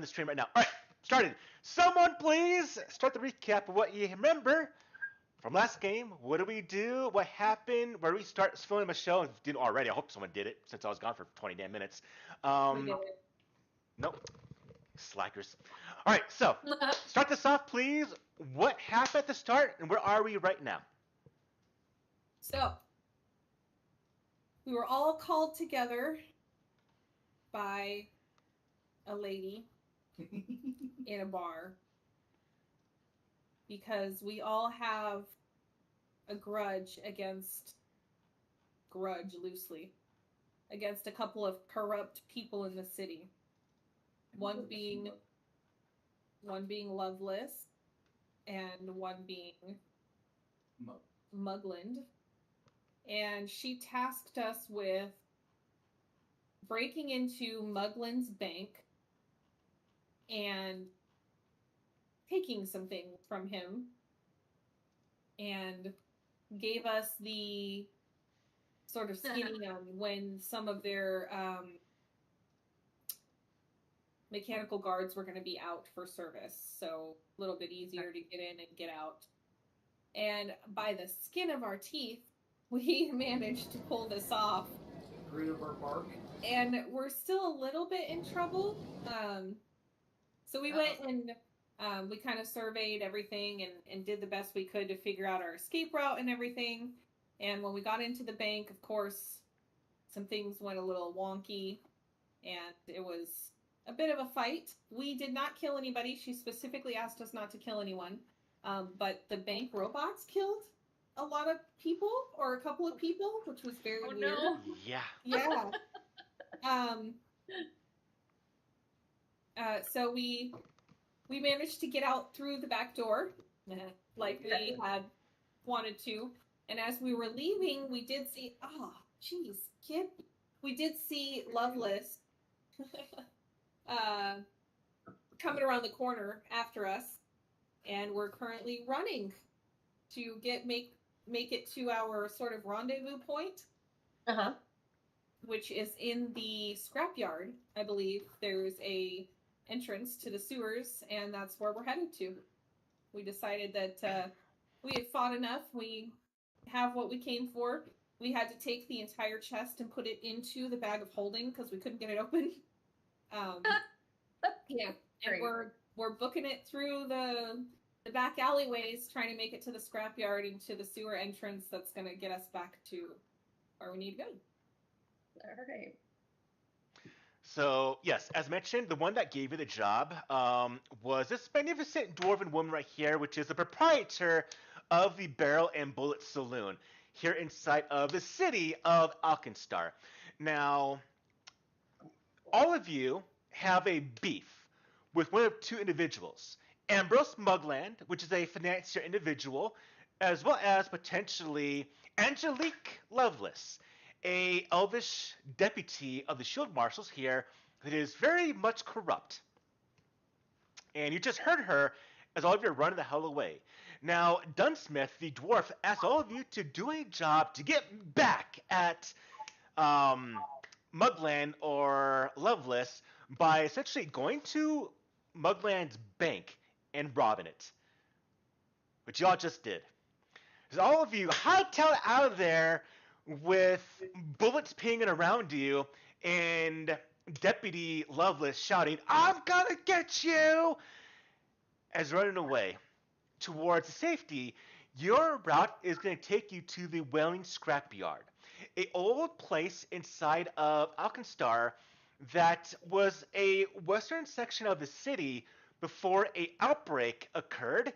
the stream right now. All right, started. Someone please start the recap of what you remember from last game. What did we do? What happened? Where do we start filming my show? If you didn't already, I hope someone did it since I was gone for 20 damn minutes. We did Nope. Slackers. All right, so it. start this off, please. What happened at the start, and where are we right now? So, we were all called together by a lady in a bar because we all have a grudge loosely, against a couple of corrupt people in the city. One being Loveless, and one being Mugland. And she tasked us with breaking into Mugland's bank and taking some things from him, and gave us the sort of skinny on when some of their mechanical guards were going to be out for service, so a little bit easier to get in and get out. And by the skin of our teeth, we managed to pull this off. Grit of our bark. And we're still a little bit in trouble. So we went and we kind of surveyed everything and did the best we could to figure out our escape route and everything. And when we got into the bank, of course, some things went a little wonky, and it was a bit of a fight. We did not kill anybody. She specifically asked us not to kill anyone. But the bank robots killed a lot of people, or a couple of people, which was very weird. No. Yeah. Yeah. So we managed to get out through the back door, like we had wanted to. And as we were leaving, we did see, Kid. We did see Loveless coming around the corner after us, and we're currently running to make it to our sort of rendezvous point, which is in the Scrapyard. I believe there's a entrance to the sewers, and that's where we're headed to. We decided that we had fought enough. We have what we came for. We had to take the entire chest and put it into the bag of holding because we couldn't get it open. Yeah, and we're booking it through the back alleyways, trying to make it to the Scrapyard and to the sewer entrance that's going to get us back to where we need to go. All right. So, yes, as mentioned, the one that gave you the job was this magnificent dwarven woman right here, which is the proprietor of the Barrel and Bullet Saloon here inside of the city of Alkenstar. Now, all of you have a beef with one of two individuals. Ambrose Mugland, which is a financier individual, as well as potentially Angelique Lovelace, a elvish deputy of the Shield Marshals here that is very much corrupt. And you just heard her as all of you are running the hell away. Now, Dunsmith, the dwarf, asked all of you to do a job to get back at Mugland or Lovelace by essentially going to Mugland's bank and robbing it, which y'all just did. So all of you hightail out of there with bullets pinging around you and Deputy Lovelace shouting, "I'm gonna get you!" as running away towards safety. Your route is going to take you to the Wailing Scrapyard, an old place inside of Alkenstar that was a western section of the city before an outbreak occurred.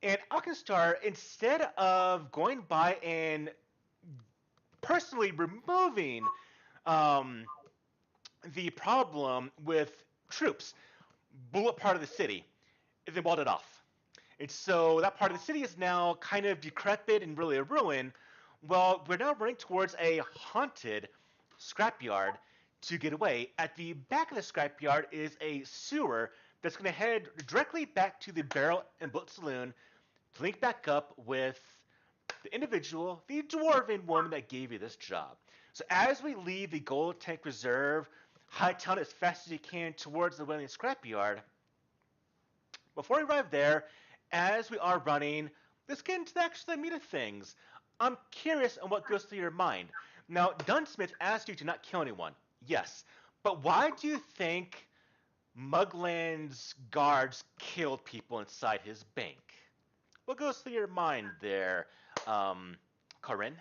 And Alkenstar, instead of going by and personally removing the problem with troops, blew up part of the city, and then walled it off. And so that part of the city is now kind of decrepit and really a ruin. Well, we're now running towards a haunted scrapyard to get away. At the back of the scrapyard is a sewer that's going to head directly back to the Barrel and Bullet Saloon to link back up with the individual, the dwarven woman that gave you this job. So as we leave the Gold Tank Reserve, hightail as fast as you can towards the Wailing Scrapyard. Before we arrive there, as we are running, let's get into the actual meat of things. I'm curious on what goes through your mind. Now, Dunsmith asked you to not kill anyone. Yes. But why do you think Mugland's guards killed people inside his bank? What goes through your mind there, Corinne?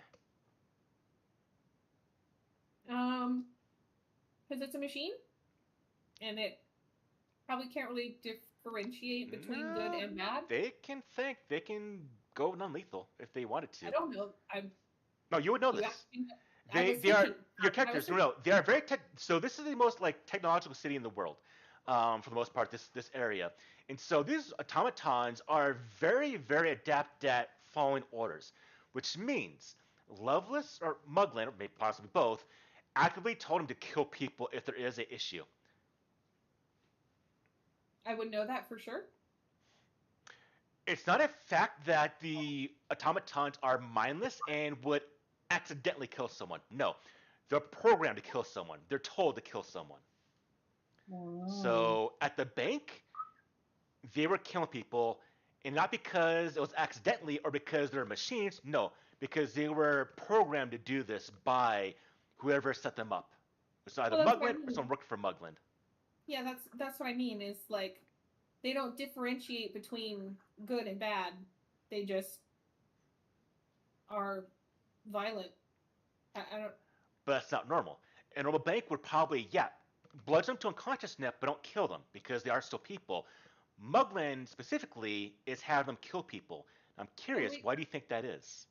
Because it's a machine, and it probably can't really differentiate between good and bad. They can think. They can go non-lethal if they wanted to. I don't know. No, you would know this. They are your characters. No, they are very tech. So this is the most like technological city in the world, for the most part. This area, and so these automatons are very very adept at following orders, which means Loveless or Mugland, or maybe possibly both, actively told him to kill people if there is an issue. I would know that for sure. It's not a fact that the automatons are mindless and would accidentally kill someone. No, they're programmed to kill someone. They're told to kill someone. Oh. So at the bank, they were killing people, and not because it was accidentally or because they're machines. No, because they were programmed to do this by whoever set them up. It's either Mugland or someone working for Mugland. Yeah, that's what I mean. Is like they don't differentiate between good and bad. They just are violent. I don't. But that's not normal. A normal bank would probably, bludgeon them to unconsciousness, but don't kill them because they are still people. Mugland specifically is having them kill people. I'm curious, why do you think that is?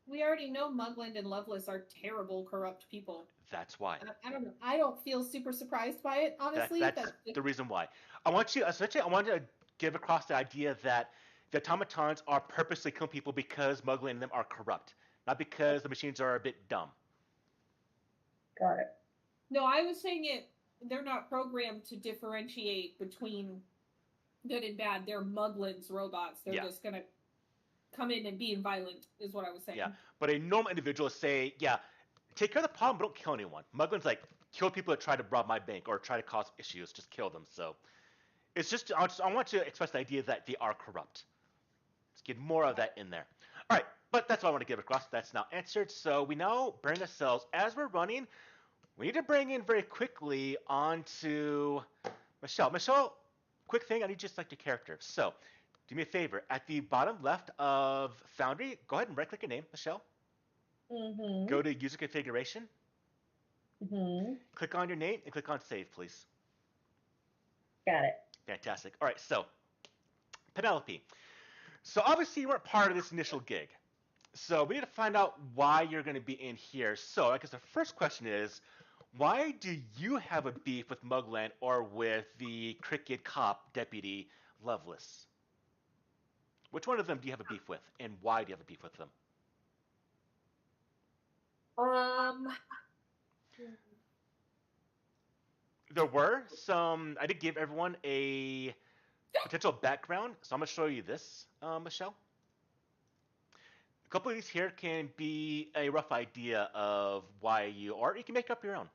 We already know Mugland and Loveless are terrible, corrupt people. That's why. I don't know. I don't feel super surprised by it, honestly. That's the reason why. I want to give across the idea that the automatons are purposely killing people because Mugland and them are corrupt, not because the machines are a bit dumb. Got it. No, I was saying they're not programmed to differentiate between good and bad. They're Mugland's robots. They're just going to come in and be violent, is what I was saying. Yeah, but a normal individual say, take care of the problem, but don't kill anyone. Mugland's like, kill people that try to rob my bank or try to cause issues, just kill them. So it's just, I want to express the idea that they are corrupt. Let's get more of that in there. All right, but that's what I want to give across. That's now answered. So we now bring ourselves, as we're running, we need to bring in very quickly onto Michelle. Michelle, quick thing, I need just like your character. So do me a favor. At the bottom left of Foundry, go ahead and right-click your name, Michelle. Mm-hmm. Go to User Configuration. Mm-hmm. Click on your name and click on Save, please. Got it. Fantastic. All right, so Penelope. So obviously you weren't part of this initial gig. So we need to find out why you're going to be in here. So I guess the first question is, why do you have a beef with Mugland or with the Cricket Cop Deputy Loveless? Which one of them do you have a beef with, and why do you have a beef with them? There were some. I did give everyone a potential background, so I'm going to show you this, Michelle. A couple of these here can be a rough idea of why you, or you can make up your own.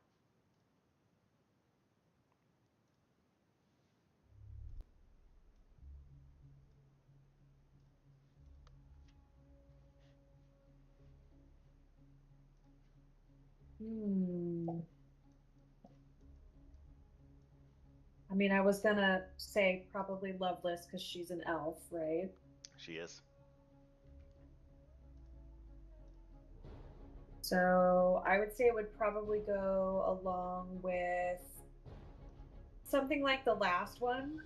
I mean, I was gonna say probably Loveless because she's an elf, right? She is. So I would say it would probably go along with something like the last one.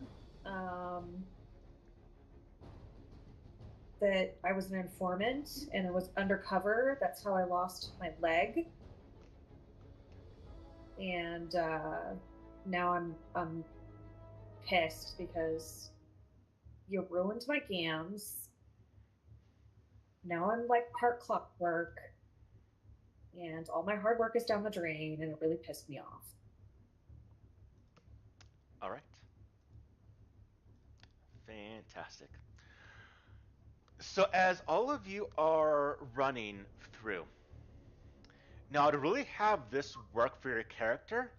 That I was an informant and it was undercover. That's how I lost my leg. And now I'm pissed because you ruined my gams. Now I'm like part clockwork, and all my hard work is down the drain, and it really pissed me off. All right. Fantastic. So as all of you are running through, now to really have this work for your character,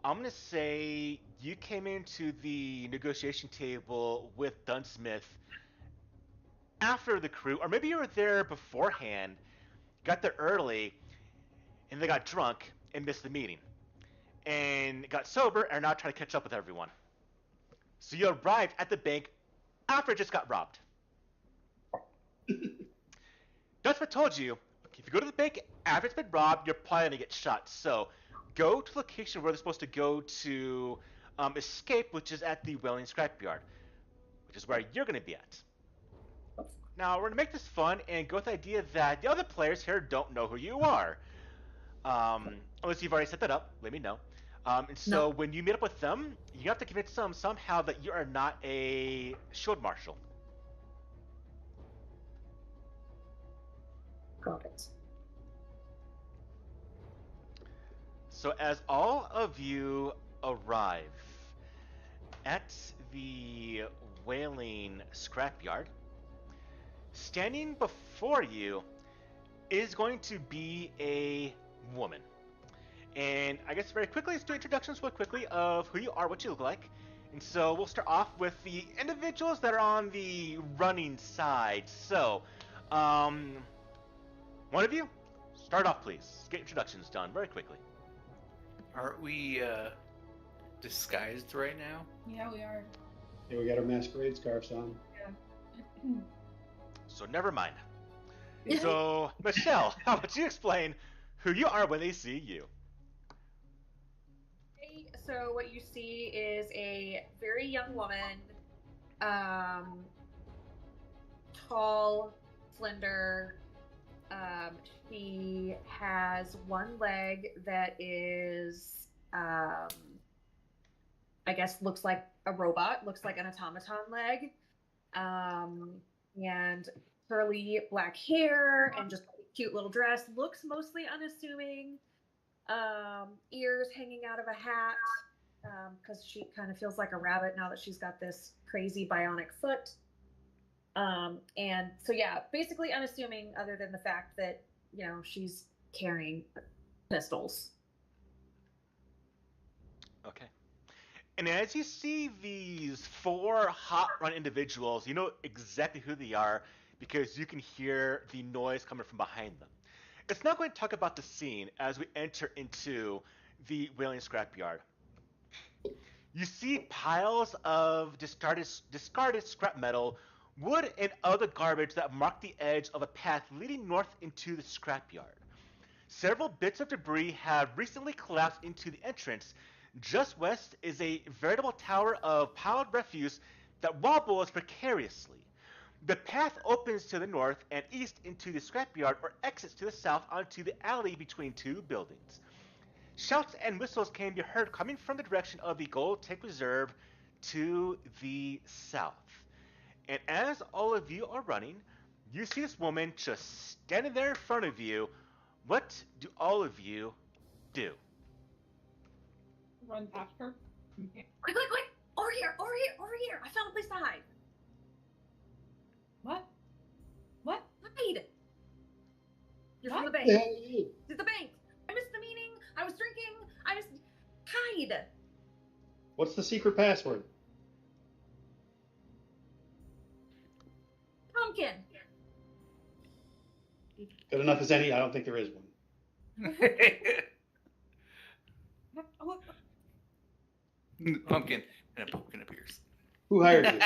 I'm gonna say you came into the negotiation table with Dunsmith after the crew, or maybe you were there beforehand, got there early, and they got drunk and missed the meeting, and got sober and are now trying to catch up with everyone. So you arrived at the bank after it just got robbed. Dunsmith told you, if you go to the bank after it's been robbed, you're probably gonna get shot. So go to the location where they're supposed to go to escape, which is at the Wailing Scrapyard, which is where you're gonna be at. Now, we're going to make this fun and go with the idea that the other players here don't know who you are. Unless you've already set that up, let me know. And so when you meet up with them, you have to convince them somehow that you are not a shield marshal. Got it. So as all of you arrive at the Wailing Scrapyard, standing before you is going to be a woman. And I guess very quickly, let's do introductions real quickly of who you are, what you look like. And so we'll start off with the individuals that are on the running side. So, one of you, start off please. Get introductions done very quickly. Aren't we disguised right now? Yeah, we are. Yeah, we got our masquerade scarves on. Yeah. So never mind. So, Michelle, how about you explain who you are when they see you? So what you see is a very young woman, tall, slender. She has one leg that is, I guess, looks like a robot, looks like an automaton leg, and curly black hair and just a cute little dress. Looks mostly unassuming. Ears hanging out of a hat, because she kind of feels like a rabbit now that she's got this crazy bionic foot. And so yeah, basically unassuming other than the fact that, you know, she's carrying pistols. Okay. And as you see these 4 hot run individuals, you know exactly who they are because you can hear the noise coming from behind them. It's now going to talk about the scene as we enter into the Wailing Scrapyard. You see piles of discarded scrap metal, wood, and other garbage that mark the edge of a path leading north into the scrapyard. Several bits of debris have recently collapsed into the entrance. Just west is a veritable tower of piled refuse that wobbles precariously. The path opens to the north and east into the scrapyard or exits to the south onto the alley between 2 buildings. Shouts and whistles can be heard coming from the direction of the Gold Tank Reserve to the south. And as all of you are running, you see this woman just standing there in front of you. What do all of you do? Run past her. Quick, quick, quick! Over here, over here, over here! I found a place to hide. What? What? Hide! You're from the bank. Hey, It's the bank. I missed the meeting. I was drinking. I just hide. what's the secret password? Pumpkin. Good enough as any. I don't think there is one. What? Pumpkin, and a pumpkin appears. Who hired you?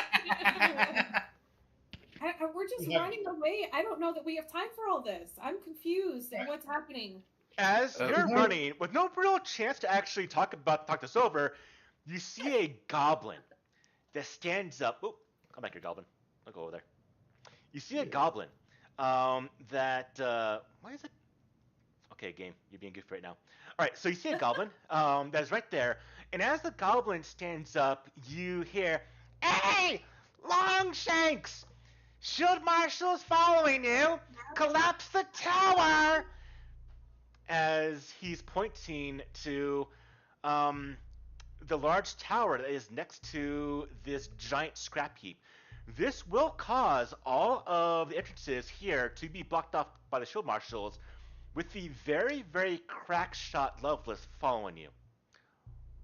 We're just running away. I don't know that we have time for all this. I'm confused at what's happening. As you're running, with no real chance to actually talk this over, you see a goblin that stands up. Oh, come back here, goblin. I'll go over there. You see a goblin that why is it? Okay, game, you're being goofy right now. All right, so you see a goblin that's right there, and as the goblin stands up, you hear, "Hey, Longshanks! Shield Marshal's following you! Collapse the tower!" As he's pointing to the large tower that is next to this giant scrap heap. This will cause all of the entrances here to be blocked off by the Shield Marshals, with the very, very crack shot Loveless following you.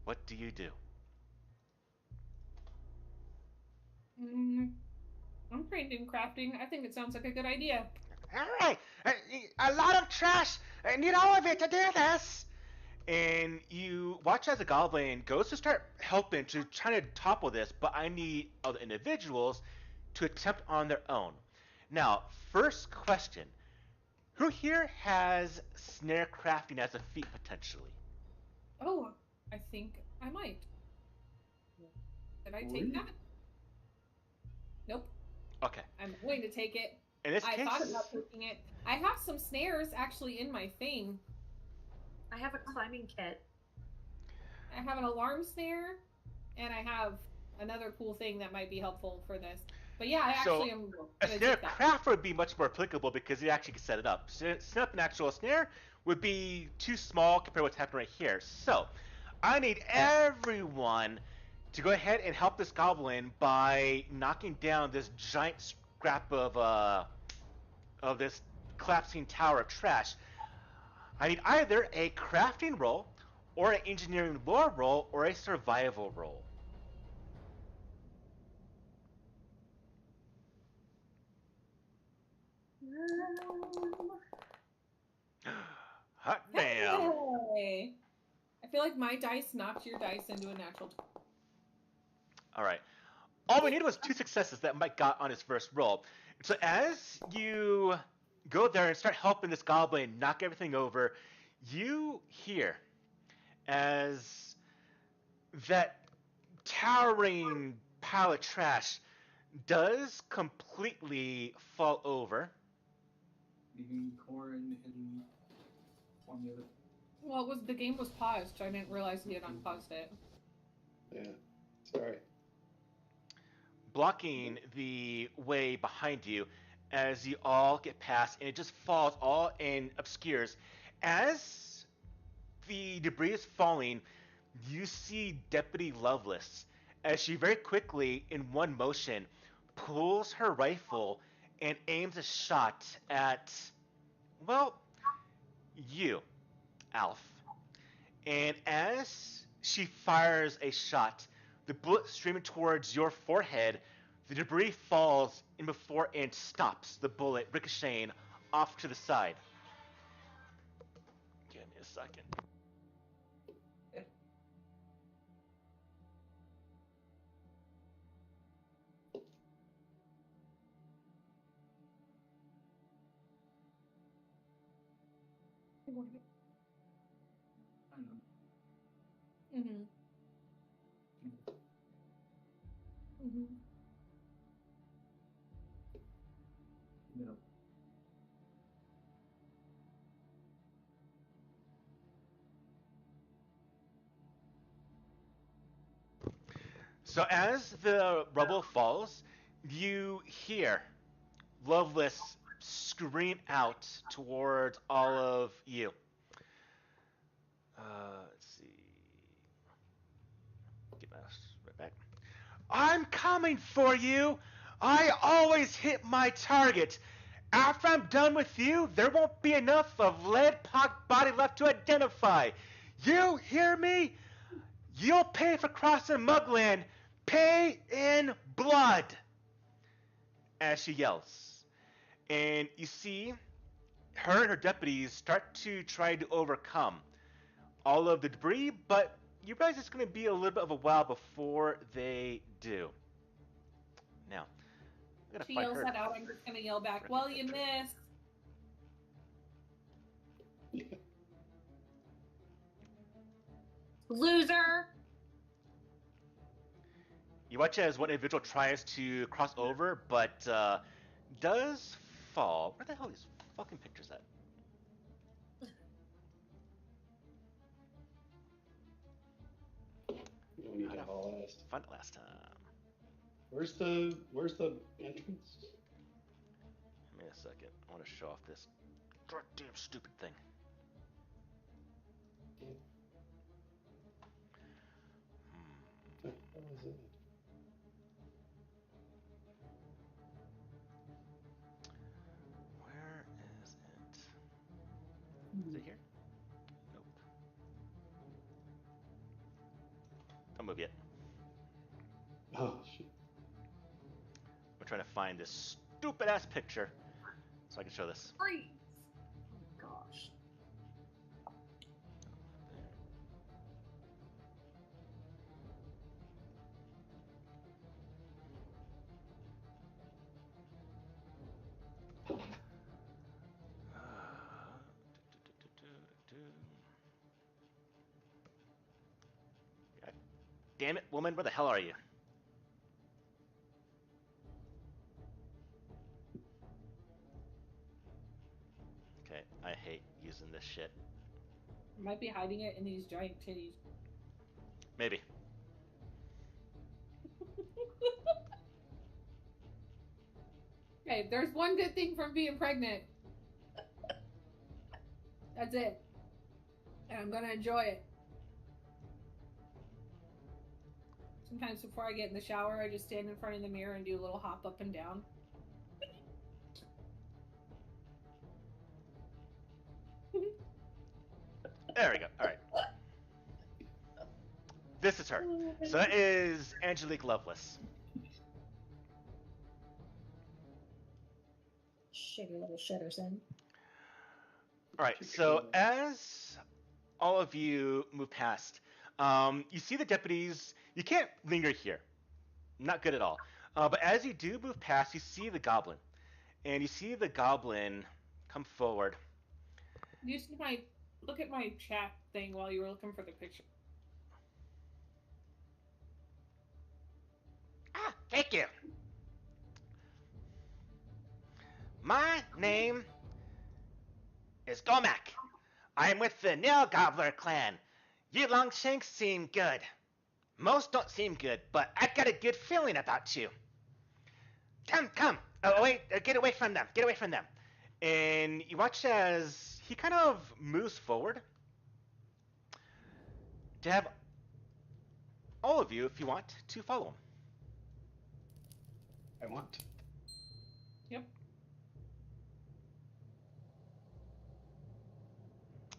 What do you do? I'm trained in crafting. I think it sounds like a good idea. All right, a lot of trash. I need all of it to do this. And you watch as the goblin goes to start helping to try to topple this, but I need other individuals to attempt on their own. Now, first question: who here has snare crafting as a feat potentially? Oh, I think I might. Did I take that? Nope. Okay. I'm going to take it. In this I case, thought about taking it. I have some snares actually in my thing. I have a climbing kit. I have an alarm snare, and I have another cool thing that might be helpful for this. But yeah, I actually am a going to snare take that. craft would be much more applicable because you actually can set it up. Set up an actual snare would be too small compared to what's happening right here. So, I need everyone to go ahead and help this goblin by knocking down this giant scrap of this collapsing tower of trash. I need either a crafting roll, or an engineering lore roll, or a survival roll. Hot damn! Hey. I feel like my dice knocked your dice into a natural. All right. All we needed was 2 successes that Mike got on his first roll. So as you go there and start helping this goblin knock everything over, you hear as that towering pile of trash does completely fall over. Leaving Corin and on the other. Well, the game was paused. So I didn't realize he had unpaused it. Yeah. Sorry. Blocking the way behind you as you all get past, and it just falls all and obscures. As the debris is falling, you see Deputy Lovelace as she very quickly, in one motion, pulls her rifle and aims a shot at, well, you, Alf. And as she fires a shot, the bullet streaming towards your forehead, the debris falls in before and stops the bullet ricocheting off to the side. Give me a second. I don't know. Mm-hmm. Mm-hmm. No. So as the rubble falls, you hear Lovelace scream out towards all of you. Let's see. Get my right back. I'm coming for you! I always hit my target. After I'm done with you, there won't be enough of lead-pocked body left to identify. You hear me? You'll pay for crossing Mugland. Pay in blood! As she yells. And you see her and her deputies start to try to overcome all of the debris, but you realize it's going to be a little bit of a while before they do. Now, I'm going to She find yells her. that out. I'm just going to yell back, well, you missed. Loser! You watch as one individual tries to cross over, but does fall. Where the hell are these fucking pictures at? You don't need to haul ass. Find it last time. Where's the entrance? Give me a second. I want to show off this goddamn stupid thing. What the hell is it? Where is it? Is it here? Nope. trying to find this stupid ass picture so I can show this. Freeze! Oh my gosh. God damn it, woman, where the hell are you? Okay, I hate using this shit. Might be hiding it in these giant titties. Maybe. Hey, there's one good thing from being pregnant. That's it. And I'm gonna enjoy it. Sometimes before I get in the shower, I just stand in front of the mirror and do a little hop up and down. There we go. All right. This is her. So that is Angelique Lovelace. Shitty little shitterson. All right. So as all of you move past, you see the deputies. You can't linger here. Not good at all. But as you do move past, you see the goblin. And you see the goblin come forward. You see look at my chat thing while you were looking for the picture. Ah, thank you. My name is Gomak. I am with the Nail Gobbler clan. You Longshanks seem good. Most don't seem good, but I got a good feeling about you. Come. Oh, wait, get away from them. Get away from them. And you watch as he kind of moves forward to have all of you, if you want, to follow him. I want. Yep.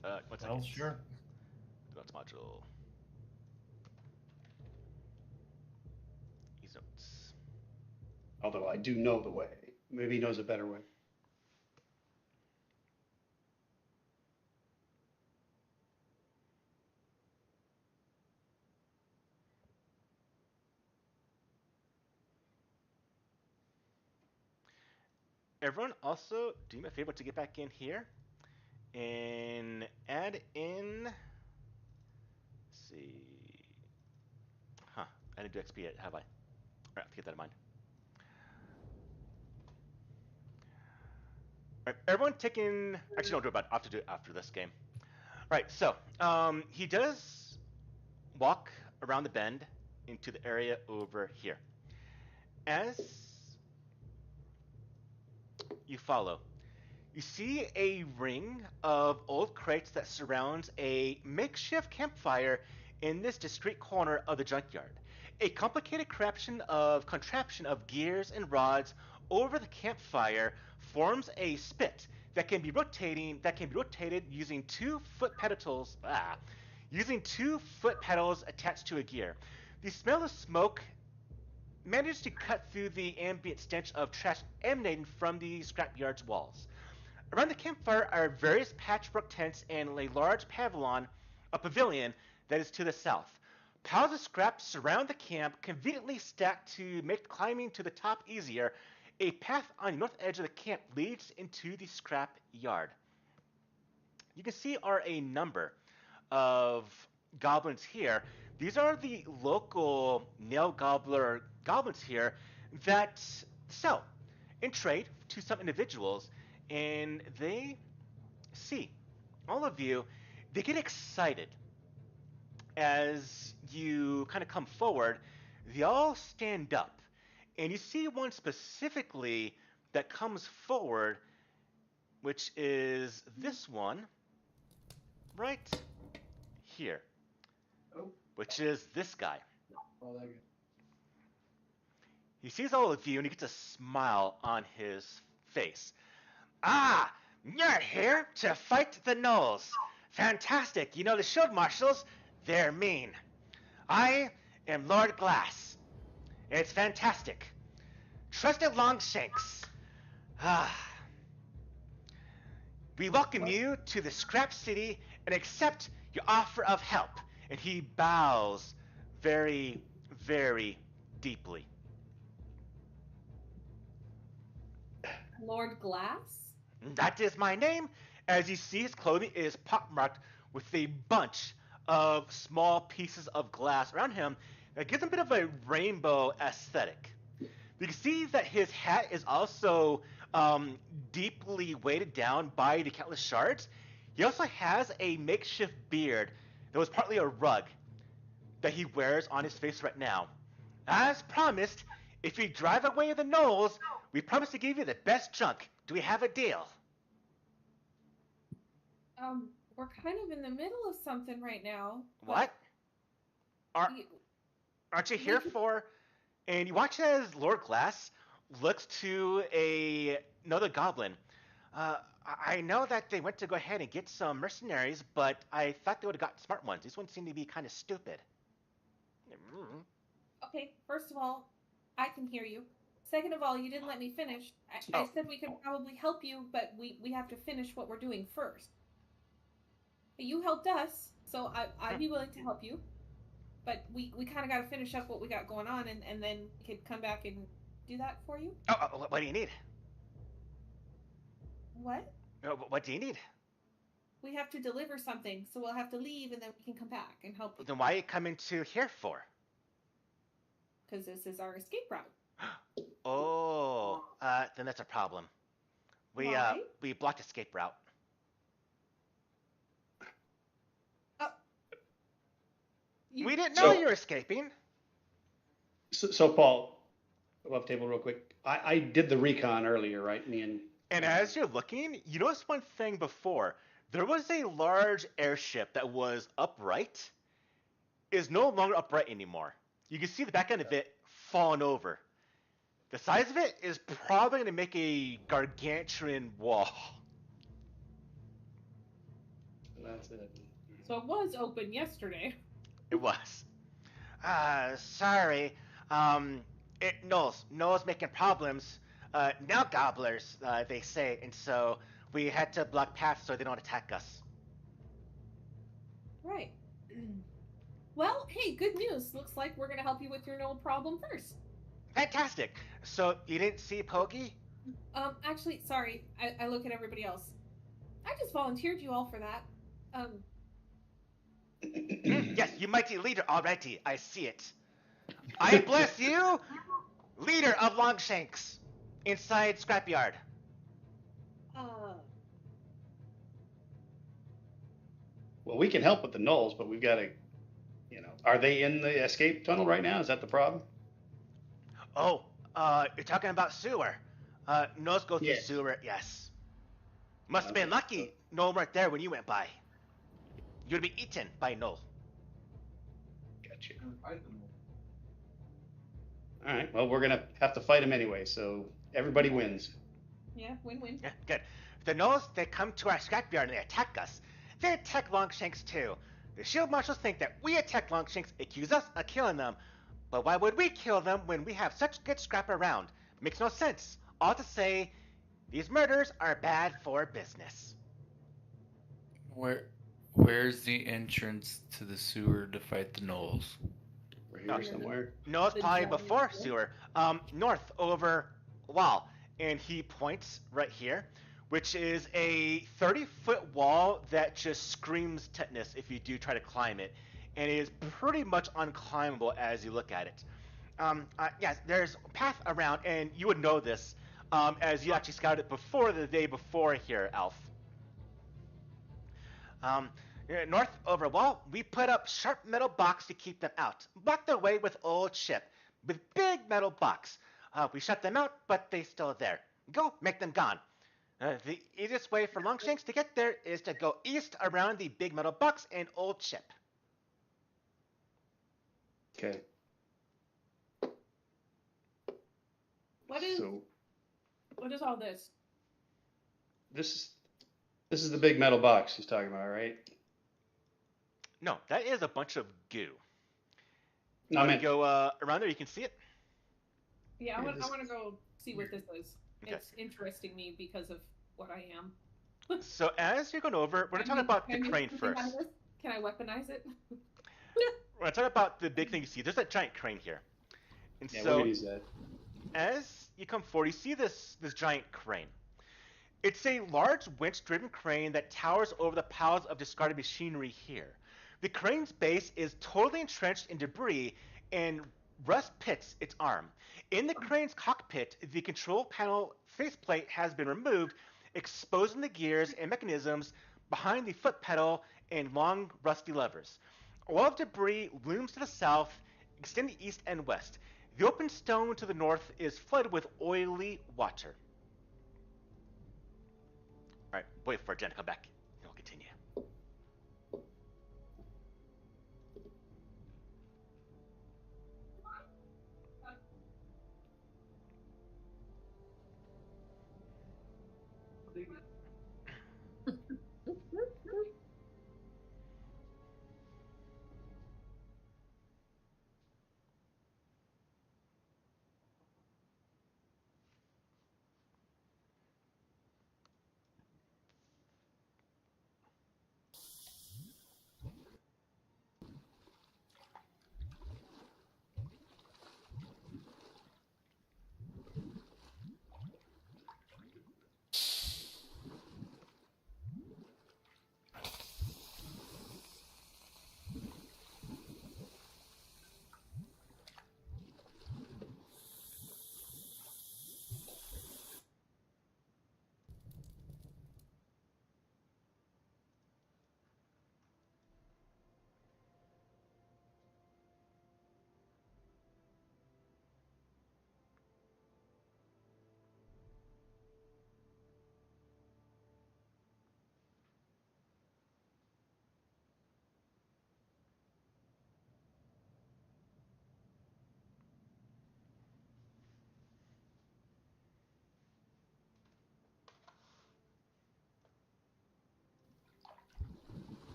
One Well, second. sure. Notes module. These notes. Although I do know the way. Maybe he knows a better way. Everyone also do me a favor to get back in here and add in. Let's see. Huh. I didn't do XP yet, have I? Alright, keep that in mind. Alright, everyone taking. Actually, don't do it about. I'll have to do it after this game. Alright, so he does walk around the bend into the area over here. As you follow, you see a ring of old crates that surrounds a makeshift campfire in this discreet corner of the junkyard. A complicated contraption of gears and rods over the campfire forms a spit that can be rotated using 2 foot pedals. Using 2 foot pedals attached to a gear. The smell of smoke managed to cut through the ambient stench of trash emanating from the scrapyard's walls. Around the campfire are various patchwork tents and a large pavilion that is to the south. Piles of scraps surround the camp, conveniently stacked to make climbing to the top easier. A path on the north edge of the camp leads into the scrap yard. You can see are a number of goblins here. These are the local nail gobbler goblins here that sell and trade to some individuals, and they see all of you. They get excited as you kind of come forward. They all stand up, and you see one specifically that comes forward, which is this one right here, which is this guy. Oh, that guy. He sees all of you, and he gets a smile on his face. Ah, you're here to fight the gnolls. Fantastic. You know, the shield marshals, they're mean. I am Lord Glass. It's fantastic. Trusted Longshanks. We welcome you to the Scrap City and accept your offer of help. And he bows very, very deeply. Lord Glass? That is my name. As you see, his clothing is pockmarked with a bunch of small pieces of glass around him that gives him a bit of a rainbow aesthetic. You can see that his hat is also deeply weighted down by the countless shards. He also has a makeshift beard that was partly a rug that he wears on his face right now. As promised, if you drive away the gnolls, we promise to give you the best junk. Do we have a deal? We're kind of in the middle of something right now. What? Aren't you here for? And you watch as Lord Glass looks to another goblin. I know that they went to go ahead and get some mercenaries, but I thought they would have got smart ones. These ones seem to be kind of stupid. Okay, first of all, I can hear you. Second of all, you didn't let me finish. I said we could probably help you, but we have to finish what we're doing first. You helped us, so I'd be willing to help you. But we kind of got to finish up what we got going on, and then we could come back and do that for you. What do you need? What? What do you need? We have to deliver something, so we'll have to leave, and then we can come back and help you. Then why are you coming to here for? Because this is our escape route. Then that's a problem. Why? We blocked escape route. We didn't know you were escaping. So Paul, above table real quick. I did the recon earlier, right? And as you're looking, you notice one thing before. There was a large airship that was upright. Is no longer upright anymore. You can see the back end of it falling over. The size of it is probably going to make a gargantuan wall. That's it. So it was open yesterday. It was. Sorry. Noel's making problems. Now gobblers, they say, and so we had to block paths so they don't attack us. Right. Well, hey, good news. Looks like we're going to help you with your Noel problem first. Fantastic. So you didn't see Pokey? Actually, sorry. I look at everybody else. I just volunteered you all for that. Yes, you mighty leader already. I see it. I bless you, leader of Longshanks, inside Scrapyard. Well, we can help with the gnolls, but we've got to, are they in the escape tunnel right now? Is that the problem? Oh, you're talking about sewer. Gnolls go through Yes. sewer, yes. Must have been lucky Gnoll weren't there when you went by. You'd be eaten by Gnoll. Gotcha. And fight them. All right. Well, we're gonna have to fight him anyway, so everybody wins. Yeah, win-win. Yeah, good. The Gnolls, they come to our scrapyard and they attack us. They attack Longshanks too. The shield marshals think that we attack Longshanks, accuse us of killing them. But why would we kill them when we have such good scrap around? Makes no sense. All to say, these murders are bad for business. Where's the entrance to the sewer to fight the gnolls? We're here somewhere. No, it's probably giant before wall? sewer. North over wall. And he points right here, which is a 30-foot wall that just screams tetanus if you do try to climb it. And it is pretty much unclimbable as you look at it. Yes, there's a path around, and you would know this as you actually scouted it before the day before here, Alf. North over wall, we put up sharp metal box to keep them out. Block their way with old ship, with big metal box. We shut them out, but they still there. Go, make them gone. The easiest way for Longshanks to get there is to go east around the big metal box and old ship. Okay. What is all this? This is the big metal box he's talking about, right? No, that is a bunch of goo. No, I You meant go around there, you can see it. Yeah, I Yeah, want to go see what this is. Okay. It's interesting me because of what I am. So as you're going over, we're going to talk about the crane first. Can I weaponize it? We're going to talk about the big thing you see. There's that giant crane here. And Yeah, so we could use that. as you come forward, you see this giant crane. It's a large winch-driven crane that towers over the piles of discarded machinery here. The crane's base is totally entrenched in debris, and rust pits its arm. In the crane's cockpit, the control panel faceplate has been removed, exposing the gears and mechanisms behind the foot pedal and long, rusty levers. A wall of debris looms to the south, extending east and west. The open stone to the north is flooded with oily water. All right, wait for Jen to come back. And we'll continue.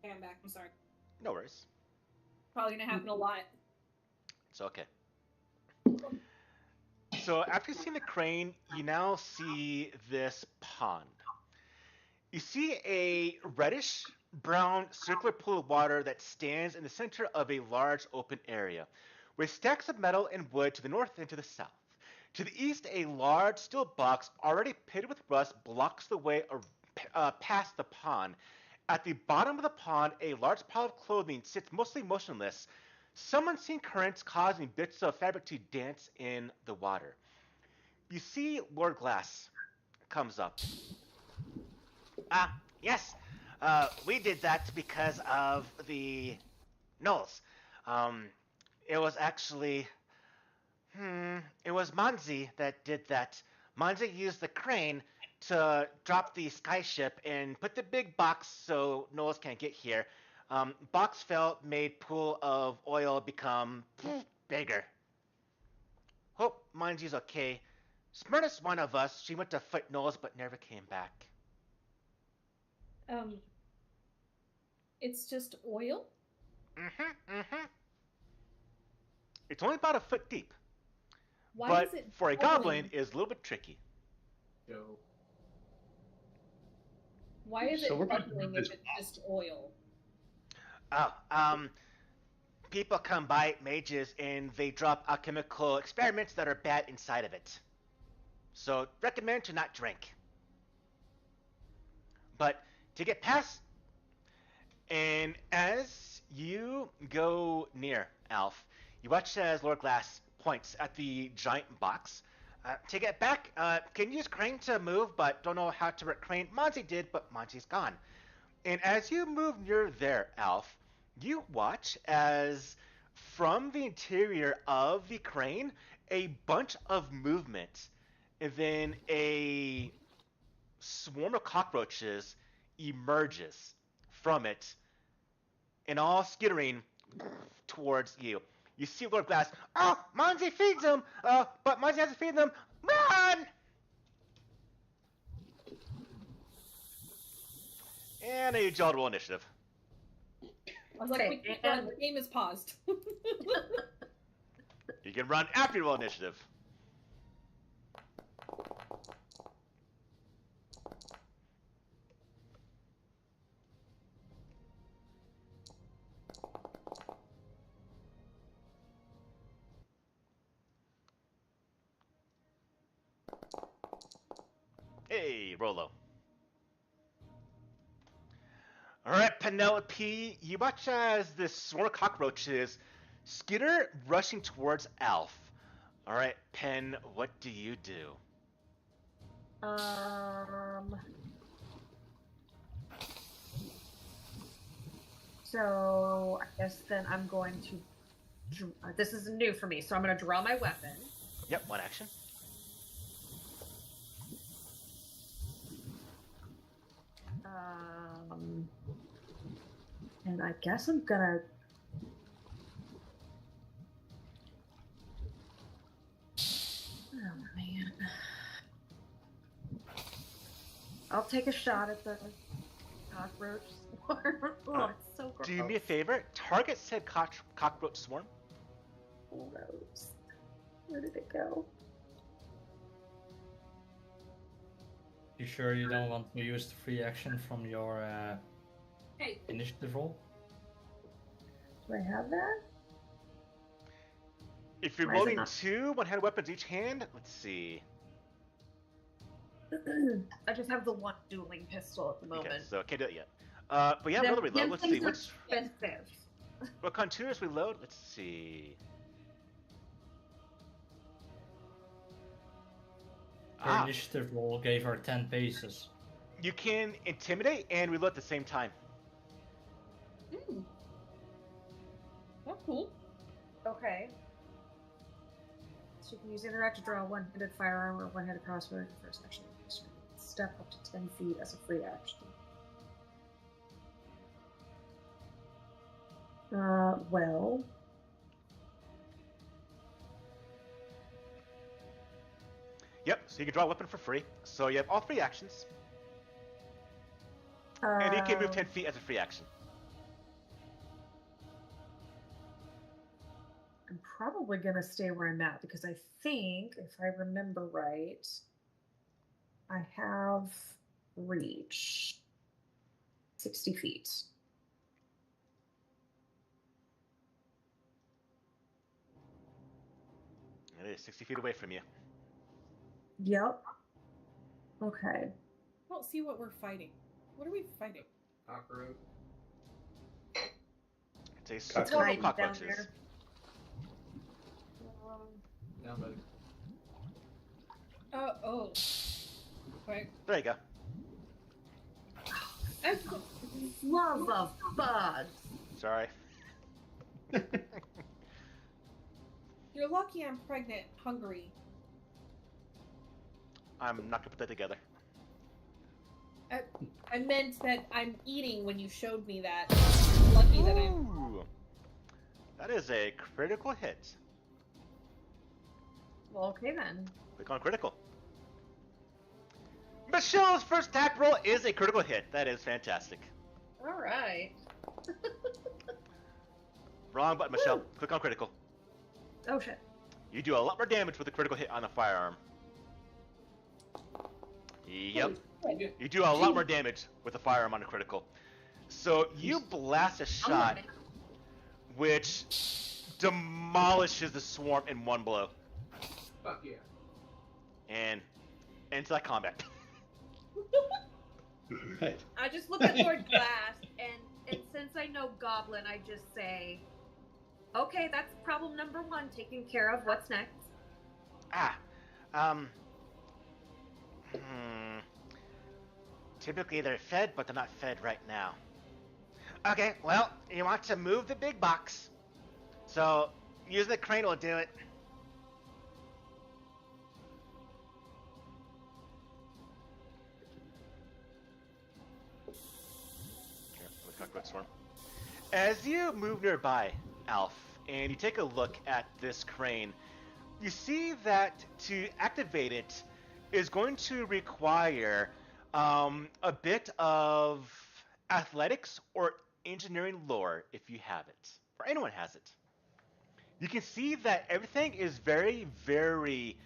Okay, I'm back. I'm sorry. No worries. Probably gonna happen a lot. It's okay. So after seeing the crane, you now see this pond. You see a reddish brown circular pool of water that stands in the center of a large open area, with stacks of metal and wood to the north and to the south. To the east, a large steel box already pitted with rust blocks the way past the pond. At the bottom of the pond, a large pile of clothing sits mostly motionless, some unseen currents causing bits of fabric to dance in the water. You see Lord Glass comes up. Yes, we did that because of the Knolls. Um, it was actually, it was Manzi that did that. Manzi used the crane to drop the skyship and put the big box so Knolls can't get here. Box fell, made pool of oil become bigger. Hope Manzi's okay. Smartest one of us, she went to fight Knolls but never came back. It's just oil? It's only about a foot deep. Why but is it for a bubbling? goblin, is a little bit tricky. Go. Why is So it we're about to bubbling do if this it's just oil? People come by mages and they drop alchemical experiments that are bad inside of it. So recommend to not drink. But to get past, and as you go near Alf, you watch as Lord Glass points at the giant box. To get back, can use crane to move, but don't know how to work crane. Monty did, but Monty's gone. And as you move near there, Alf, you watch as from the interior of the crane, a bunch of movement, and then a swarm of cockroaches emerges from it, and all skittering towards you. You see Lord Glass. Oh, Monzy feeds them. But Monzy hasn't feeding them. Run! And a y'all roll initiative. I was like, we can't run. The game is paused. You can run after you roll initiative. Hey, Rolo. Alright, Penelope, you watch as this swarm of cockroaches skitter rushing towards Alf. Alright, Pen, what do you do? So I guess then I'm going to. This is new for me, so I'm going to draw my weapon. Yep, one action. And I guess I'm gonna. Oh man. I'll take a shot at the cockroach swarm. Oh, it's so gross. Do me a favor. Target said cockroach swarm. Gross. Where did it go? You sure you don't want to use the free action from your initiative roll? Do I have that? If you're Why is it loading not? 2 one-handed weapons each hand, let's see. I just have the one dueling pistol at the moment. Okay, so can't do it yet. But yeah, another reload. Let's see. What's expensive? What contours reload? Let's see. Her initiative roll gave her 10 paces. You can intimidate and reload at the same time. That's cool. Okay. So you can use interact to draw a one-handed firearm or one-handed crossbow in the first action. Step up to 10 feet as a free action. Well. Yep, so you can draw a weapon for free. So you have all 3 actions. And you can move 10 feet as a free action. I'm probably going to stay where I'm at because I think, if I remember right, I have reach 60 feet. It is 60 feet away from you. Yep. Okay. I don't see what we're fighting. What are we fighting? Cockroach. It's a swarm of cockroaches. Down by Oh. Okay. There you go. Love of bugs. Sorry. You're lucky I'm pregnant, hungry. I'm not gonna put that together. I meant that I'm eating when you showed me that. Lucky that I'm. Ooh. That is a critical hit. Well, okay then. Click on critical. Michelle's first attack roll is a critical hit. That is fantastic. All right. Wrong button, Michelle. Click on critical. Oh shit. You do a lot more damage with a critical hit on a firearm. Yep. You do a lot more damage with a firearm on a critical. So you blast a shot which demolishes the swarm in one blow. Fuck yeah. And ends that combat. Right. I just look at Lord Glass, and since I know Goblin, I just say, okay, that's problem number 1 taken care of. What's next? Typically they're fed, but they're not fed right now. Okay, well, you want to move the big box. So, using the crane will do it. Here, let's talk about swarm. As you move nearby, Alf, and you take a look at this crane, you see that to activate it is going to require a bit of athletics or engineering lore if you have it, or anyone has it. You can see that everything is very, very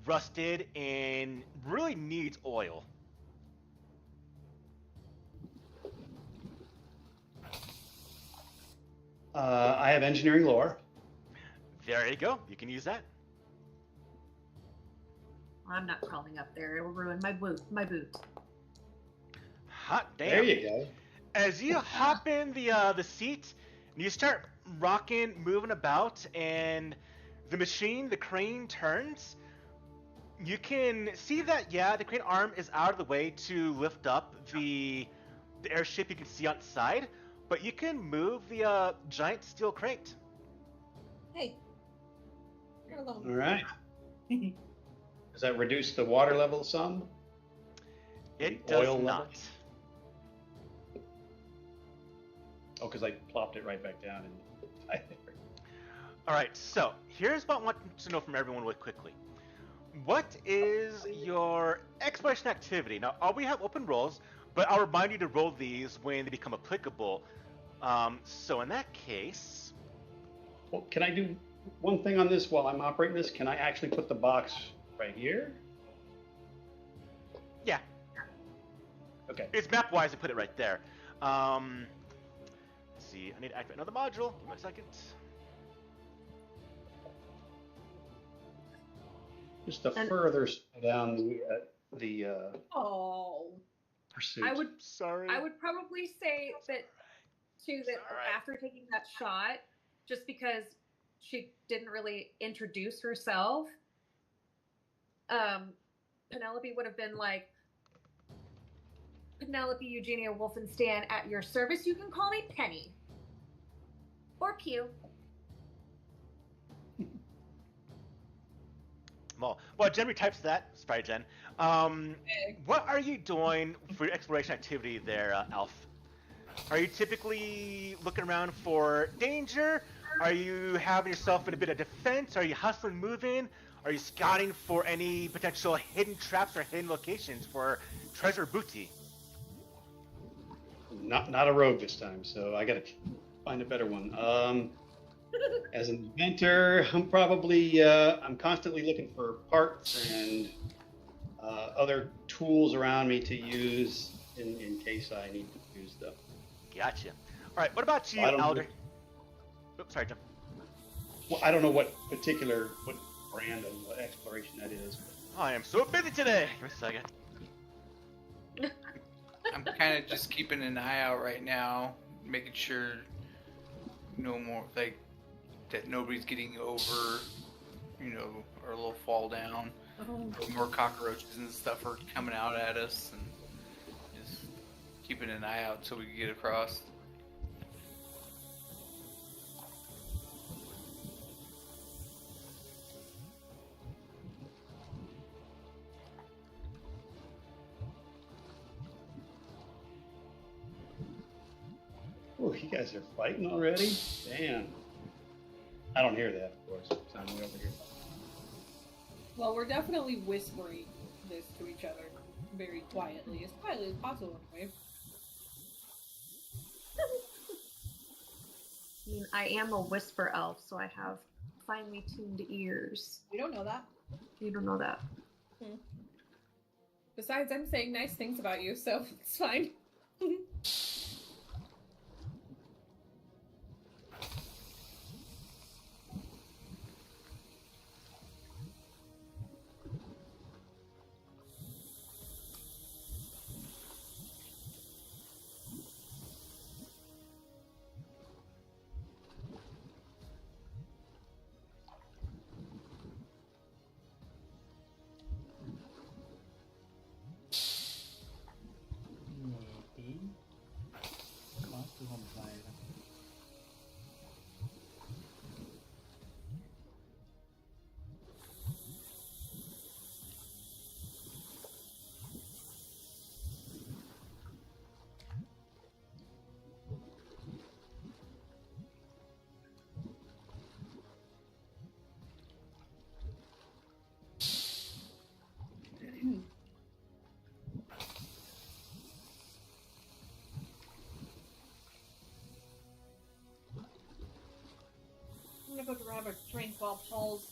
rusted and really needs oil. I have engineering lore. There you go. You can use that. I'm not crawling up there. It'll ruin my boot. Hot damn. There you go. As you hop in the seat, and you start rocking, moving about, and the machine, the crane turns, you can see that, yeah, the crane arm is out of the way to lift up the airship you can see outside, but you can move the giant steel crate. Hey, you're alone. All right. Does that reduce the water level some? It The does oil not. level? Oh, because I plopped it right back down. And All right, so here's what I want to know from everyone really quickly. What is your exploration activity? Now, we have open rolls, but I'll remind you to roll these when they become applicable. So in that case... Well, can I do one thing on this while I'm operating this? Can I actually put the box right here? Yeah. Okay. It's map-wise to put it right there. Let's see, I need to activate another module. Give me a second. Just to further slow down the Oh. pursuit. I would Sorry. probably say that too, that Alright. after taking that shot, just because she didn't really introduce herself, Penelope would have been like, Penelope Eugenia Wolfenstan at your service. You can call me Penny. Or Pew. Well, Jen retypes that. Sorry, Jen. What are you doing for your exploration activity there, Alf? Are you typically looking around for danger? Are you having yourself in a bit of defense? Are you hustling, moving? Are you scouting for any potential hidden traps or hidden locations for treasure booty? Not a rogue this time, so I gotta find a better one. As an inventor, I'm probably I'm constantly looking for parts and other tools around me to use in case I need to use them. Gotcha. All right, what about you, I don't Alder? know. Oops, sorry, Jim. Well, I don't know what brand of exploration that is. I am so busy today. For a second. I'm kind of just keeping an eye out right now, making sure no more, like, that nobody's getting over, or a little fall down. Oh. Or more cockroaches and stuff are coming out at us, and just keeping an eye out so we can get across. Oh, you guys are fighting already? Damn. I don't hear that, of course. So I'm way over here. Well, we're definitely whispering this to each other very quietly, as quietly as possible, anyway. I mean, I am a whisper elf, so I have finely tuned ears. You don't know that. You don't know that. Besides, I'm saying nice things about you, so it's fine. go grab a drink while Paul's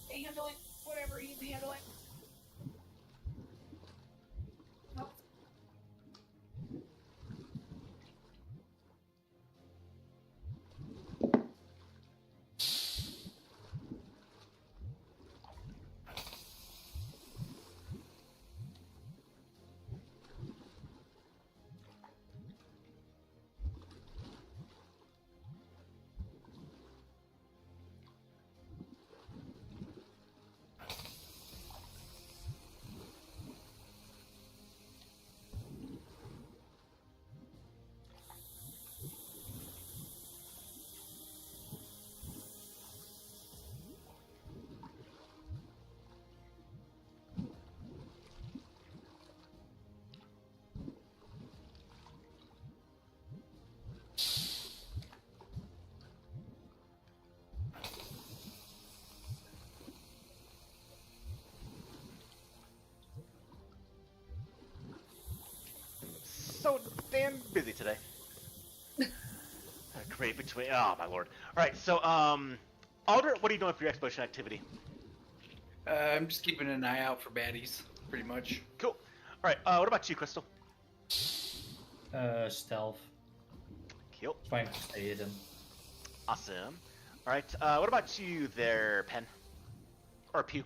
handling whatever he's handling. Oh. So damn busy today. Great between. Oh my lord. All right. So Alder, what are you doing for your exploration activity? I'm just keeping an eye out for baddies, pretty much. Cool. All right. What about you, Crystal? Stealth. Cool. Trying to stay hidden. Awesome. All right. What about you there, Pen? Or Pew?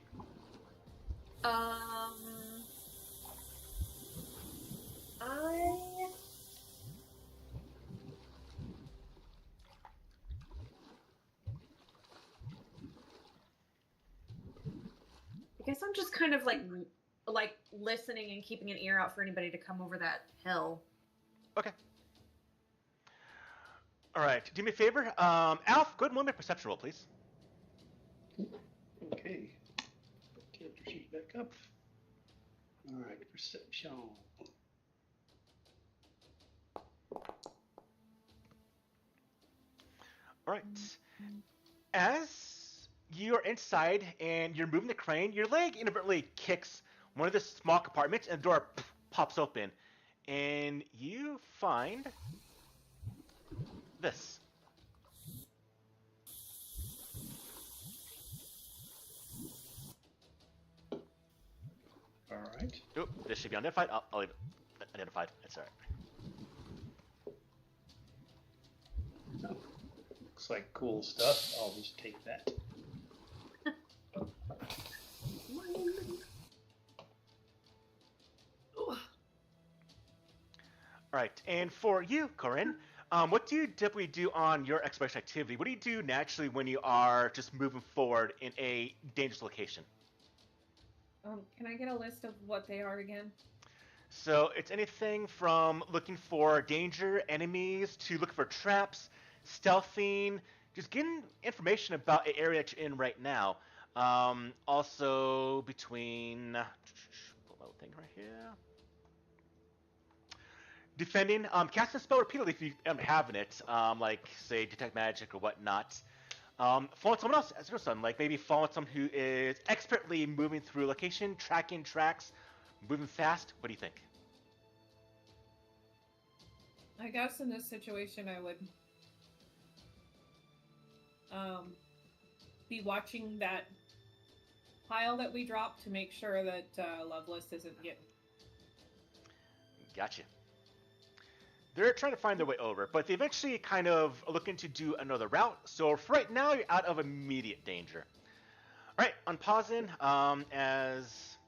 I guess I'm just kind of like listening and keeping an ear out for anybody to come over that hill. Okay. All right. Do me a favor. Alf, go ahead and roll me a perception roll, please. Okay. Character sheet back up. All right, perception. All right. As you're inside and you're moving the crane, your leg inadvertently kicks one of the small compartments and the door pops open. And you find this. All right. Oop, this should be identified. I'll leave it identified. That's all right. Oh, looks like cool stuff. I'll just take that. All right, and for you, Corinne, what do you typically do on your exploration activity? What do you do naturally when you are just moving forward in a dangerous location? Can I get a list of what they are again? So it's anything from looking for danger, enemies, to looking for traps, stealthing, just getting information about an area that you're in right now. Also between, pull my thing right here. Defending, casting a spell repeatedly if you end up having it, like say detect magic or whatnot. Following someone else as your son, like maybe following someone who is expertly moving through a location, tracking tracks, moving fast. What do you think? I guess in this situation I would be watching that pile that we dropped to make sure that Loveless isn't getting. Gotcha. They're trying to find their way over, but they eventually kind of are looking to do another route. So for right now, you're out of immediate danger. All right, unpausing, as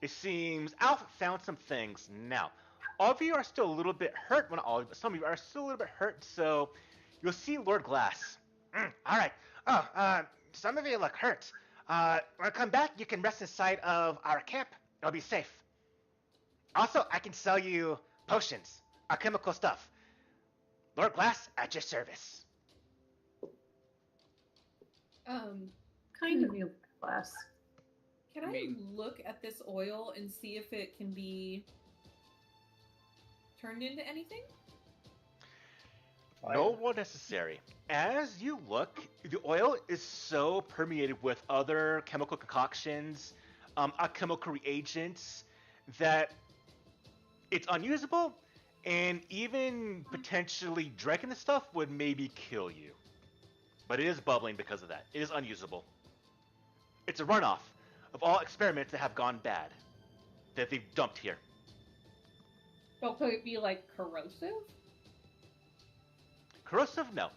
it seems Alf found some things. Now, all of you are still a little bit hurt. Well, not all of you, but some of you are still a little bit hurt. So you'll see Lord Glass. All right. Oh, some of you look hurt. When I come back, you can rest inside of our camp. It'll be safe. Also, I can sell you potions. Alchemical stuff. Lord Glass, at your service. Kind of you, Glass. Can I look at this oil and see if it can be turned into anything? No one necessary. As you look, the oil is so permeated with other chemical concoctions, alchemical reagents, that it's unusable. And even potentially drinking the stuff would maybe kill you. but it is bubbling because of that. It is unusable. It's a runoff of all experiments that have gone bad that they've dumped here. So could it be like corrosive? Corrosive? No.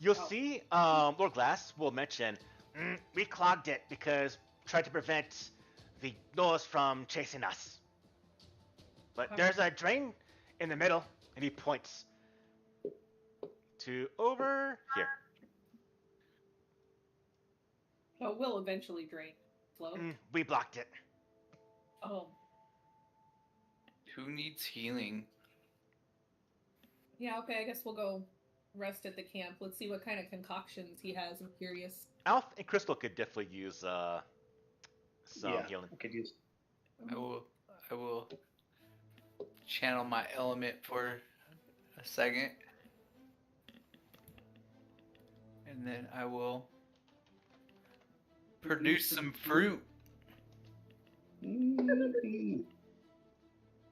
You'll see Lord Glass will mention, we clogged it because tried to prevent the Gnolls from chasing us. But there's a drain in the middle, and he points to over here. So it will eventually drain. Slow. We blocked it. Oh. Who needs healing? Yeah, okay, I guess we'll go rest at the camp. Let's see what kind of concoctions he has. I'm curious. Alf and Crystal could definitely use some healing. I could use. I will channel my element for a second. And then I will produce some fruit.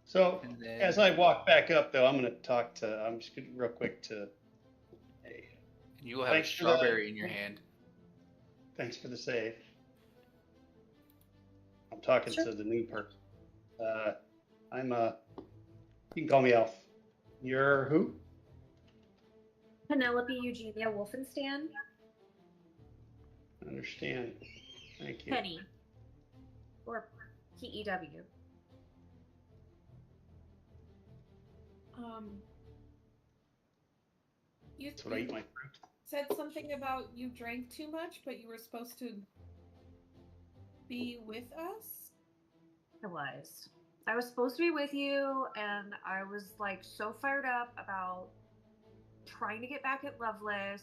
So, And then, as I walk back up, though, I'm going to talk to. I'm just going to real quick to. Hey, you will have a thanks for that. strawberry in your hand. Thanks for the save. I'm talking to the new person. I'm You can call me Alf. You're who? Penelope Eugenia Wolfenstan. Understand. Thank you. Penny. Or PEW. You That's what I eat my fruit. said something about you drank too much, but you were supposed to be with us? I was supposed to be with you, and I was like so fired up about trying to get back at Loveless.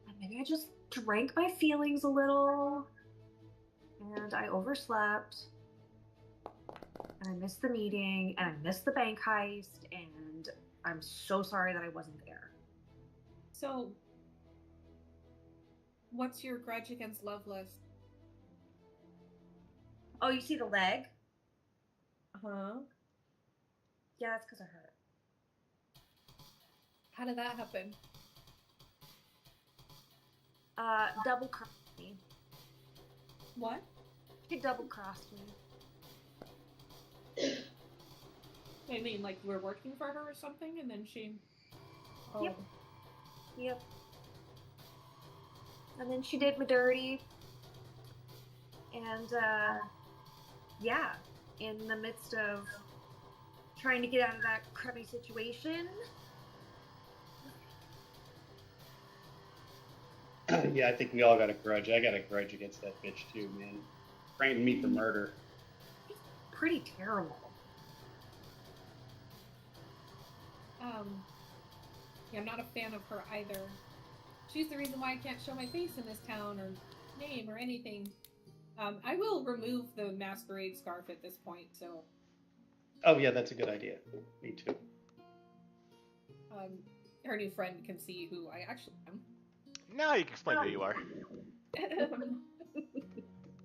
And maybe I just drank my feelings a little, and I overslept, and I missed the meeting, and I missed the bank heist, and I'm so sorry that I wasn't there. So, what's your grudge against Loveless? Oh, you see the leg? Huh? Yeah, that's because I hurt. How did that happen? Double crossed me. What? She double crossed me. I mean, like you were working for her or something, and then she. Oh. Yep. And then she did me dirty. And, yeah, in the midst of trying to get out of that crummy situation. Yeah, I think we all got a grudge. I got a grudge against that bitch too, man. Framed me for murder. Pretty terrible. Yeah, I'm not a fan of her either. She's the reason why I can't show my face in this town or name or anything. I will remove the masquerade scarf at this point, so. Oh yeah, that's a good idea. Me too. Her new friend can see who I actually am. Now you can explain who you are.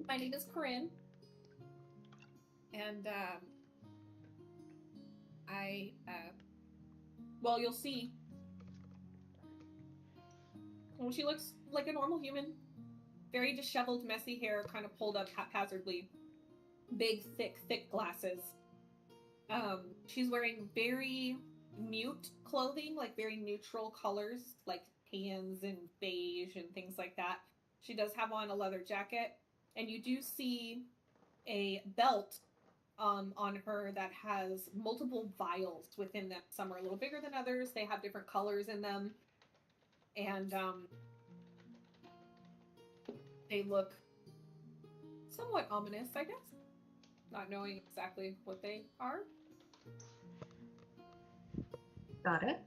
My name is Corinne. And, well, you'll see. Well, she looks like a normal human. Very disheveled, messy hair, kind of pulled up haphazardly. Big, thick glasses. She's wearing very mute clothing, like very neutral colors, like tans and beige and things like that. She does have on a leather jacket, and you do see a belt on her that has multiple vials within them. Some are a little bigger than others. They have different colors in them. And they look somewhat ominous, I guess. Not knowing exactly what they are. Got it.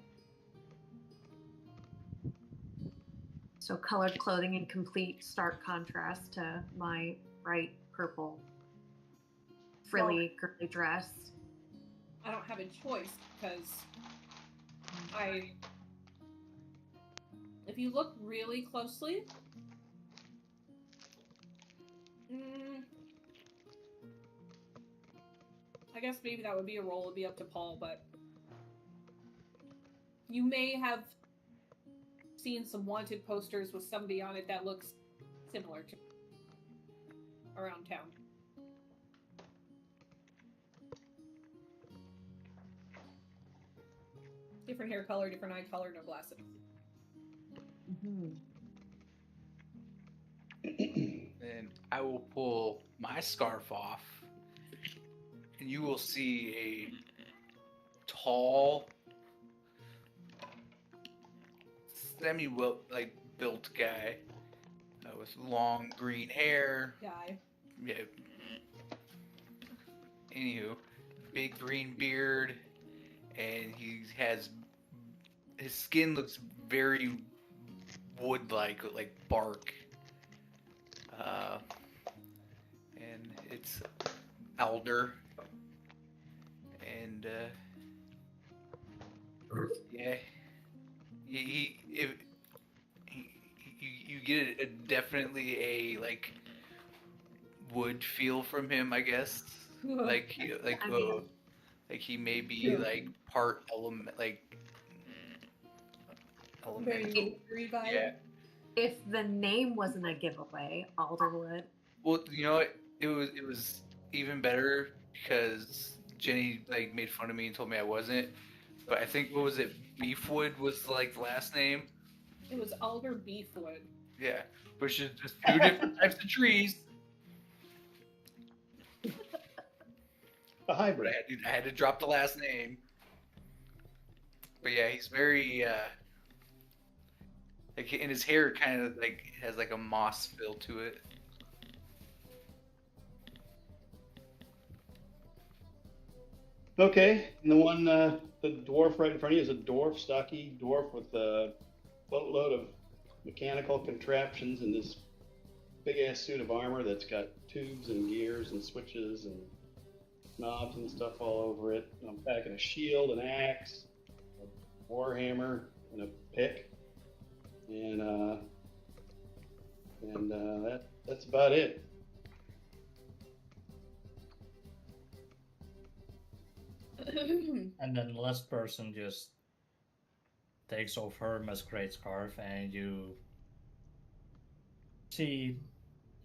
So colored clothing in complete stark contrast to my bright purple frilly girly dress. I don't have a choice because if you look really closely, I guess maybe that would be a roll. It'd be up to Paul, but you may have seen some wanted posters with somebody on it that looks similar to around town. Different hair color, different eye color, no glasses. And I will pull my scarf off, and you will see a tall, built guy with long green hair. Guy. Yeah. Anywho, big green beard, and his skin looks very wood-like, like bark. And it's Alder. And yeah, you get definitely a like wood feel from him, I guess. Like he may be like part element, like elemental. Very vibe. Yeah. If the name wasn't a giveaway, Alderwood. Well, you know what? It was even better because Jenny like made fun of me and told me I wasn't. But I think, what was it? Beefwood was like the last name. It was Alder Beefwood. Yeah, which is just two different types of trees. A hybrid. But I had to drop the last name. But yeah, he's very like, and his hair kind of like has like a moss feel to it. Okay, and the one, the dwarf right in front of you is a dwarf, stocky dwarf with a boatload of mechanical contraptions and this big-ass suit of armor that's got tubes and gears and switches and knobs and stuff all over it. And I'm packing a shield, an axe, a warhammer, and a pick, and that's about it. And then the last person just takes off her masquerade scarf, and you see,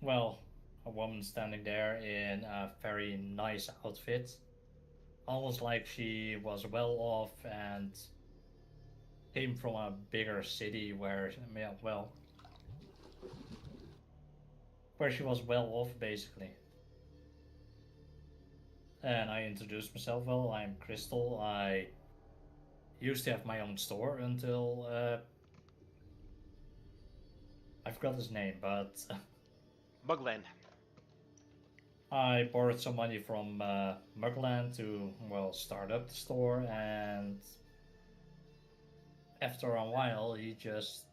well, a woman standing there in a very nice outfit, almost like she was well off and came from a bigger city where, where she was well off, basically. And I introduced myself. Well, I'm Crystal. I used to have my own store until I forgot his name, but Mugland. I borrowed some money from Mugland to, well, start up the store, and after a while he just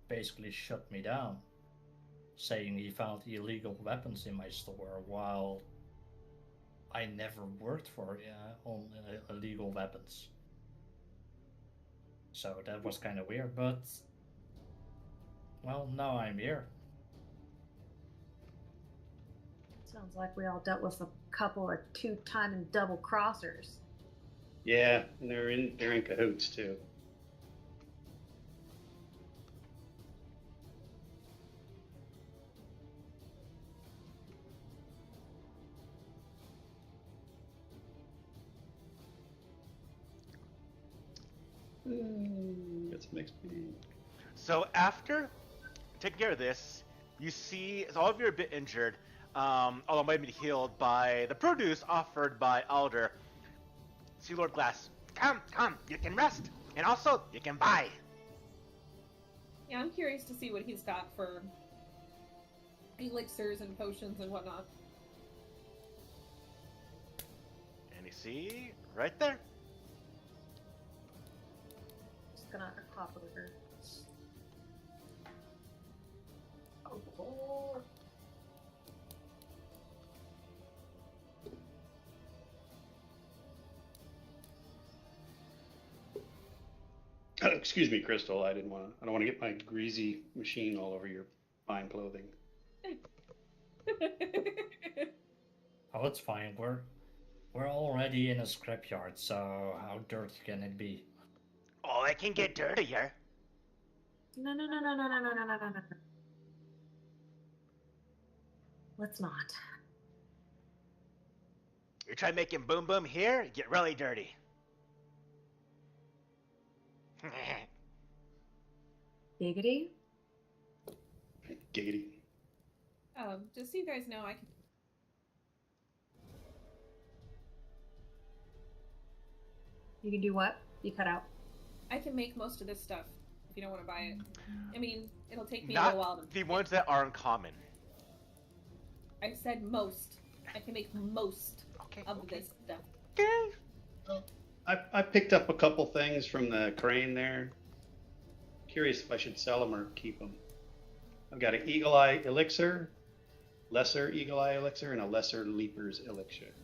basically shut me down, saying he found illegal weapons in my store, while I never worked for on illegal weapons. So that was kind of weird, but well, now I'm here. Sounds like we all dealt with a couple of two-time and double crossers. Yeah, and they're in cahoots too. Got some XP. So after taking care of this, you see all of you are a bit injured, although might be healed by the produce offered by Alder. See Lord Glass, come, you can rest, and also you can buy. Yeah, I'm curious to see what he's got for elixirs and potions and whatnot. And you see right there. Just gonna hop over. Excuse me, Crystal. I don't want to get my greasy machine all over your fine clothing. Oh, it's fine. We're already in a scrapyard, so how dirty can it be? Oh, it can get dirtier. No, no, no, no, no, no, no, no, no, no, no. Let's not. You try making boom boom here, get really dirty. Giggity? Giggity. Just so you guys know, You can do what? You cut out. I can make most of this stuff if you don't want to buy it. I mean, it'll take me a Not little while to the ones that are uncommon. I said most. I can make most of this stuff. Okay. I picked up a couple things from the crane there. Curious if I should sell them or keep them. I've got an Eagle Eye Elixir, lesser Eagle Eye Elixir, and a lesser Leaper's Elixir.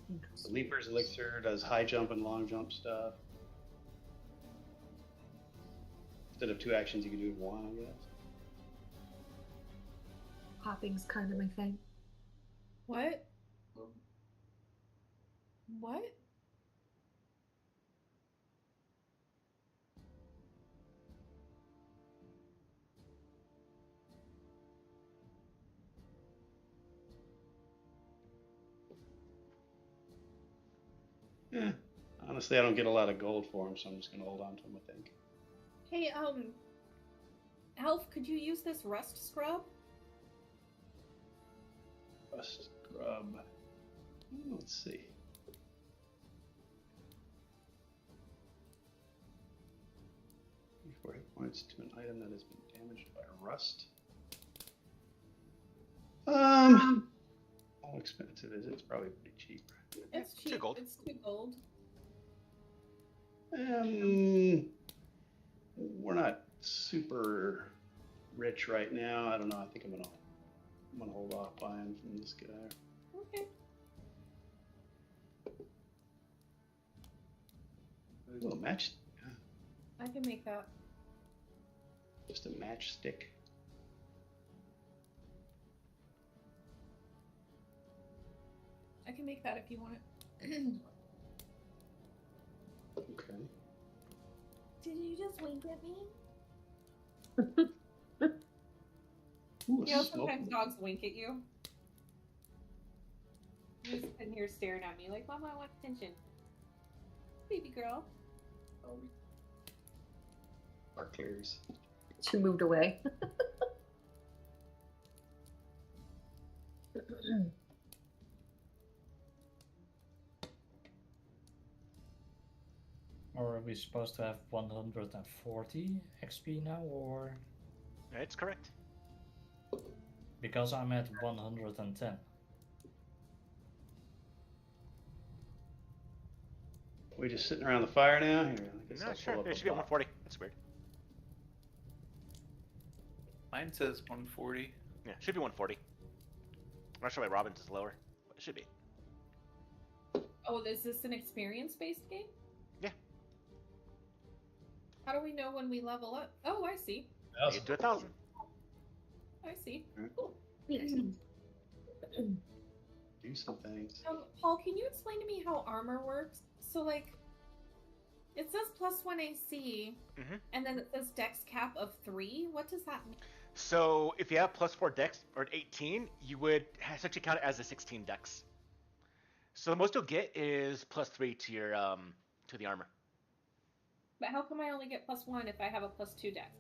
The Leaper's Elixir does high jump and long jump stuff. Instead of 2 actions, you can do 1, I guess. Hopping's kind of my thing. What? What? Yeah, honestly, I don't get a lot of gold for them, so I'm just going to hold on to them, I think. Hey, Elf, could you use this rust scrub? Rust Scrub. Let's see. Before hit points to an item that has been damaged by rust. How expensive is it? It's probably pretty cheap. It's cheap. 2 gold. It's 2 gold. We're not super rich right now. I don't know. I think I'm gonna hold off buying from this guy. Okay. A little match. I can make that. Just a matchstick. I can make that if you want it. Okay. Did you just wink at me? Ooh, You know, smoke. sometimes dogs wink at you. You're just sitting here staring at me like, Mama, I want attention. Baby girl. Barclays. She moved away. Or are we supposed to have 140 XP now, or? That's correct. Because I'm at 110. We just sitting around the fire now? Here, I guess No, I'll sure. pull up It a should be box. 140. That's weird. Mine says 140. Yeah, should be 140. I'm not sure why Robin's is lower, but it should be. Oh, is this an experience-based game? Yeah. How do we know when we level up? Oh, I see. You get to 1,000. I see. Alright. Cool. Do some things. Paul, can you explain to me how armor works? So, like, it says +1 AC, and then it says dex cap of 3. What does that mean? So if you have +4 dex or an 18, you would essentially count it as a 16 dex. So the most you'll get is +3 to your to the armor. But how come I only get +1 if I have a +2 dex?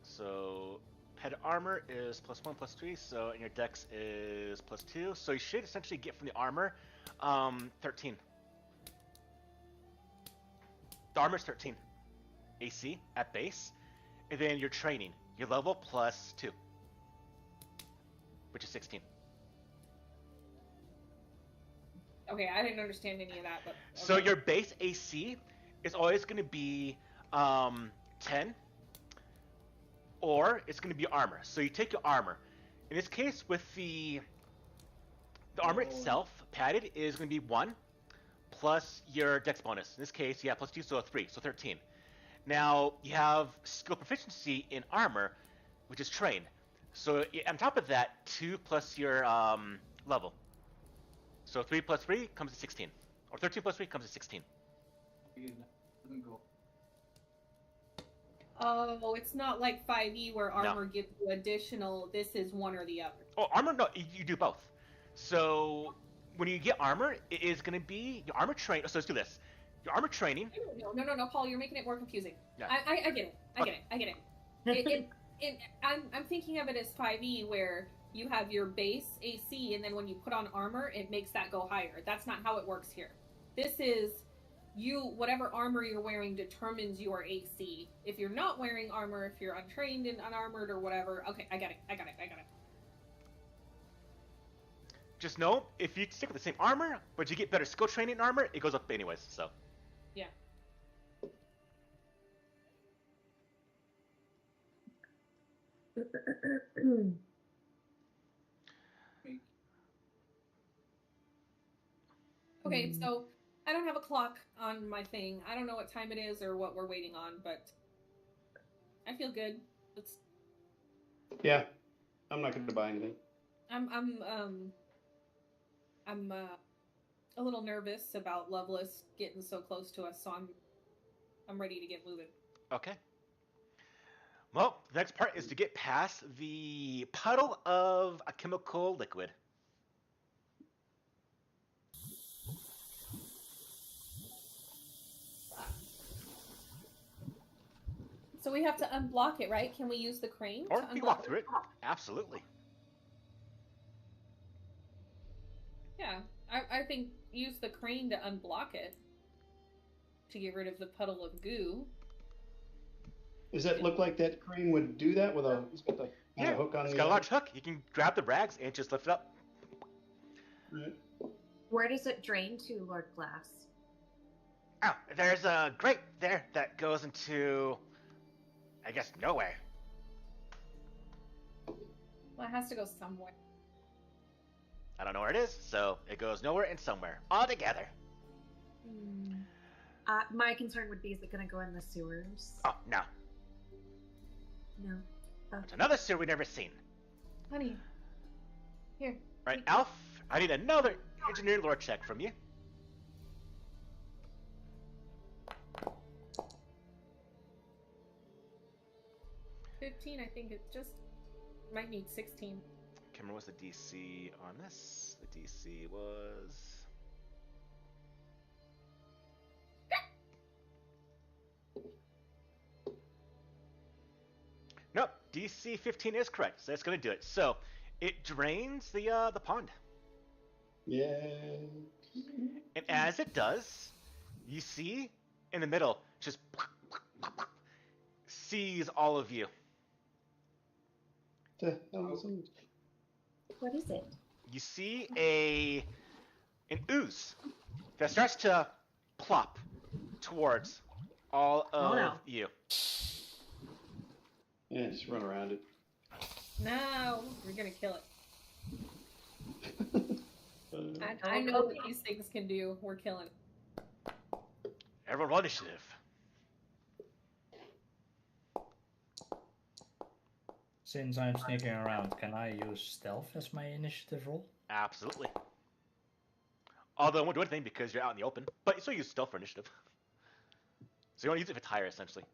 So head armor is +1, +3, so and your dex is +2. So you should essentially get from the armor 13. The armor is 13 AC at base, and then your training, your level +2, which is 16. Okay, I didn't understand any of that, but okay. So your base AC is always going to be 10, or it's going to be armor. So you take your armor. In this case, with the armor itself, padded, is going to be 1 plus your dex bonus. In this case, yeah, +2, so 3, so 13. Now, you have skill proficiency in armor, which is trained. So on top of that, 2 plus your level. So 3 plus 3 comes to 16. Or 13 plus 3 comes to 16. Oh, it's not like 5e where armor gives you additional. This is one or the other. Oh, armor? No, you do both. So when you get armor, it is going to be your armor train. So let's do this. Your armor training. No, Paul, you're making it more confusing. Yeah. I get it. I get it. I'm thinking of it as 5e where you have your base AC, and then when you put on armor, it makes that go higher. That's not how it works here. This is whatever armor you're wearing determines your AC. If you're not wearing armor, if you're untrained and unarmored or whatever, okay, I got it. Just know, if you stick with the same armor, but you get better skill training in armor, it goes up anyways, so. Yeah. Okay, so I don't have a clock on my thing. I don't know what time it is or what we're waiting on, but I feel good. Yeah, I'm not going to buy anything. I'm a little nervous about Loveless getting so close to us, so I'm ready to get moving. Okay. Well, the next part is to get past the puddle of a chemical liquid. So we have to unblock it, right? Can we use the crane? Or you can walk through it. Absolutely. Yeah, I think use the crane to unblock it. To get rid of the puddle of goo. Does it look like that crane would do that with a, it's got the hook on it's the got a large hook. You can grab the rags and just lift it up. Right. Where does it drain to, Lord Glass? Oh, there's a grate there that goes into, I guess, nowhere. Well, it has to go somewhere. I don't know where it is, so it goes nowhere and somewhere. All together. My concern would be, is it going to go in the sewers? Oh, no. No. Okay. It's another sewer we've never seen. Honey. Here. Right, Alf, I need another engineering lore check from you. $15, I think it just might need 16. Can't remember what's the DC on this. The DC was... Nope, DC 15 is correct, so that's going to do it. So, it drains the pond. Yeah. And as it does, you see in the middle, just sees all of you. What is it? You see an ooze that starts to plop towards all of you. Yeah, just run around it. No, we're gonna kill it. I know what these things can do. We're killing it. Everyone roll initiative. Since I'm sneaking around, can I use stealth as my initiative roll? Absolutely. Although it won't do anything because you're out in the open. But you still use stealth for initiative. So you want to use it if it's higher, essentially.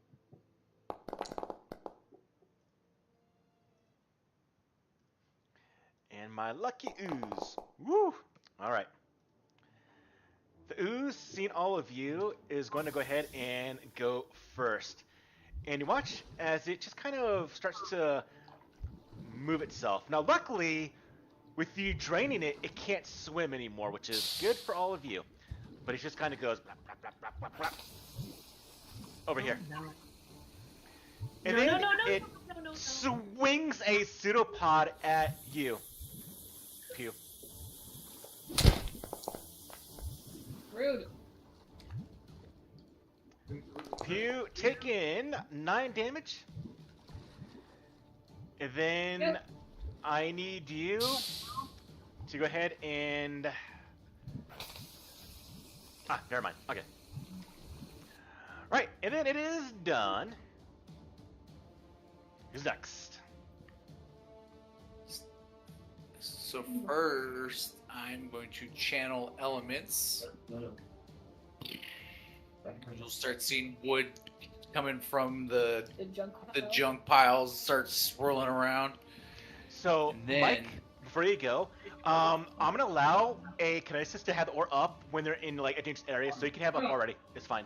And my lucky ooze. Woo! Alright. The ooze, seeing all of you, is going to go ahead and go first. And you watch as it just kind of starts to move itself. Now, luckily, with you draining it, it can't swim anymore, which is good for all of you. But it just kind of goes blah, blah, blah, blah, blah, blah, over here. No. And then it swings a pseudopod at you. Pew. Rude. Pew, taking 9 damage. And then I need you to go ahead and... never mind. Okay. Right, and then it is done. Who's next? So first, I'm going to channel elements. You'll start seeing wood coming from the junk piles, start swirling around. So, And then- Mike, before you go, I'm gonna allow a kinesis to have the ore up when they're in like a dangerous area, so you can have it up already. It's fine.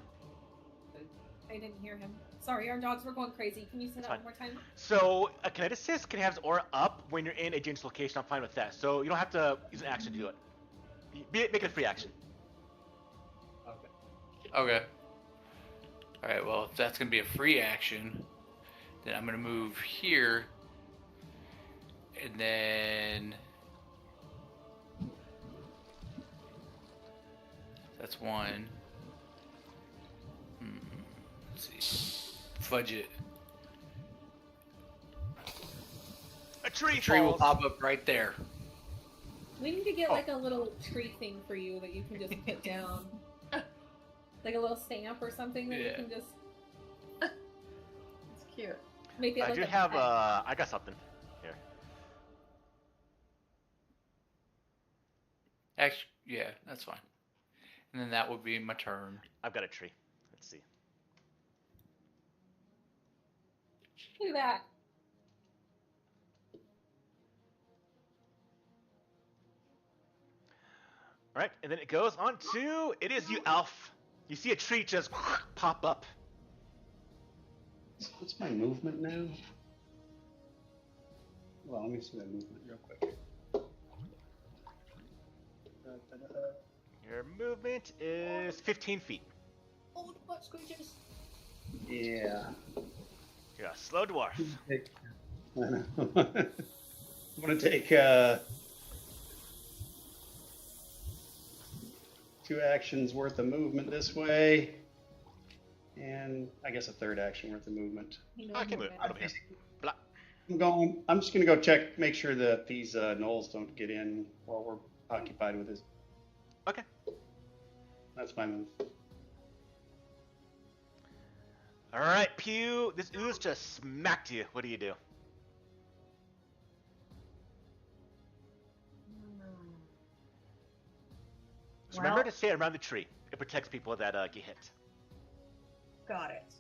I didn't hear him. Sorry, our dogs were going crazy. Can you say It's that fine. one more time? So a kineticist can have his aura up when you're in a dangerous location. I'm fine with that. So you don't have to use an action to do it. Make it a free action. Okay. Alright, well, if that's going to be a free action, then I'm going to move here. And then... That's one. Let's see. Fudge it. A tree The tree will falls. pop up right there. We need to get like a little tree thing for you that you can just put down. Like a little stamp or something that you can just It's cute. make it I like do a have. pet. I got something here. Actually, yeah, that's fine. And then that would be my turn. I've got a tree. Let's see. Look at that. All right, and then it goes on to. It is you, Alf. You see a tree just pop up. What's my movement now? Well, let me see that movement real quick. Your movement is 15 feet. Oh, the butt screeches. Yeah. You're a slow dwarf. I'm gonna take 2 actions worth of movement this way, and I guess a 3rd action worth of movement. I can move out of here. Blah. I'm just gonna go check, make sure that these gnolls don't get in while we're occupied with this. Okay. That's my move. All right, Pew. This ooze just smacked you. What do you do? Just remember to stay around the tree. It protects people that get hit. Got it.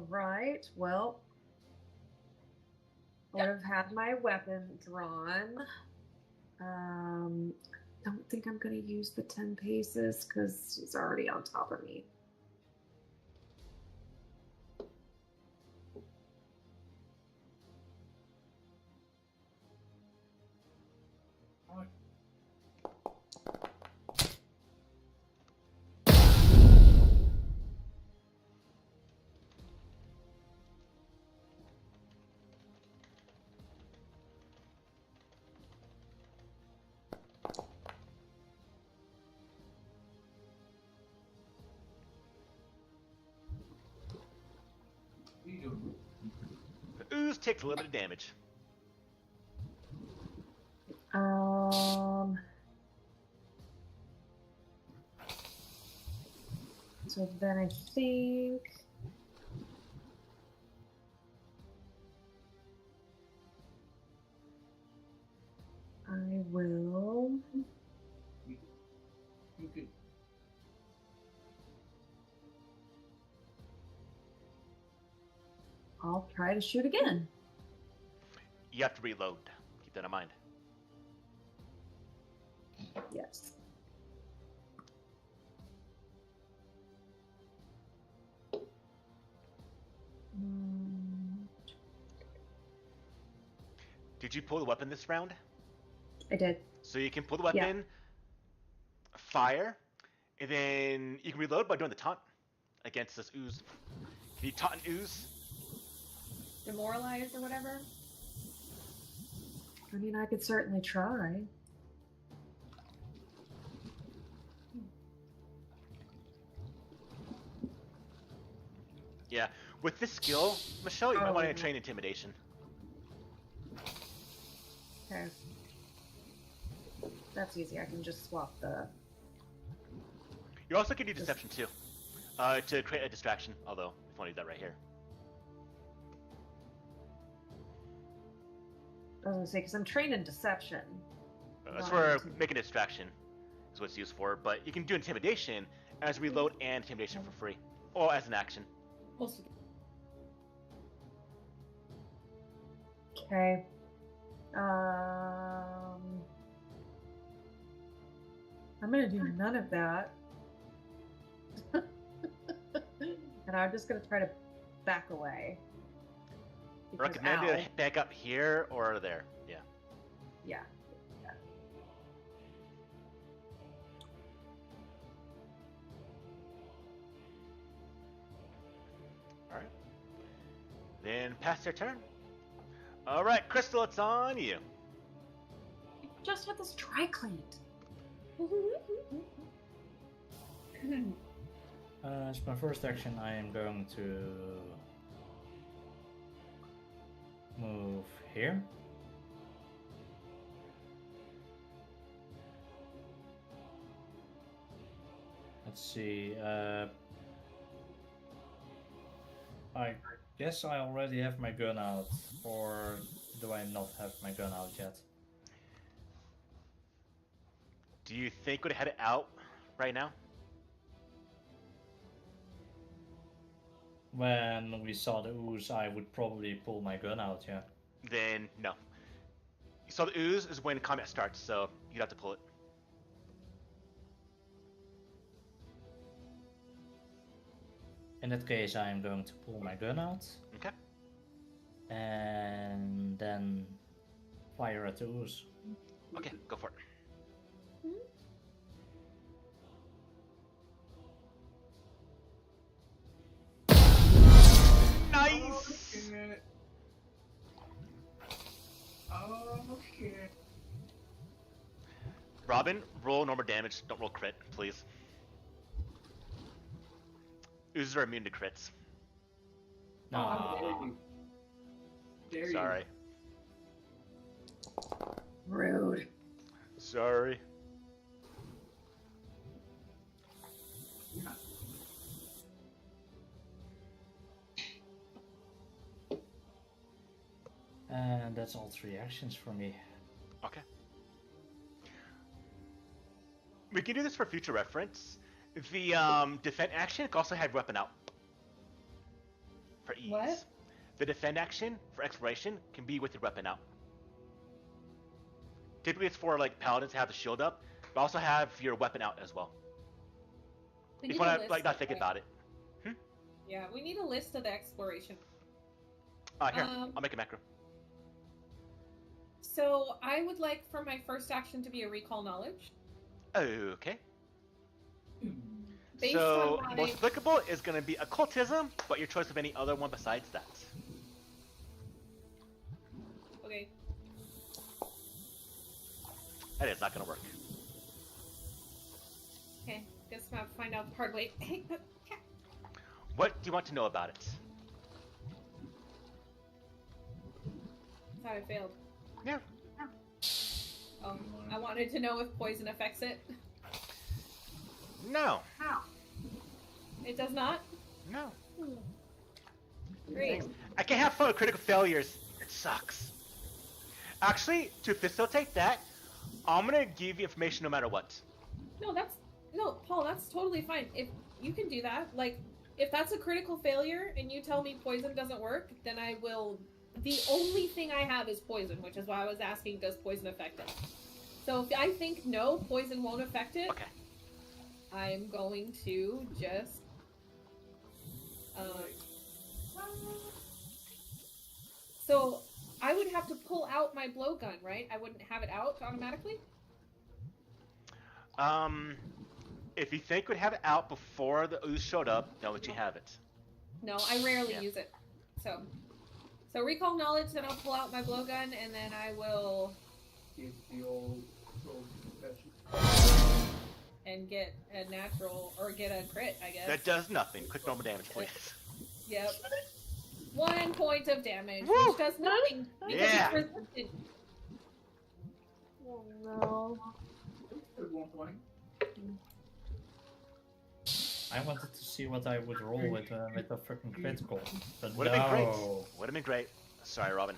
Right. Well, I would have had my weapon drawn. Don't think I'm going to use the 10 paces because he's already on top of me. The ooze takes a little bit of damage. So then I think I will. You could. I'll try to shoot again. You have to reload. Keep that in mind. Yes. Did you pull the weapon this round? I did. So you can pull the weapon, fire, and then you can reload by doing the taunt against this ooze. Can you taunt an ooze? Demoralized or whatever. I mean, I could certainly try. Yeah. With this skill, Michelle, you might want to train intimidation. Okay. That's easy. I can just swap the You also can do deception too, to create a distraction. Although, if you want to do that right here. I was gonna say, because I'm trained in deception. That's where making a distraction is what it's used for. But you can do intimidation as reload and intimidation for free, or as an action. Most of Okay. I'm gonna do none of that. And I'm just gonna try to back away. Because, Recommend it back up here or there. Yeah. Yeah. All right. Then pass your turn. All right, Crystal, it's on you. Just had this dry cleaned. As my first action, I am going to move here. Let's see. I guess I already have my gun out, or do I not have my gun out yet? Do you think we'd head it out right now? When we saw the ooze, I would probably pull my gun out, yeah. Then no. You saw the ooze is when combat starts, so you'd have to pull it. In that case, I am going to pull my gun out. Okay. And then fire at the ooze. Okay, go for it. Nice! Okay. Robin, roll normal damage. Don't roll crit, please. Oozes are immune to crits. No. Dare you. Sorry. Rude. Sorry. And that's all 3 actions for me. Okay. We can do this for future reference. The defend action can also have weapon out. For ease. What? The defend action for exploration can be with your weapon out. Typically it's for like paladins to have the shield up, but also have your weapon out as well. We If need you a want to list like not of, think about it. Yeah, we need a list of the exploration. Here, Um, I'll make a macro. So I would like for my first action to be a recall knowledge. Okay. Based So on my... most applicable is going to be occultism, but your choice of any other one besides that. Okay. That is not going to work. Okay. Guess I'm about to find out the hard way. Hey, cat. What do you want to know about it? Thought I failed. Yeah. Oh, I wanted to know if poison affects it. No. It does not? No. Great. I can't have fun with critical failures. It sucks. Actually, to facilitate that, I'm gonna give you information no matter what. No, Paul, that's totally fine. If you can do that, like, if that's a critical failure and you tell me poison doesn't work, then I will. The only thing I have is poison, which is why I was asking, does poison affect it? So if I think no, poison won't affect it, Okay. I'm going to just. So I would have to pull out my blowgun, right? I wouldn't have it out automatically? If you think we'd have it out before the ooze showed up, know that you have it. No, I rarely Yeah. use it. So recall knowledge, then I'll pull out my blowgun, and then I will Give the old confession. and get a natural or get a crit, I guess. That does nothing. Quick normal damage, please. Yep. 1 point of damage, Woo! which does nothing because Yeah. it's resistant. Oh no. At one point. I wanted to see what I would roll with a freaking critical, but Would have been great. no. Would have been great. Sorry, Robin.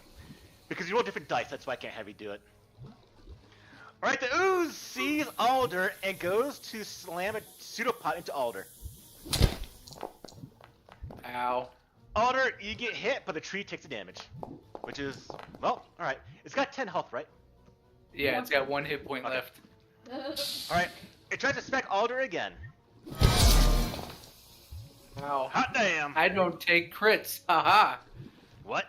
Because you roll different dice, that's why I can't have you do it. Alright, the ooze sees Alder and goes to slam a pseudopod into Alder. Ow. Alder, you get hit, but the tree takes the damage. Which is, well, alright. It's got 10 health, right? Yeah, it's got 1 hit point Okay. left. Alright, it tries to smack Alder again. Ow. Hot damn! I don't take crits. Haha. What?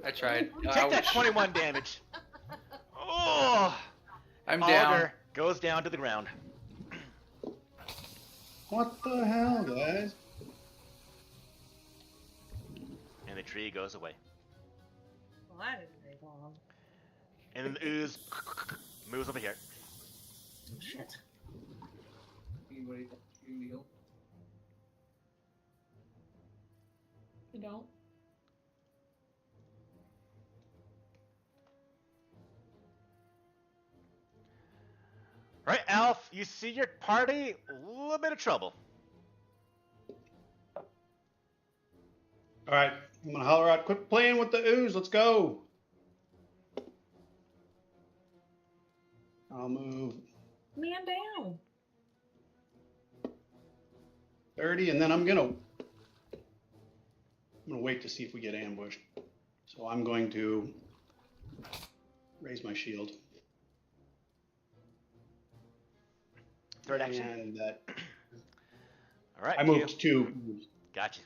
I tried. Take that Ouch. 21 damage. Oh! I'm down. Alder goes down to the ground. What the hell, guys? And the tree goes away. Well, that didn't take long. And then the ooze moves over here. Shit. Anybody you heal? You don't. Right, Alf, you see your party, a little bit of trouble. All right, I'm gonna holler out. Quit playing with the ooze. Let's go. I'll move Man down. 30, and then I'm gonna wait to see if we get ambushed. So I'm going to raise my shield. Third action. And that All right. I moved 2 moves. Gotcha.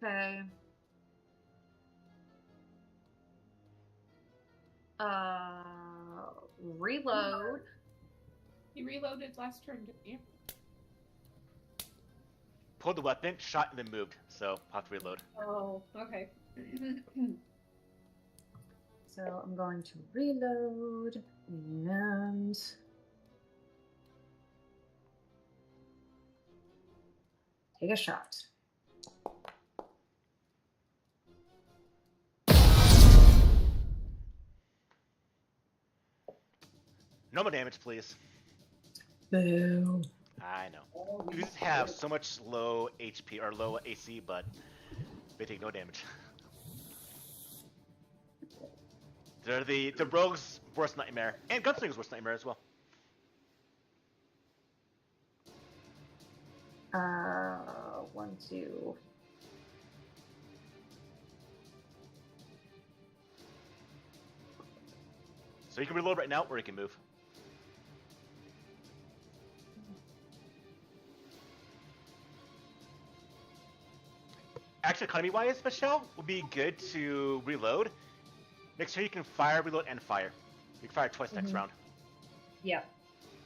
Okay. Reload. You reloaded last turn, didn't you? Pulled the weapon, shot, and then moved. So, have to reload. Oh, okay. So I'm going to reload and take a shot. Normal damage, please. Boo. I know. Oozes have so much low HP or low AC, but they take no damage. They're the rogue's worst nightmare, and gunslinger's worst nightmare as well. 1, 2. So you can reload right now, or you can move. Actually, economy-wise, Michelle, would be good to reload. Next turn you can fire, reload, and fire. You can fire twice next round. Yeah.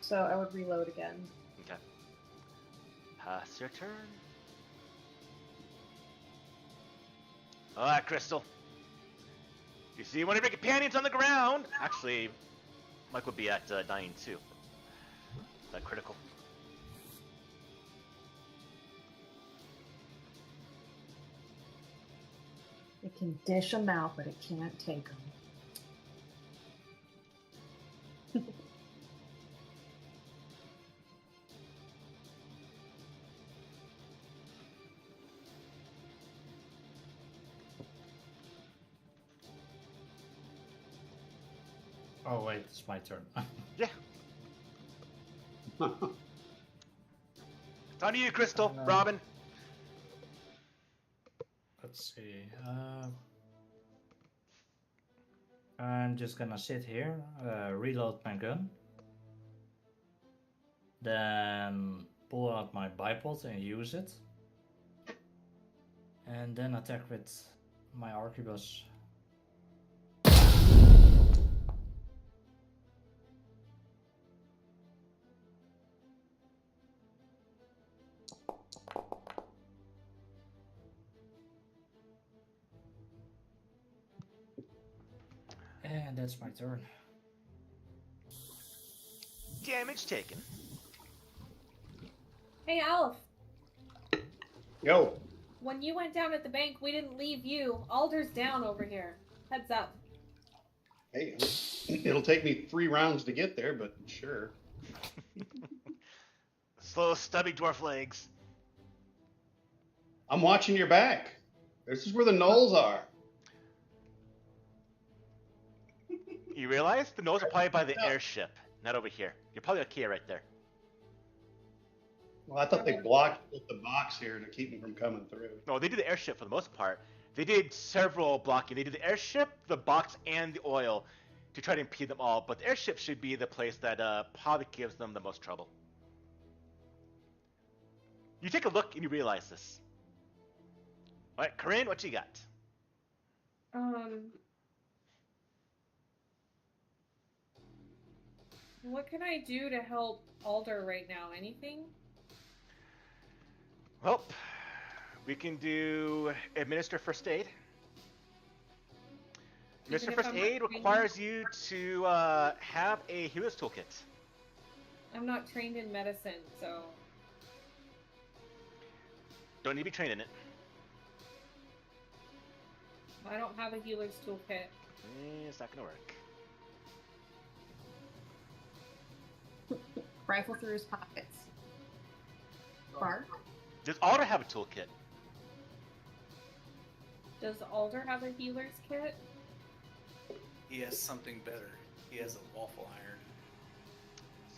So I would reload again. Okay. It's your turn. Alright, Crystal. You see one of your companions on the ground. Actually, Mike would be at 9 too. That critical. It can dish them out, but it can't take them. Oh wait, it's my turn. Yeah. It's on you, Crystal. Robin. Let's see. I'm just gonna sit here, reload my gun, then pull out my bipod and use it, and then attack with my arquebus. And that's my turn. Damage taken. Hey, Alf. Yo. When you went down at the bank, we didn't leave you. Alder's down over here. Heads up. Hey. It'll take me 3 rounds to get there, but sure. Slow, stubby dwarf legs. I'm watching your back. This is where the gnolls are. You realize the gnolls are probably by the airship, not over here. You're probably okay right there. Well, I thought they blocked the box here to keep them from coming through. No, they did the airship for the most part. They did several blocking. They did the airship, the box, and the oil to try to impede them all. But the airship should be the place that probably gives them the most trouble. You take a look and you realize this. All right, Corinne, what you got? What can I do to help Alder right now? Anything? Well, we can do administer first aid. Administer first aid requires you to have a healer's toolkit. I'm not trained in medicine, so... Don't need to be trained in it. I don't have a healer's toolkit. It's not gonna work. Rifle through his pockets. Bark. Does Alder have a toolkit? Does Alder have a healer's kit? He has something better. He has a waffle iron.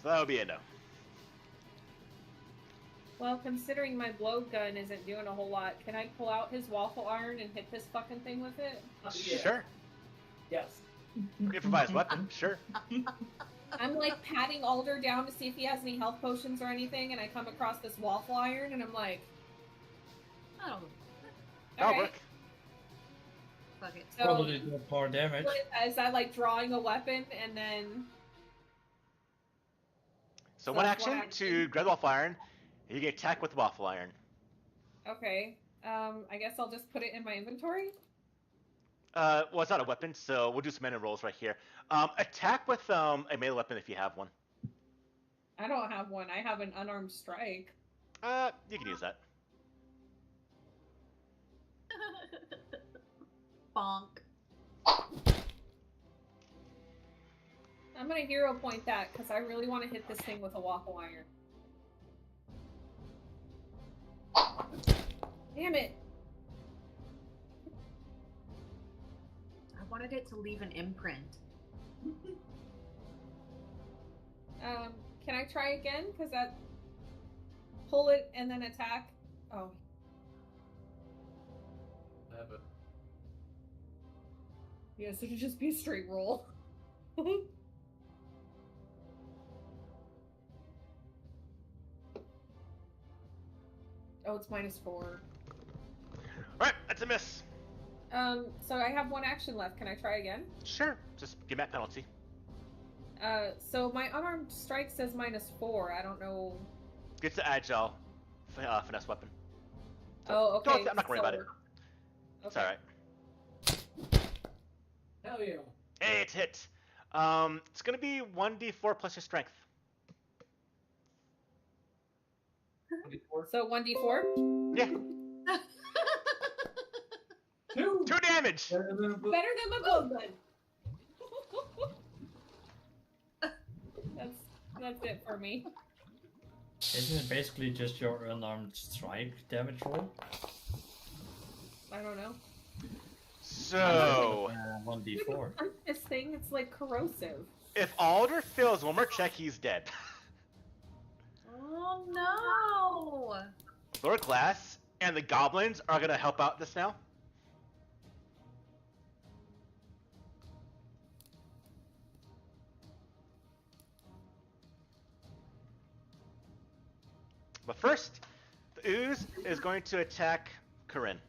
So that would be a no. Well, considering my blowgun isn't doing a whole lot, can I pull out his waffle iron and hit this fucking thing with it? Yeah. Sure. Yes. Improvised weapon, sure. I'm like patting Alder down to see if he has any health potions or anything, and I come across this waffle iron, and I'm like, Oh, That'll alright. work. fuck it. So, Probably do more damage. is that like drawing a weapon and then... So So one that's action one to action. grab the waffle iron. You can attack with the waffle iron. Okay. I guess I'll just put it in my inventory. Well, it's not a weapon, so we'll do some mana rolls right here. Attack with a melee weapon if you have one. I don't have one. I have an unarmed strike. You can use that. Bonk. I'm gonna hero point that because I really want to hit this thing with a waffle iron. Damn it! I wanted it to leave an imprint. Can I try again? Because that... Pull it and then attack. Oh. I have a Yes, it should just be a straight roll. Oh, it's -4. Alright, that's a miss. So I have one action left. Can I try again? Sure, just give me that penalty. So my unarmed strike says -4. I don't know. It's the agile finesse weapon. Oh, okay. I'm not worried about it. It's Okay. alright. hell yeah. Hey, it's hit. It's gonna be 1d4 plus your strength. 24. So 1d4. Yeah, 2. 2 damage. Better than my blowgun. That's it for me. Isn't it basically just your unarmed strike damage roll? I don't know. So, 1d4. This thing, it's like corrosive. if Alder fails one more check, he's dead. Oh no! Lord Glass and the goblins are gonna help out this now. But first, the ooze is going to attack Corinne.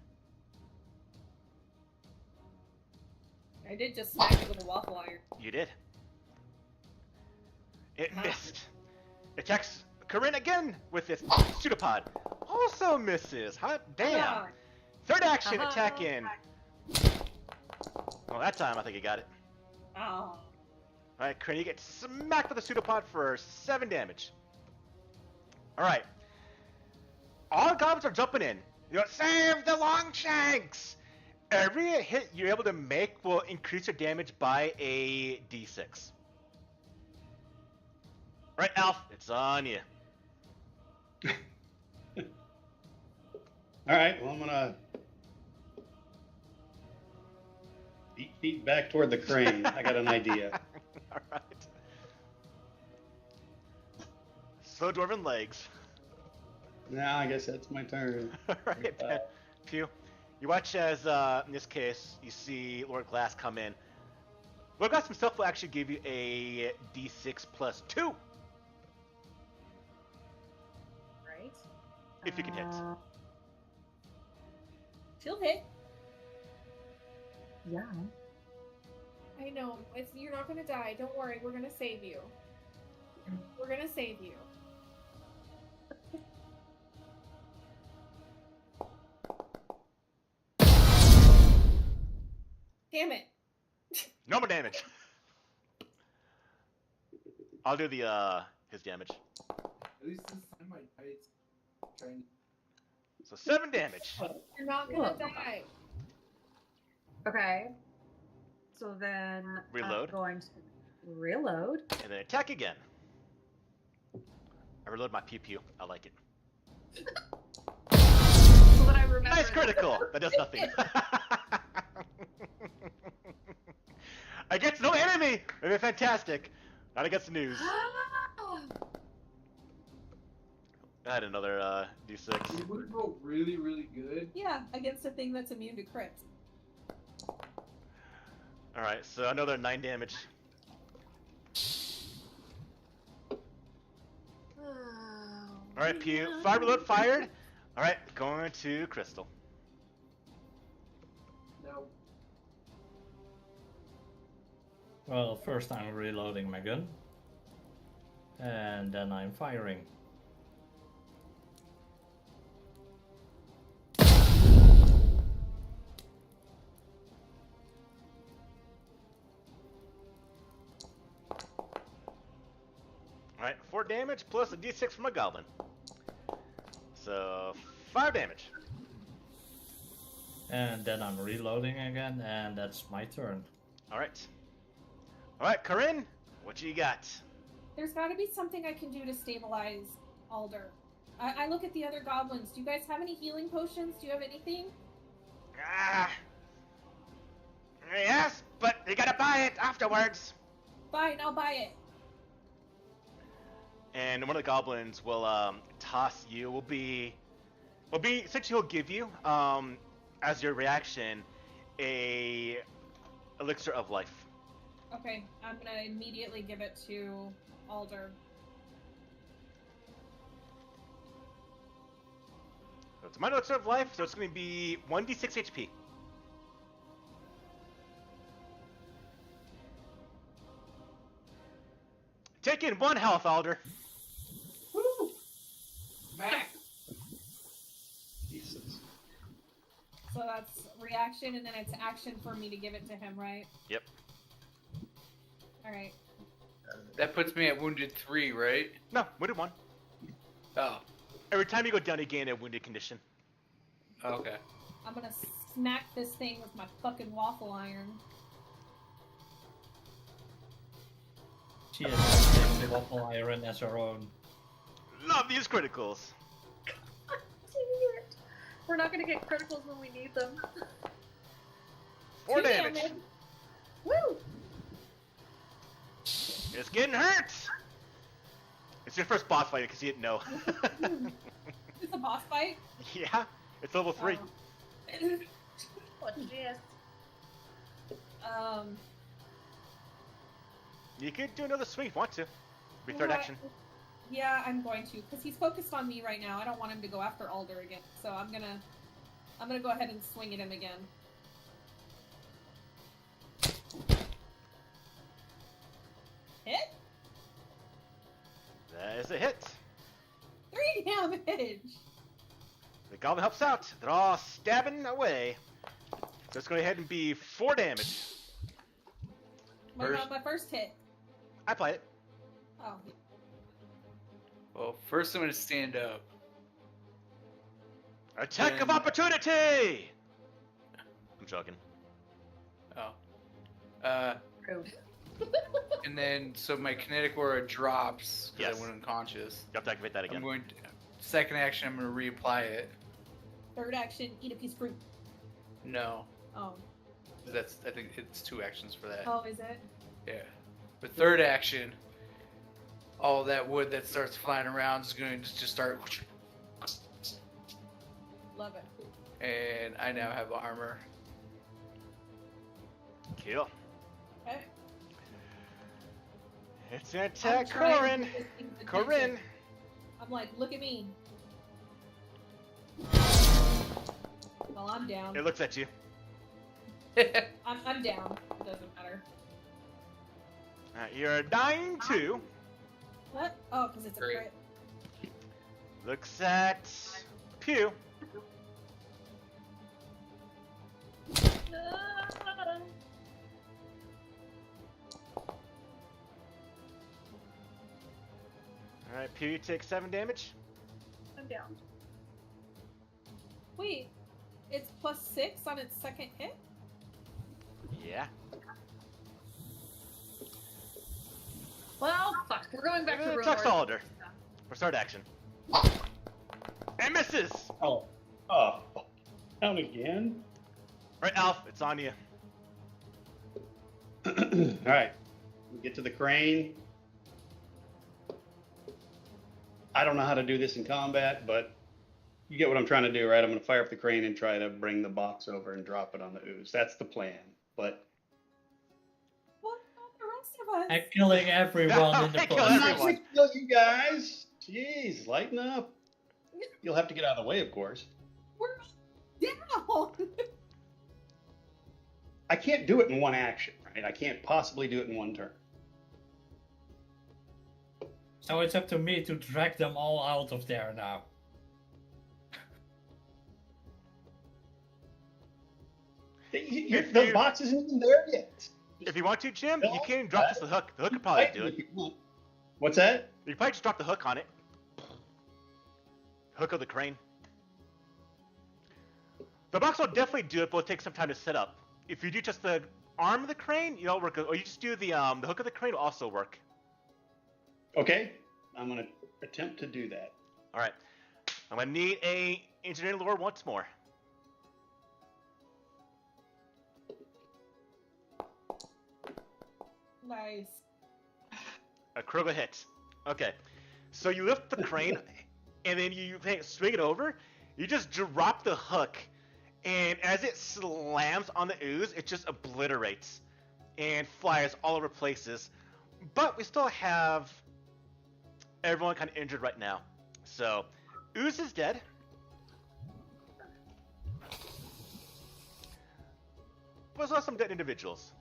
I did just smack it with a waffle iron. You did. It Ah. missed. Attacks Corinne again with its pseudopod. Also misses. Hot damn. Ah. Third action, Uh-huh. attack in. Well, that time I think you got it. Oh. Alright, Corinne, you get smacked with a pseudopod for 7 damage. Alright. All the goblins are jumping in. You know, save the Longshanks! Every hit you're able to make will increase your damage by a d6. Right, Alf, it's on you. All right. Well, I'm gonna 8 feet back toward the crane. I got an idea. All right. Slow dwarven legs. Now I guess that's my turn. All right, Pew. You watch as, in this case, you see Lord Glass come in. Lord Glass himself will actually give you a d6 plus 2. Right. If you can hit. She'll hit. Yeah. I know. You're not gonna die. Don't worry. We're gonna save you. We're gonna save you. Damn it. No more damage. I'll do the his damage. At least this time my dice trying. So 7 damage. You're not gonna die. Okay. So then Reload. I'm going to reload. And then attack again. I reload my pew pew. I like it. So that I remember. Nice critical. That does nothing. Against no enemy. That'd be fantastic. Not against the news. I had another d6. You would roll really, really good. Yeah, against a thing that's immune to crits. Alright, so another 9 damage. Alright, Pew. Fire reload fired. Alright, going to Crystal. No. Well, first I'm reloading my gun. And then I'm firing. Alright, 4 damage plus a d6 from a goblin. So, 5 damage. And then I'm reloading again, and that's my turn. Alright. Alright, Corinne, what you got? There's gotta be something I can do to stabilize Alder. I look at the other goblins. Do you guys have any healing potions? Do you have anything? Yes, but you gotta buy it afterwards. Fine, I'll buy it. And one of the goblins will toss you. Will be essentially he'll give you as your reaction a elixir of life. Okay, I'm gonna immediately give it to Alder. So it's my elixir of life, so it's going to be 1d6 HP. Take in 1 health, Alder. Woo! Back. Jesus. So that's reaction, and then it's action for me to give it to him, right? Yep. Alright. That puts me at wounded 3, right? No, wounded 1. Oh, Every time you go down, you gain a wounded condition. okay. I'm gonna smack this thing with my fucking waffle iron. She has the waffle iron as her own. Love these criticals. Dang it. We're not gonna get criticals when we need them. 4 2 damage. Woo! It's getting hurt. It's your first boss fight because you didn't know. It's a boss fight? Yeah, it's level 3. Oh. What yes. You could do another swing if you want to. Be You third know what? action. Yeah, I'm going to, because he's focused on me right now. I don't want him to go after Alder again, so I'm gonna go ahead and swing at him again. Hit? That is a hit. 3 damage! The goblin helps out. They're all stabbing away. So it's going to go ahead and be 4 damage. What about my first hit? I played it. Oh, Well, first I'm gonna stand up. Attack of And- opportunity! I'm joking. Oh. Rude. And then, so my kinetic aura drops because Yes. I went unconscious. You have to activate that again. I'm going to, second action, I'm going to reapply it. Third action, eat a piece of fruit. No. Oh. I think it's 2 actions for that. Oh, is it? Yeah. But third action, all that wood that starts flying around is going to just start. Love it. And I now have armor. Kill. Okay. It's an attack, I'm trying to Corin. get this thing's attention. Corin. I'm like, look at me. Well, I'm down. It looks at you. I'm down. It doesn't matter. You're dying too. What? Oh, because it's a Great. crit. Looks at Pew. Alright, Pew, you take 7 damage. I'm down. Wait, it's +6 on its second hit? Yeah. Well, fuck. We're going back to room. Tuck Soldier. For start action. And misses! Oh. Down again? Alright, Alf, it's on you. Alright. We get to the crane. I don't know how to do this in combat, but you get what I'm trying to do, right? I'm going to fire up the crane and try to bring the box over and drop it on the ooze. That's the plan. But What about the rest of us? And killing everyone in the Kill I'm process. not everyone. going to kill you guys. Jeez, lighten up. You'll have to get out of the way, of course. We're down! I can't do it in one action, right? I can't possibly do it in one turn. So it's up to me to drag them all out of there now. The box isn't even there yet. If you want to, Jim, No, you can drop this the hook. The hook could probably do it. What's that? You could probably just drop the hook on it. Hook of the crane. The box will definitely do it, but it'll take some time to set up. If you do just the arm of the crane, you'll work. Or you just do the hook of the crane will also work. Okay, I'm gonna attempt to do that. All right. I'm gonna need a engineering lore once more. Nice. A critical hit. Okay. So you lift the crane, and then you swing it over. You just drop the hook, and as it slams on the ooze, it just obliterates and flies all over places. But we still have everyone kind of injured right now. So, ooze is dead. But there's some dead individuals.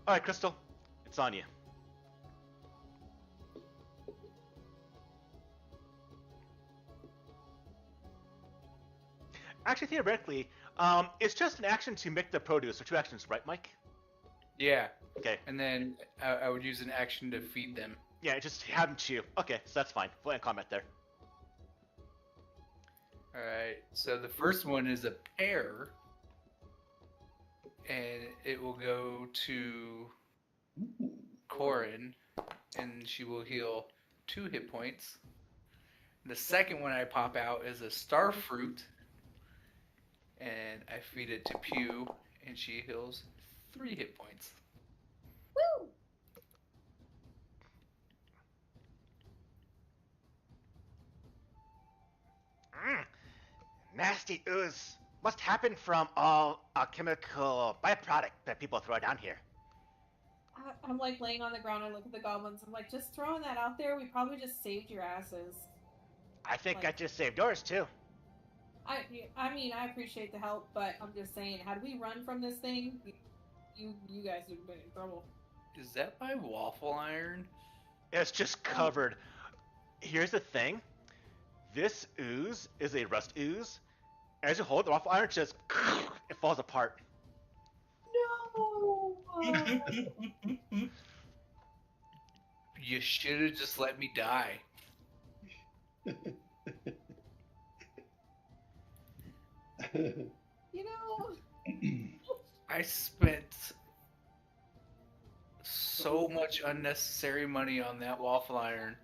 All right, Crystal, it's on you. Actually, theoretically, it's just an action to make the produce. So 2 actions, right, Mike? Yeah. Okay. And then I would use an action to feed them. Yeah, just have them chew. Okay, so that's fine. Full end combat there. Alright, so the first one is a pear. And it will go to Corin. And she will heal 2 hit points. The second one I pop out is a star fruit. And I feed it to Pew. And she heals 3 hit points. Woo! Nasty ooze. Must happen from all chemical byproduct that people throw down here. I'm like laying on the ground and look at the goblins. I'm like, just throwing that out there, we probably just saved your asses. I think I just saved yours too. I mean, I appreciate the help, but I'm just saying, had we run from this thing, you guys would have been in trouble. Is that my waffle iron? It's just covered. Here's the thing. This ooze is a rust ooze. As you hold the waffle iron, just it falls apart. No! You should have just let me die. You know, I spent so much unnecessary money on that waffle iron.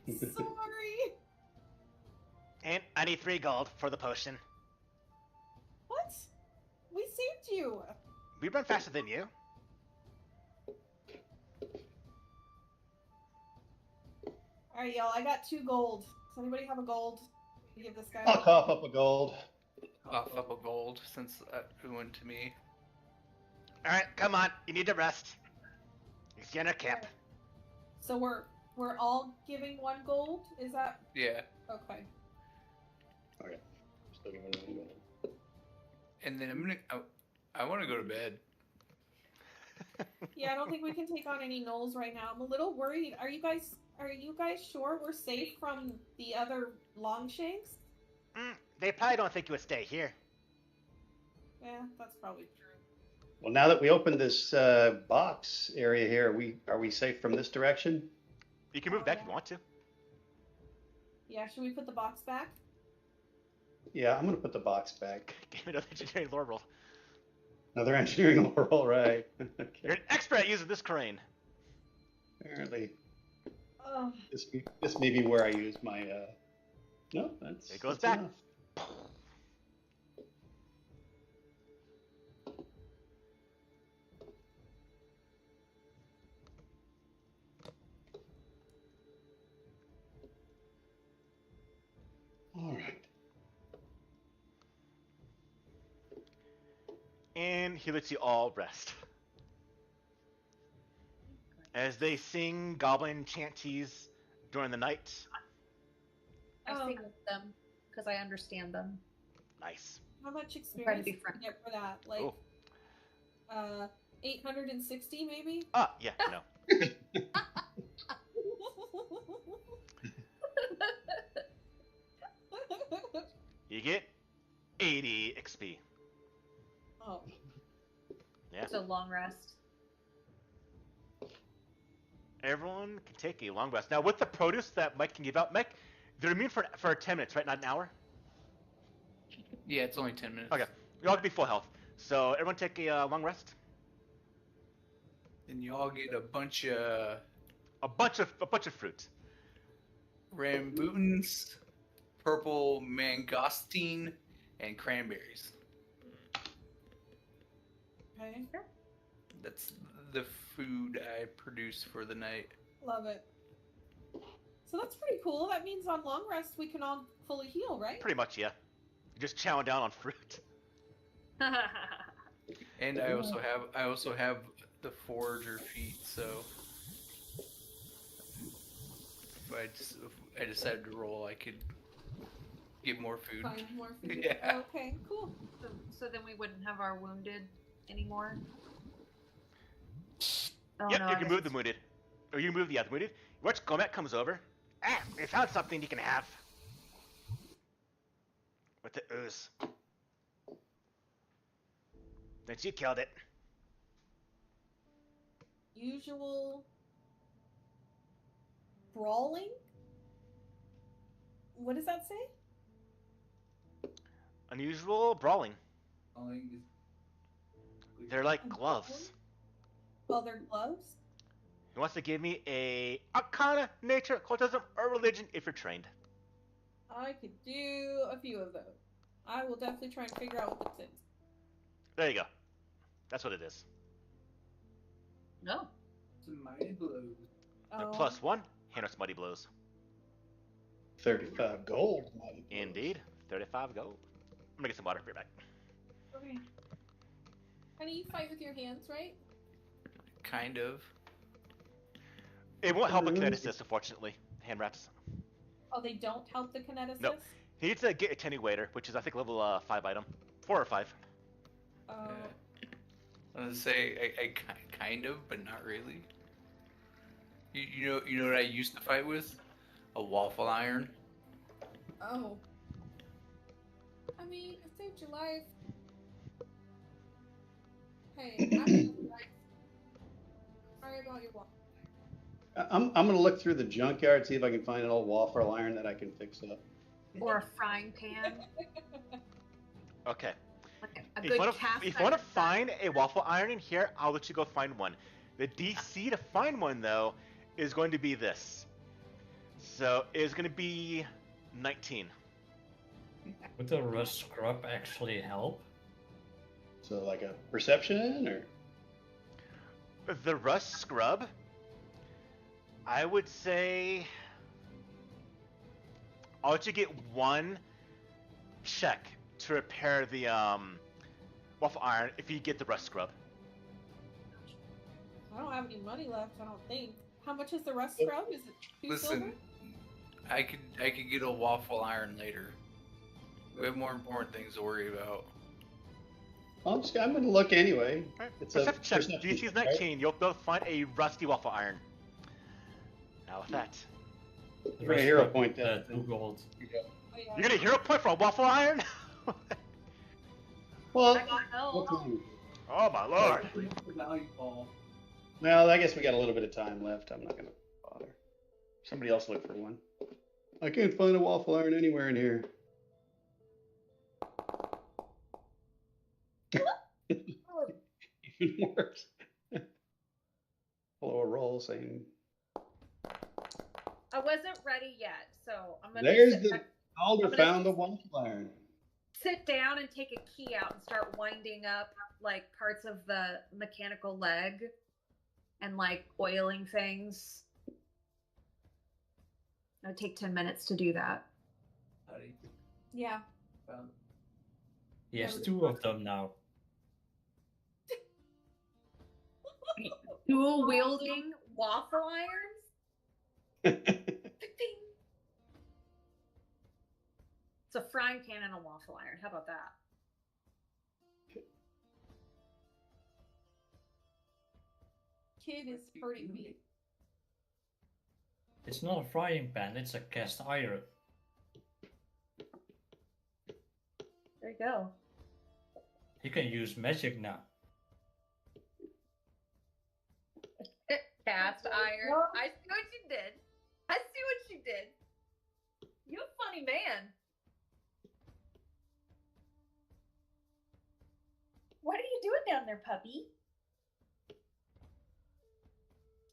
Sorry. And I need 3 gold for the potion. What? We saved you. We run faster than you. All right, y'all. I got 2 gold. Does anybody have a gold to give this guy? I'll cough up a gold. Off up a gold since it went to me. All right, come on. You need to rest. It's your camp. So we're all giving 1 gold. Is that Yeah. okay? Okay. Still giving it 1 gold. And then I want to go to bed. Yeah, I don't think we can take on any gnolls right now. I'm a little worried. Are you guys sure we're safe from the other Longshanks? They probably don't think you would stay here. Yeah, that's probably true. Well, now that we opened this box area here, are we safe from this direction? You can move back if you want to. Yeah, should we put the box back? Yeah, I'm gonna put the box back. Give me another engineering lore roll. Another engineering roll, right? Okay. You're an expert at using this crane. Apparently, Oh, this may be where I use my. No, that's. It goes that's back. enough. All right. And he lets you all rest. As they sing goblin chanties during the night. I sing with them because I understand them. Nice. how much trying to experience be did friendly. you get for that? Like, Oh. 860 maybe? Ah, yeah, no. You get 80 XP. Oh, Yeah. So long rest. Everyone can take a long rest. Now, with the produce that Mike can give out, Mike, they're immune for 10 minutes, right? Not an hour? Yeah, it's only 10 minutes. Okay. You all can be full health. So, everyone take a long rest. And you all get a bunch of A bunch of fruit. rambuns, purple mangosteen, and cranberries. okay. That's the food I produce for the night. Love it. So that's pretty cool. That means on long rest we can all fully heal, right? Pretty much, yeah. You're just chowing down on fruit. And I also have the forager feat, so if I decided to roll, I could get more food. Find more food. Yeah. Okay, cool. So then we wouldn't have our wounded anymore. Oh, Yep, no, you I can guess move the wounded. Or you can move the wounded. Watch Gomet comes over. Ah, we found something you can have. With the ooze. Then she killed it. Usual brawling? What does that say? Unusual brawling. Calling is They're like gloves. Well, they're gloves. He wants to give me a arcana, nature, occultism, or religion if you're trained. I could do a few of those. I will definitely try and figure out what this is. There you go. That's what it is. No. some mighty blows. The Oh, +1, hand us mighty blows. 35 gold. Indeed, 35 gold. I'm gonna get some water for you back. okay. Honey, you fight with your hands, right? Kind of. It won't help with kineticist, unfortunately. Hand wraps. Oh, they don't help the kineticist? No. He needs to get attenuator, which is I think level 5 item. 4 or 5. Oh, I was gonna say I kind of, but not really. You know what I used to fight with? A waffle iron. oh. I mean, it saved your life. Hey, I'm sorry about your walk. I'm gonna look through the junkyard, see if I can find an old waffle iron that I can fix up. Or a frying pan. Okay. Like a If good you wanna, cast if you want to iron. find a waffle iron in here, I'll let you go find one. The DC to find one, though, is going to be this. So it's going to be 19. Would the rust scrub actually help? So like a perception or? The rust scrub, I would say I'll let you get one check to repair the waffle iron if you get the rust scrub. I don't have any money left, I don't think. How much is the rust scrub? Is it 2 silver? Listen, I could get a waffle iron later. We have more important things to worry about. I'm going to look anyway. Right. It's Perception check. perception DC is check, 19. right? You'll be able to find a rusty waffle iron. Now with that, You're going to hero point that. 2 gold. Oh, yeah. you're gonna hero point for a waffle iron? Well, I got help. what time? Oh my lord! Now you fall. Well, I guess we got a little bit of time left. I'm not going to bother. Somebody else look for one. I can't find a waffle iron anywhere in here. Even worse. Hello, a roll saying. I wasn't ready yet, so I'm gonna There's sit the back- Alder I'm gonna- found the waffle iron. sit down and take a key out and start winding up like parts of the mechanical leg and like oiling things. It would take 10 minutes to do that. Howdy. Yeah. Found He has 2 of them now. Dual wielding waffle irons? It's a frying pan and a waffle iron. How about that? Kid is hurting me. It's not a frying pan, it's a cast iron. There you go. You can use magic now. Cast iron. I see what you did. I see what you did. You're a funny man. What are you doing down there, puppy?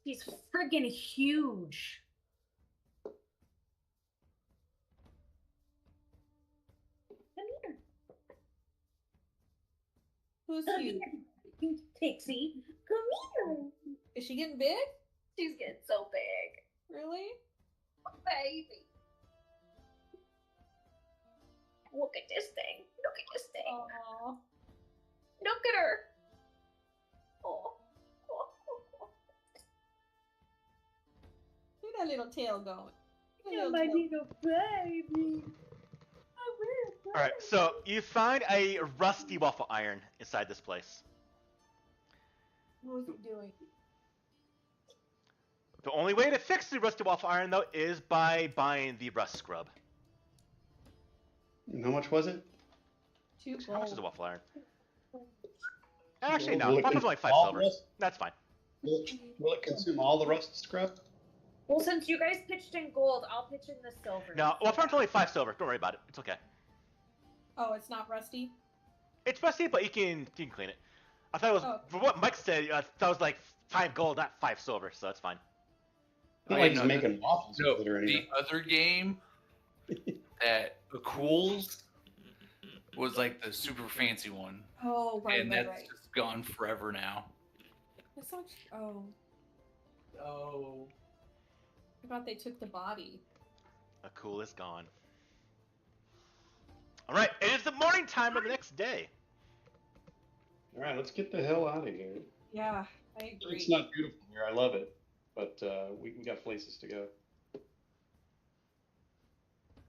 He's friggin' huge. Come here. Who's Come you? here, Pixie. Come here. Is she getting big? She's getting so big. Really? Baby. Look at this thing. Look at this thing. Aww. Look at her. Oh. Look at that little tail going. Look at Yeah, that my little tail. little baby. I will. All right, so you find a rusty waffle iron inside this place. What was it doing? The only way to fix the rusty waffle iron, though, is by buying the rust scrub. And how much was it? 2 How much is a gold. waffle iron? Actually, Will no. it Waffle's only 5 all silver. rust? That's fine. Will it consume all the rust scrub? Well, since you guys pitched in gold, I'll pitch in the silver. No, waffle iron's only 5 silver. Don't worry about it. It's okay. Oh, it's not rusty? It's rusty, but you can clean it. I thought it was, Oh. for what Mike said, I thought it was like 5 gold, not 5 silver, so that's fine. Not Oh, like yeah, he's no, making waffles No, with it or anything. the other game that cools was like the super fancy one, Oh, right, and right, that's right. just gone forever now. It's not. Oh, Oh. I thought they took the body. The cool is gone. Alright, it is the morning time of the next day. All right, let's get the hell out of here. Yeah, I agree. It's not beautiful here. I love it, but we got places to go.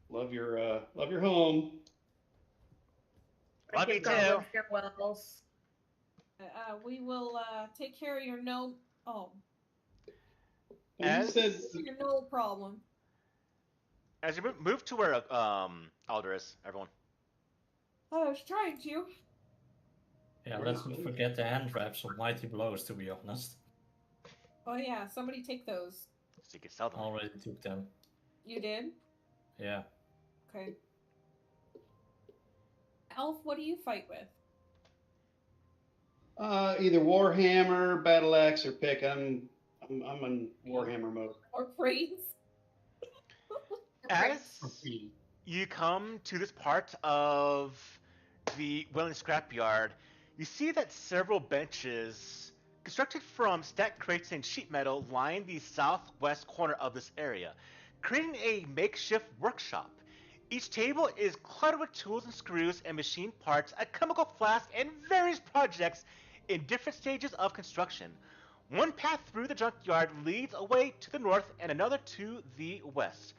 Love your home. Love you too. Your wells. We will take care of your no. Oh, And he As- says, your no problem. As you move to where Alder is, everyone. I was trying to. Yeah, let's not forget the hand wraps of mighty blows, to be honest. Oh yeah, somebody take those. So you can sell them. Already took them. You did? Yeah. Okay. Elf, what do you fight with? Either Warhammer, Battle Axe, or pick. I'm in Warhammer mode. Or brains. As you come to this part of the Wailing Scrapyard, you see that several benches constructed from stacked crates and sheet metal line the southwest corner of this area, creating a makeshift workshop. Each table is cluttered with tools and screws and machine parts, a chemical flask, and various projects in different stages of construction. One path through the junkyard leads away to the north and another to the west.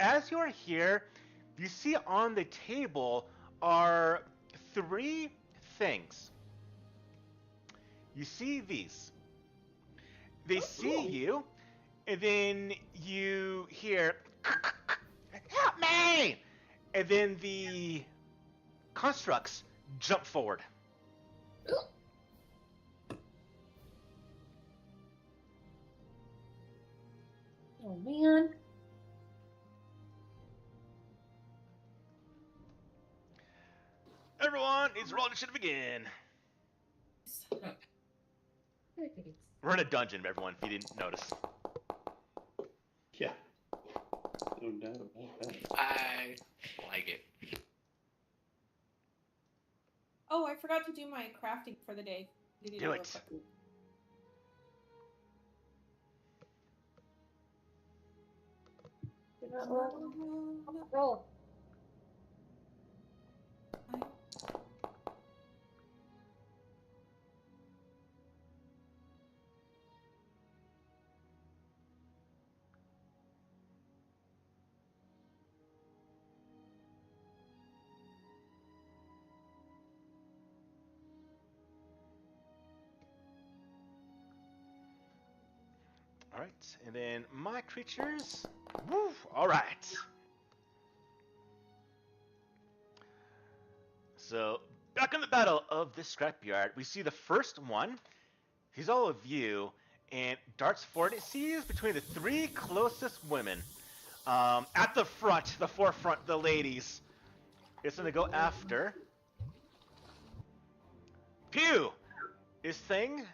As you are here, you see on the table are three things. You see these. They see you, and then you hear, "Help me!" And then the constructs jump forward. Oh man. Everyone, it's roll initiative again. We're in a dungeon, everyone, if you didn't notice. Yeah. No doubt about that. I like it. Oh, I forgot to do my crafting for the day. Do it. Roll. Alright, and then my creatures. Woo! Alright. So, back in the battle of this scrapyard, we see the first one. He's all of you, and darts forward. It sees between the three closest women. At the front, the forefront, the ladies. It's going to go after. Pew! This thing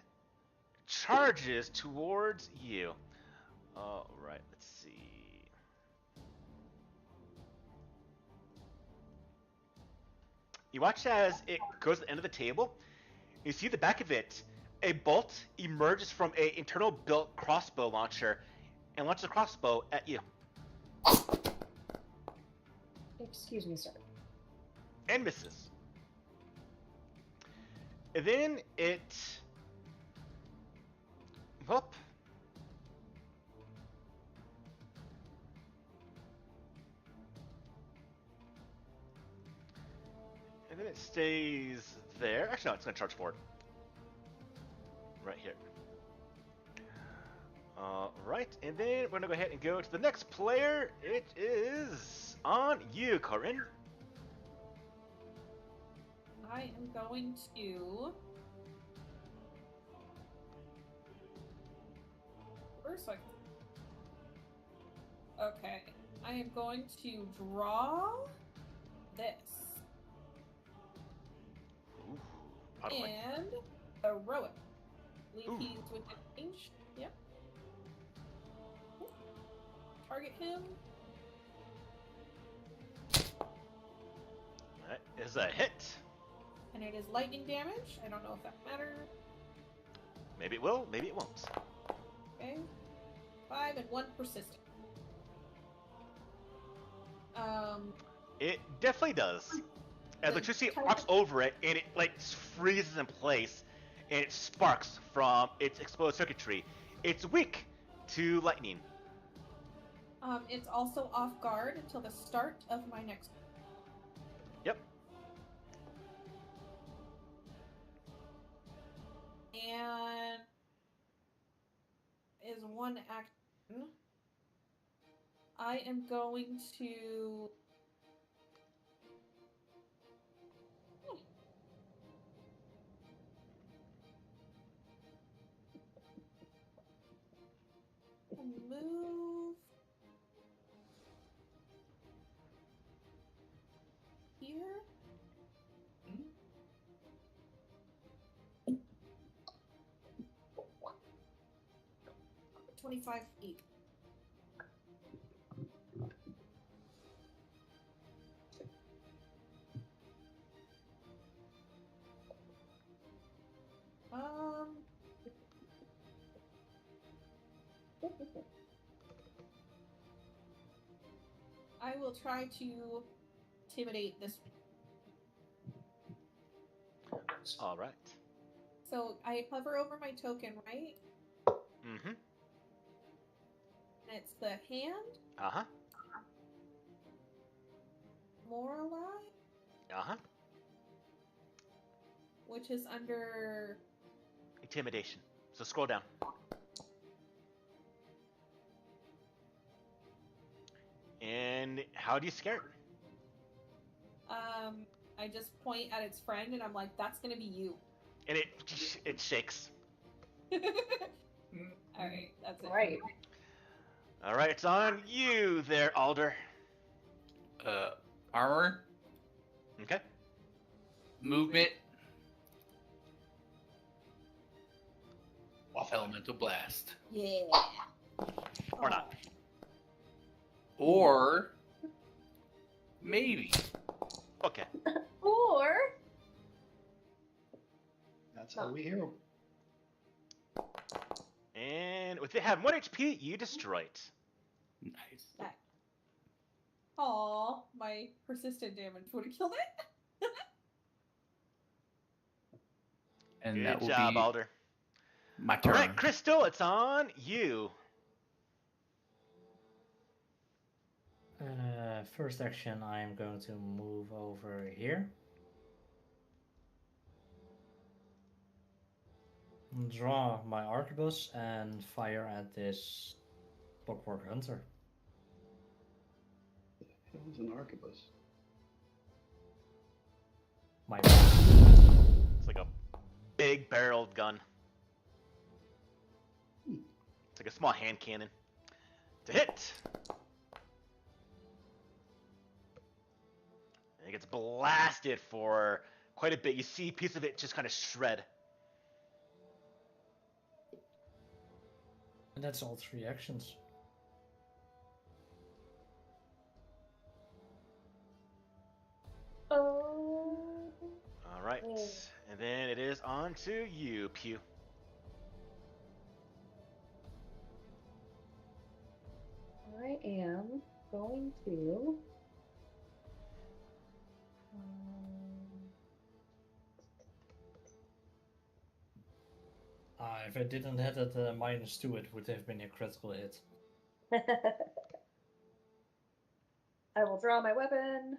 charges towards you. Alright, let's see. You watch as it goes to the end of the table. You see the back of it. A bolt emerges from an internal built crossbow launcher and launches a crossbow at you. Excuse me, sir. And misses. And then it... Whoop. And then it stays there. Actually, no, it's going to charge forward. Right here. Right, and then we're going to go ahead and go to the next player. It is on you, Corinne. I am going to... First, okay. I am going to draw this. Ooh, and throw it. Leave Ooh. he's within range. Yep. Target him. That is a hit. And it is lightning damage. I don't know if that matters. Maybe it will, maybe it won't. Okay. 5 and 1 persistent. It definitely does. As electricity arcs over it, and it like freezes in place, and it sparks from its exposed circuitry. It's weak to lightning. It's also off guard until the start of my next. Yep. And is one action. I am going to move here. 25 feet. I will try to intimidate this. All right. So I hover over my token, right? Mm-hmm. And it's the hand. Uh-huh. Morali, Uh-huh. which is under Intimidation. So scroll down. And how do you scare it? I just point at its friend and I'm like, that's gonna be you. And it shakes. Alright, that's it. Right. All right, it's on you there, Alder. Armor, Okay. movement, Waffle. elemental blast, Yeah. Or not. or maybe. Okay. Or That's how we hear 'em. And with it having 1 HP, you destroy it. Nice. That. Aw, my persistent damage would have killed it. And Good that will job, be Alder. my All turn. right, Crystal, it's on you. First action, I am going to move over here. Draw my arquebus and fire at this Clockwork Hunter. It was an arquebus. My It's like a big barreled gun. It's like a small hand cannon. To hit. And it gets blasted for quite a bit. You see a piece of it just kind of shred. And that's all 3 actions. oh, All right. And then it is on to you, Pew. I am going to. If I didn't have that -2, it would have been a critical hit. I will draw my weapon.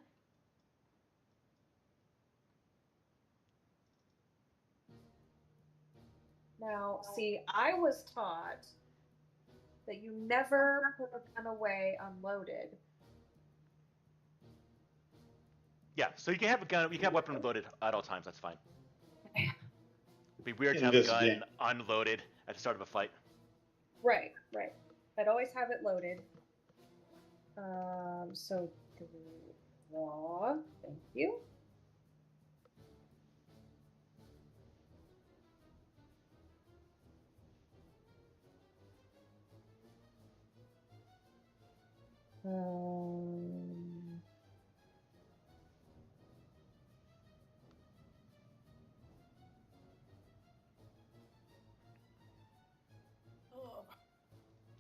Now, see, I was taught that you never put a gun away unloaded. Yeah, so you can have a gun, you can have a weapon loaded at all times, that's fine. It'd be weird In to have a this gun game. unloaded at the start of a fight. Right, right. I'd always have it loaded. So draw. Thank you.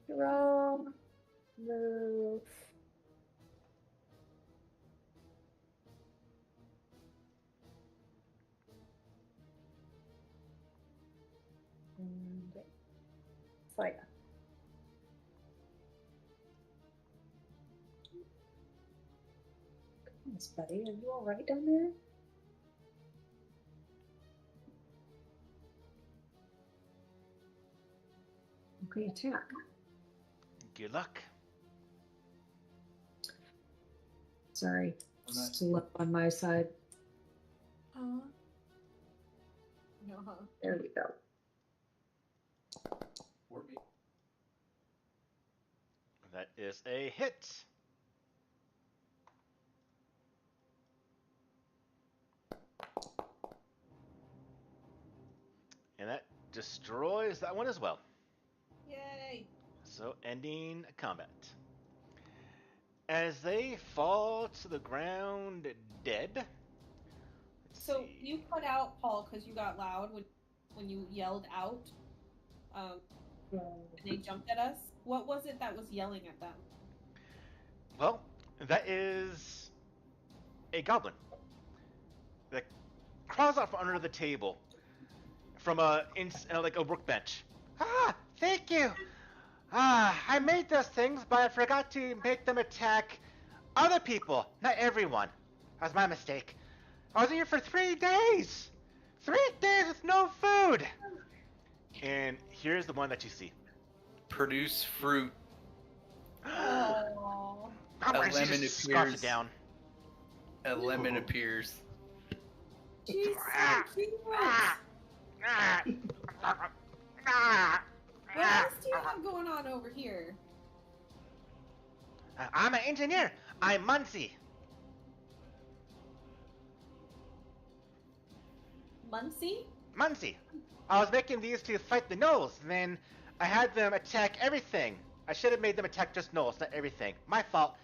Draw, move. And fire. Goodness, buddy, are you all right down there? Okay, attack. Good luck. Sorry, still up on my side. No, huh? There we go. Or me. That is a hit. And that destroys that one as well. Yay! So ending combat. As they fall to the ground dead. So you cut out, Paul, because you got loud when you yelled out. And they jumped at us. What was it that was yelling at them? Well, that is a goblin that crawls out from under the table from like a workbench. Ah, thank you. Ah, I made those things, but I forgot to make them attack other people, not everyone. That was my mistake. I was here for 3 days. 3 days with no food. And here's the one that you see. Produce fruit. Oh. A lemon appears. Down. A lemon appears. She's so cute. What else do you have going on over here? I'm an engineer. I'm Muncie. Muncie? Muncie. I was making these to fight the gnolls, and then I had them attack everything. I should have made them attack just gnolls, not everything. My fault.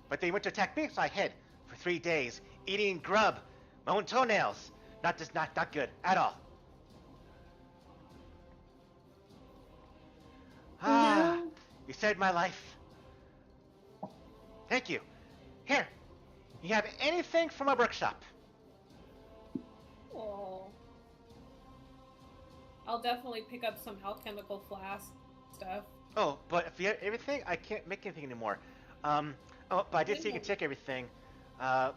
But they went to attack me, so I hid for 3 days, eating grub, my own toenails. Not good at all. Ah, No. You saved my life. Thank you. Here, you have anything from my workshop? Oh. I'll definitely pick up some alchemical flask stuff. Oh, but if you have everything, I can't make anything anymore. But I did say you can check everything. We're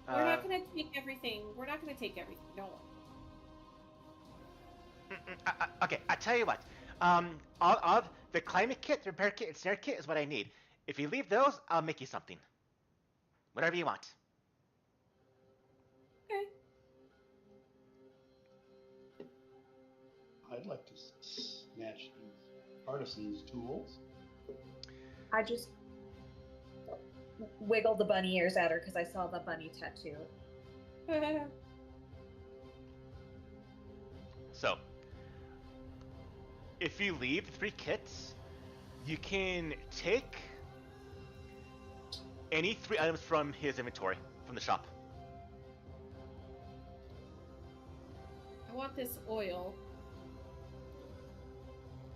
not gonna take everything. We're not gonna take everything. Don't worry. Okay, I tell you what. All the climate kit, the repair kit, and snare kit is what I need. If you leave those, I'll make you something. Whatever you want. Okay. I'd like to snatch these artisans' tools. I just wiggled the bunny ears at her because I saw the bunny tattoo. So, if you leave the 3 kits, you can take any 3 items from his inventory, from the shop. I want this oil.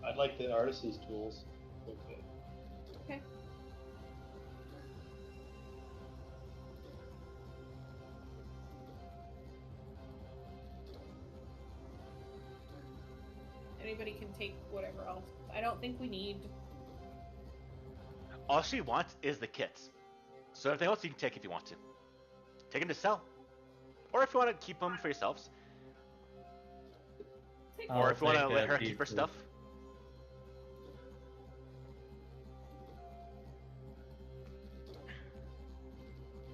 I'd like the artisans' tools. Okay. Okay. Anybody can take whatever else. I don't think we need. All she wants is the kits. So everything else you can take if you want to. Take them to sell. Or if you want to keep them for yourselves. Or if you want to let her keep her stuff.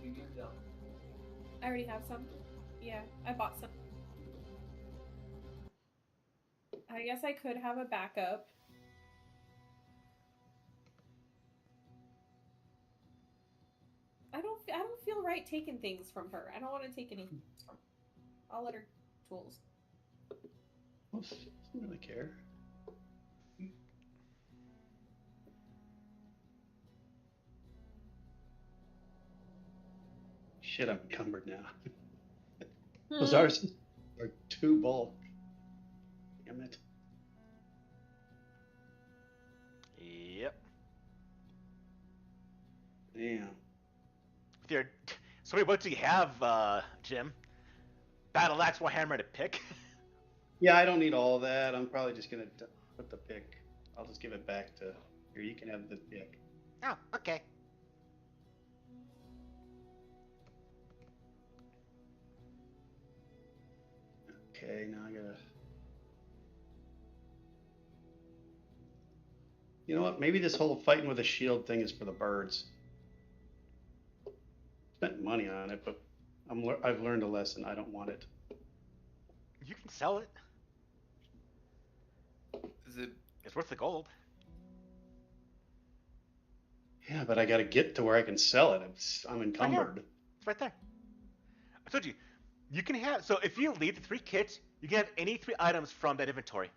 You need them. I already have some. Yeah, I bought some. I guess I could have a backup. I don't feel right taking things from her. I don't want to take anything from her. I'll let her tools. Well, she doesn't really care. Shit, I'm encumbered now. Those artisans are too bulk. Damn it. Yep. Damn. With your, so what do you have, Jim? Battle axe, warhammer, to pick. Yeah, I don't need all of that. I'm probably just gonna put the pick. I'll just give it back to here. You can have the pick. Oh, okay. Okay, now I gotta. You know what? Maybe this whole fighting with a shield thing is for the birds. Spent money on it, but I've learned a lesson. I don't want it. You can sell it. Is it? It's worth the gold. Yeah, but I gotta get to where I can sell it. I'm encumbered. It's right there. I told you. You can have, so if you leave the 3 kits, you can have any 3 items from that inventory.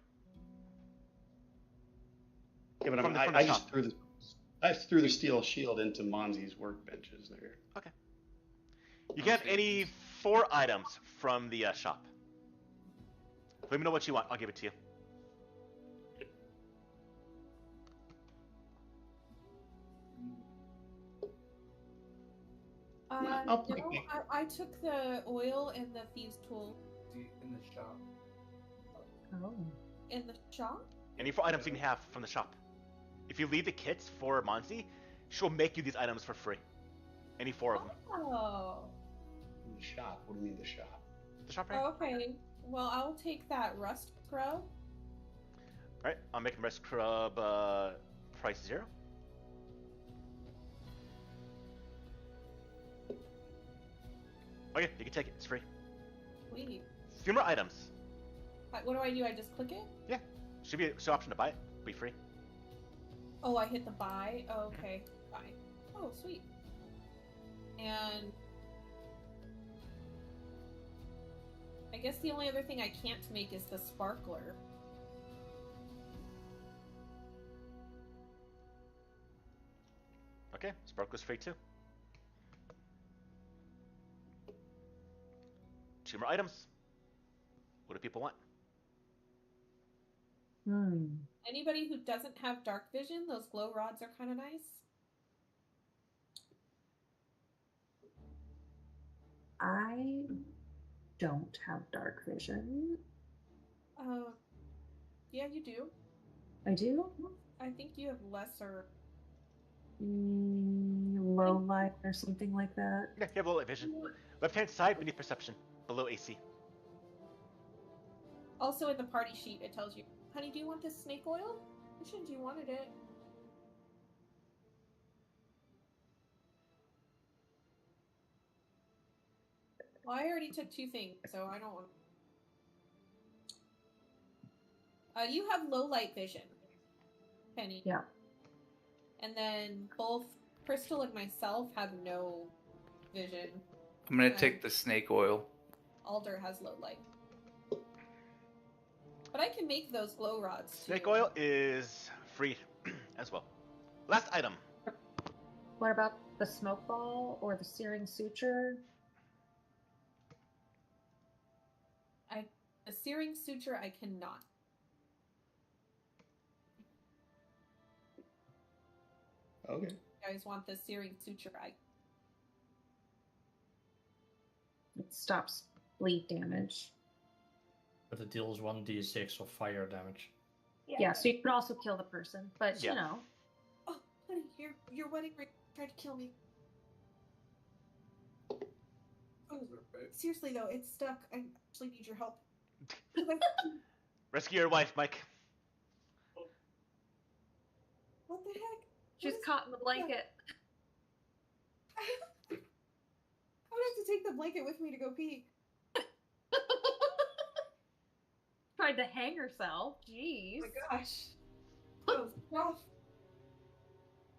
Yeah, but From the I shop. just threw the steel shield into Monzi's workbenches there. Okay. You can have any 4 items from the shop. Let me know what you want. I'll give it to you. I'll pick No, it. I took the oil and the thieves' tool In the shop. Oh. in the shop. Any 4 items you can have from the shop. If you leave the kits for Monzi, she'll make you these items for free. Any 4 of them. Oh. In the shop. What do you mean the shop? The shop right? Okay. Well, I'll take that rust scrub. Alright, I'll make the rest scrub price 0. Okay, you can take it. It's free. Wait. Few more items. What do? I just click it? Yeah. Should be an option to buy it. Be free. Oh, I hit the buy. Oh, okay. Buy. Oh, sweet. And I guess the only other thing I can't make is the sparkler. Okay, sparkler's free too. 2 more items. What do people want? Anybody who doesn't have dark vision, those glow rods are kind of nice. I don't have dark vision. Yeah, you do. I do? I think you have lesser. Low light or something like that. Yeah, you have low light vision. Left-hand side, beneath perception, below AC. Also, in the party sheet, it tells you, honey, do you want this snake oil? You shouldn't. You wanted it. Well, I already took 2 things, so I don't want. You have low light vision, Penny. Yeah. And then both Crystal and myself have no vision. I'm gonna take the snake oil. Alder has low light. But I can make those glow rods too. Snake oil is free as well. Last item. What about the smoke ball or the searing suture? A searing suture I cannot. Okay. You guys want the searing suture? It stops bleed damage. But it deals 1d6 of fire damage. Yeah, so you could also kill the person, but Yeah. you know. Oh, honey, your wedding ring tried to kill me. Oh, seriously though, it's stuck. I actually need your help. Rescue your wife, Mike. What the heck? She's caught in the blanket. I would have to take the blanket with me to go pee. Tried to hang herself. Jeez. Oh my gosh. Oh, rough.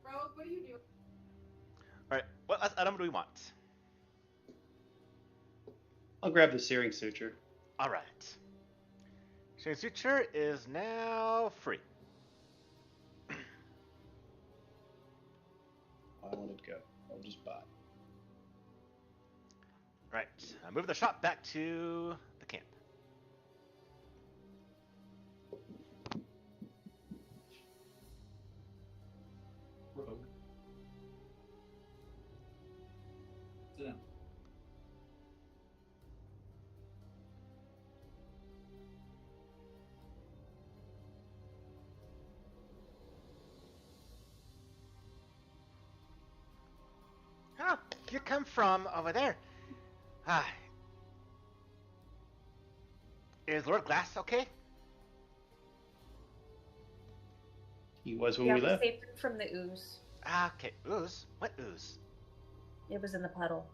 Bro, what are you doing? Alright, what last item do we want? I'll grab the searing suture. Alright. Searing suture is now free. I want it to go. I'll just buy. Right, move the shop back to the camp. Rogue. Sit down. Oh, you come from over there. Ah. Is Lord Glass okay? He was when Yeah, we we left. saved him from the ooze. Ah, okay. Ooze? What ooze? It was in the puddle.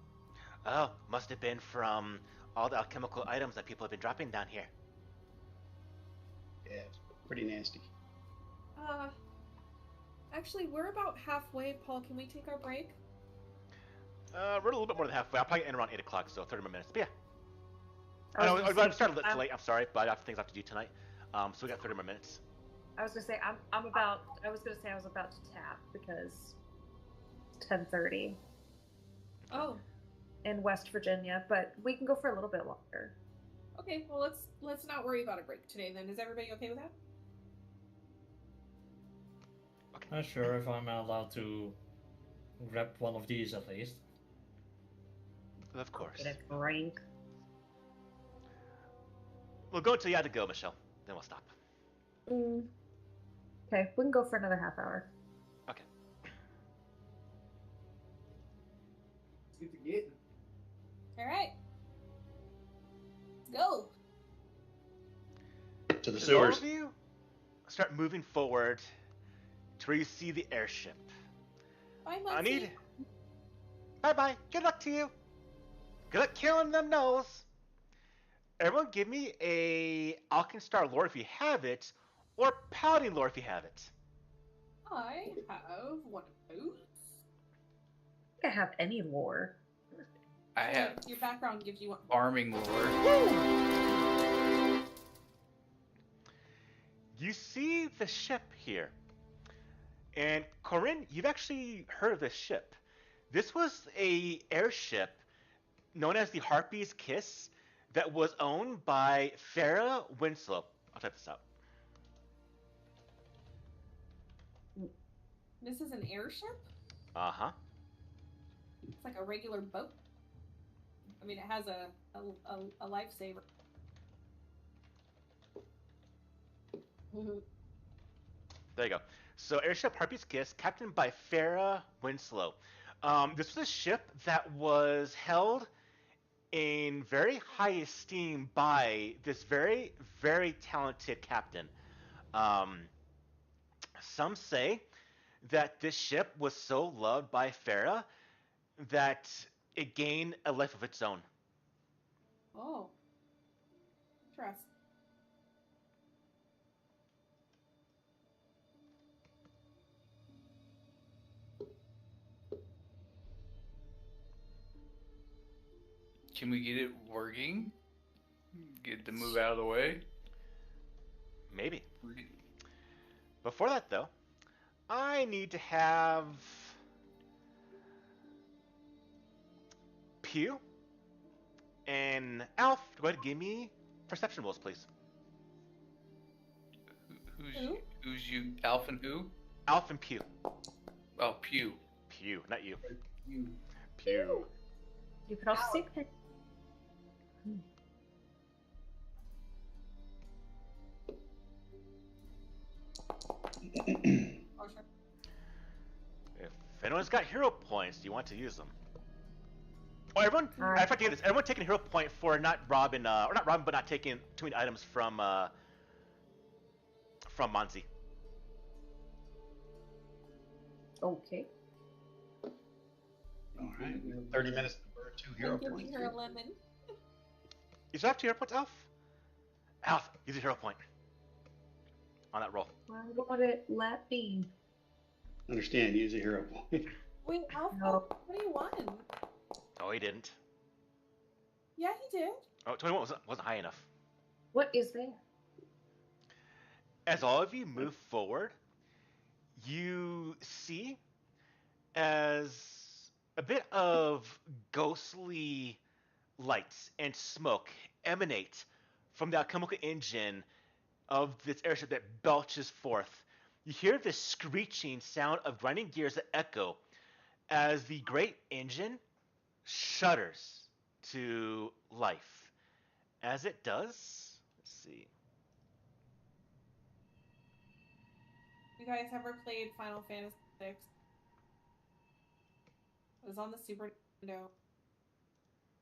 Oh, must have been from all the alchemical items that people have been dropping down here. Yeah, it's pretty nasty. Actually, we're about halfway. Paul, can we take our break? We're a little bit more than halfway. I'll probably end around 8 o'clock, so 30 more minutes. But yeah. I was I gonna know, I say, started a little late. I'm sorry, but I have things I have to do tonight. So we got 30 more minutes. I was gonna say I was about to tap because it's 10:30 Oh, in West Virginia, but we can go for a little bit longer. okay. Well, let's not worry about a break today then. Is everybody okay with that? Not sure if I'm allowed to grab one of these at least. Of course. Get a drink. We'll go until you have to go, Michelle. Then we'll stop. Okay, we can go for another half hour. Okay. Let's get to getting. All right. Let's go. To the So all sewers. of you start moving forward to where you see the airship. Bye, I Muncie. need. Bye-bye. Good luck to you. Good luck killing them gnolls. Everyone give me a Alkenstar lore if you have it, or Paladin lore if you have it. I have one of those. I don't have any lore. I have Your background gives you one. farming lore. You see the ship here. And Corinne, you've actually heard of this ship. This was a airship known as the Harpy's Kiss that was owned by Farah Winslow. I'll type this out. This is an airship? Uh-huh. It's like a regular boat. I mean, it has a lifesaver. There you go. So airship Harpy's Kiss, captained by Farah Winslow. This was a ship that was held in very high esteem by this very, very talented captain. Some say that this ship was so loved by Farah that it gained a life of its own. Oh. Interesting. Can we get it working? Get the move out of the way? Maybe. Before that, though, I need to have Pew and Alf go ahead and give me perception rolls, please. Who's you? Alf and who? Alf and Pew. Oh, Pew. Pew, not you. You. Pew. You could also say pen. Oh, sure. If anyone's got hero points, do you want to use them? Oh, everyone! I forgot to get this. Everyone taking a hero point for not robbing, or not robbing, but not taking too many items from Monzi. Okay. All right. 30 minutes to burn 2 hero I'm points. giving her a lemon. You still have 2 hero points, Alf? Alf, use a hero point on that roll. Why would it let me? Understand, use a hero point. Wait, Alpha, No. 21. Oh, he didn't. Yeah, he did. Oh, 21 wasn't high enough. What is there? As all of you move forward, you see as a bit of ghostly lights and smoke emanate from the alchemical engine of this airship that belches forth. You hear this screeching sound of grinding gears that echo as the great engine shudders to life. As it does, let's see. You guys ever played Final Fantasy VI? It was on the Super Nintendo.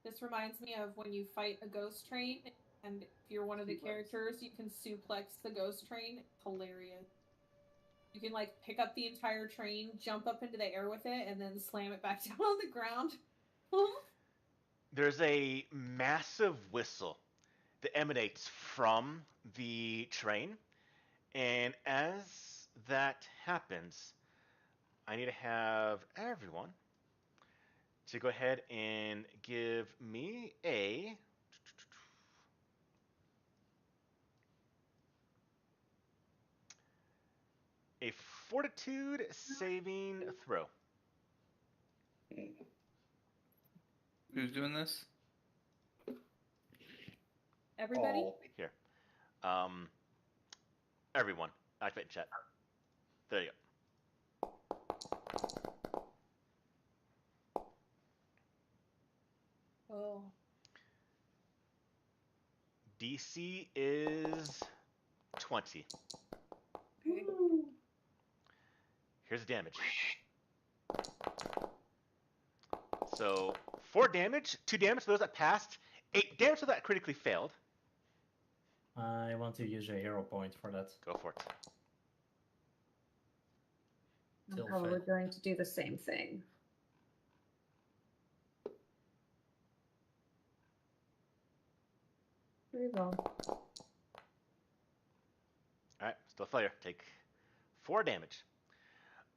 This reminds me of when you fight a ghost train, and if you're one of the characters, you can suplex the ghost train. It's hilarious. You can, like, pick up the entire train, jump up into the air with it, and then slam it back down on the ground. There's a massive whistle that emanates from the train, and as that happens, I need to have everyone to go ahead and give me a fortitude saving throw. Who's doing this? Everybody? All. Here. Everyone. Activate chat. There you go. Oh. DC is 20. Okay. Here's the damage. So 4 damage, 2 damage to those that passed, 8 damage to that critically failed. I want to use a hero point for that. Go for it. I'm Still probably fail. going to do the same thing. Reroll. Alright, still failure. Take 4 damage.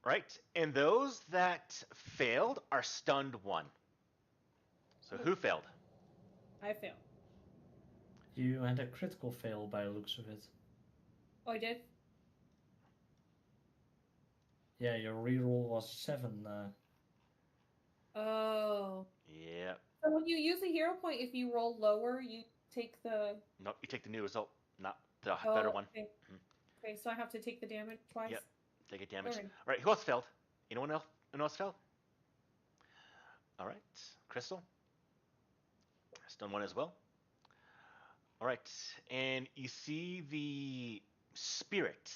Right, and those that failed are stunned 1. So who failed? I failed. You had a critical fail by the looks of it. Oh, I did? Yeah, your reroll was 7. Oh. Yeah. So when you use a hero point, if you roll lower, you take the... Nope, you take the new result, not the better one. Okay. Okay, so I have to take the damage twice? Yep. Take a damage. Okay. Alright, who else failed? Anyone else failed? Alright, Crystal. Stun 1 as well. Alright, and you see the spirit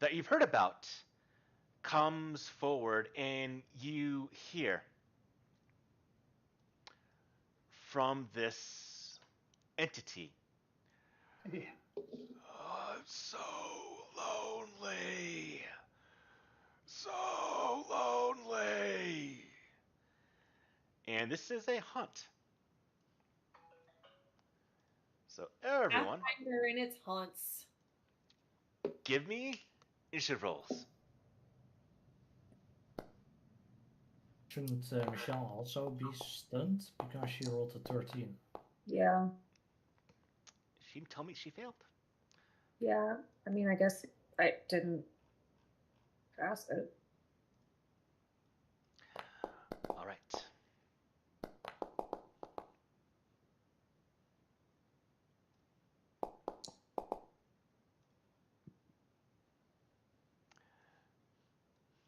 that you've heard about comes forward, and you hear from this entity. Yeah. Oh, I'm so lonely. So lonely. And this is a hunt. So everyone, Pathfinder in its haunts. give me initiative rolls. Shouldn't Michelle also be stunned because she rolled a 13? Yeah. She tell me she failed. Yeah. I mean, I guess I didn't pass it. All right.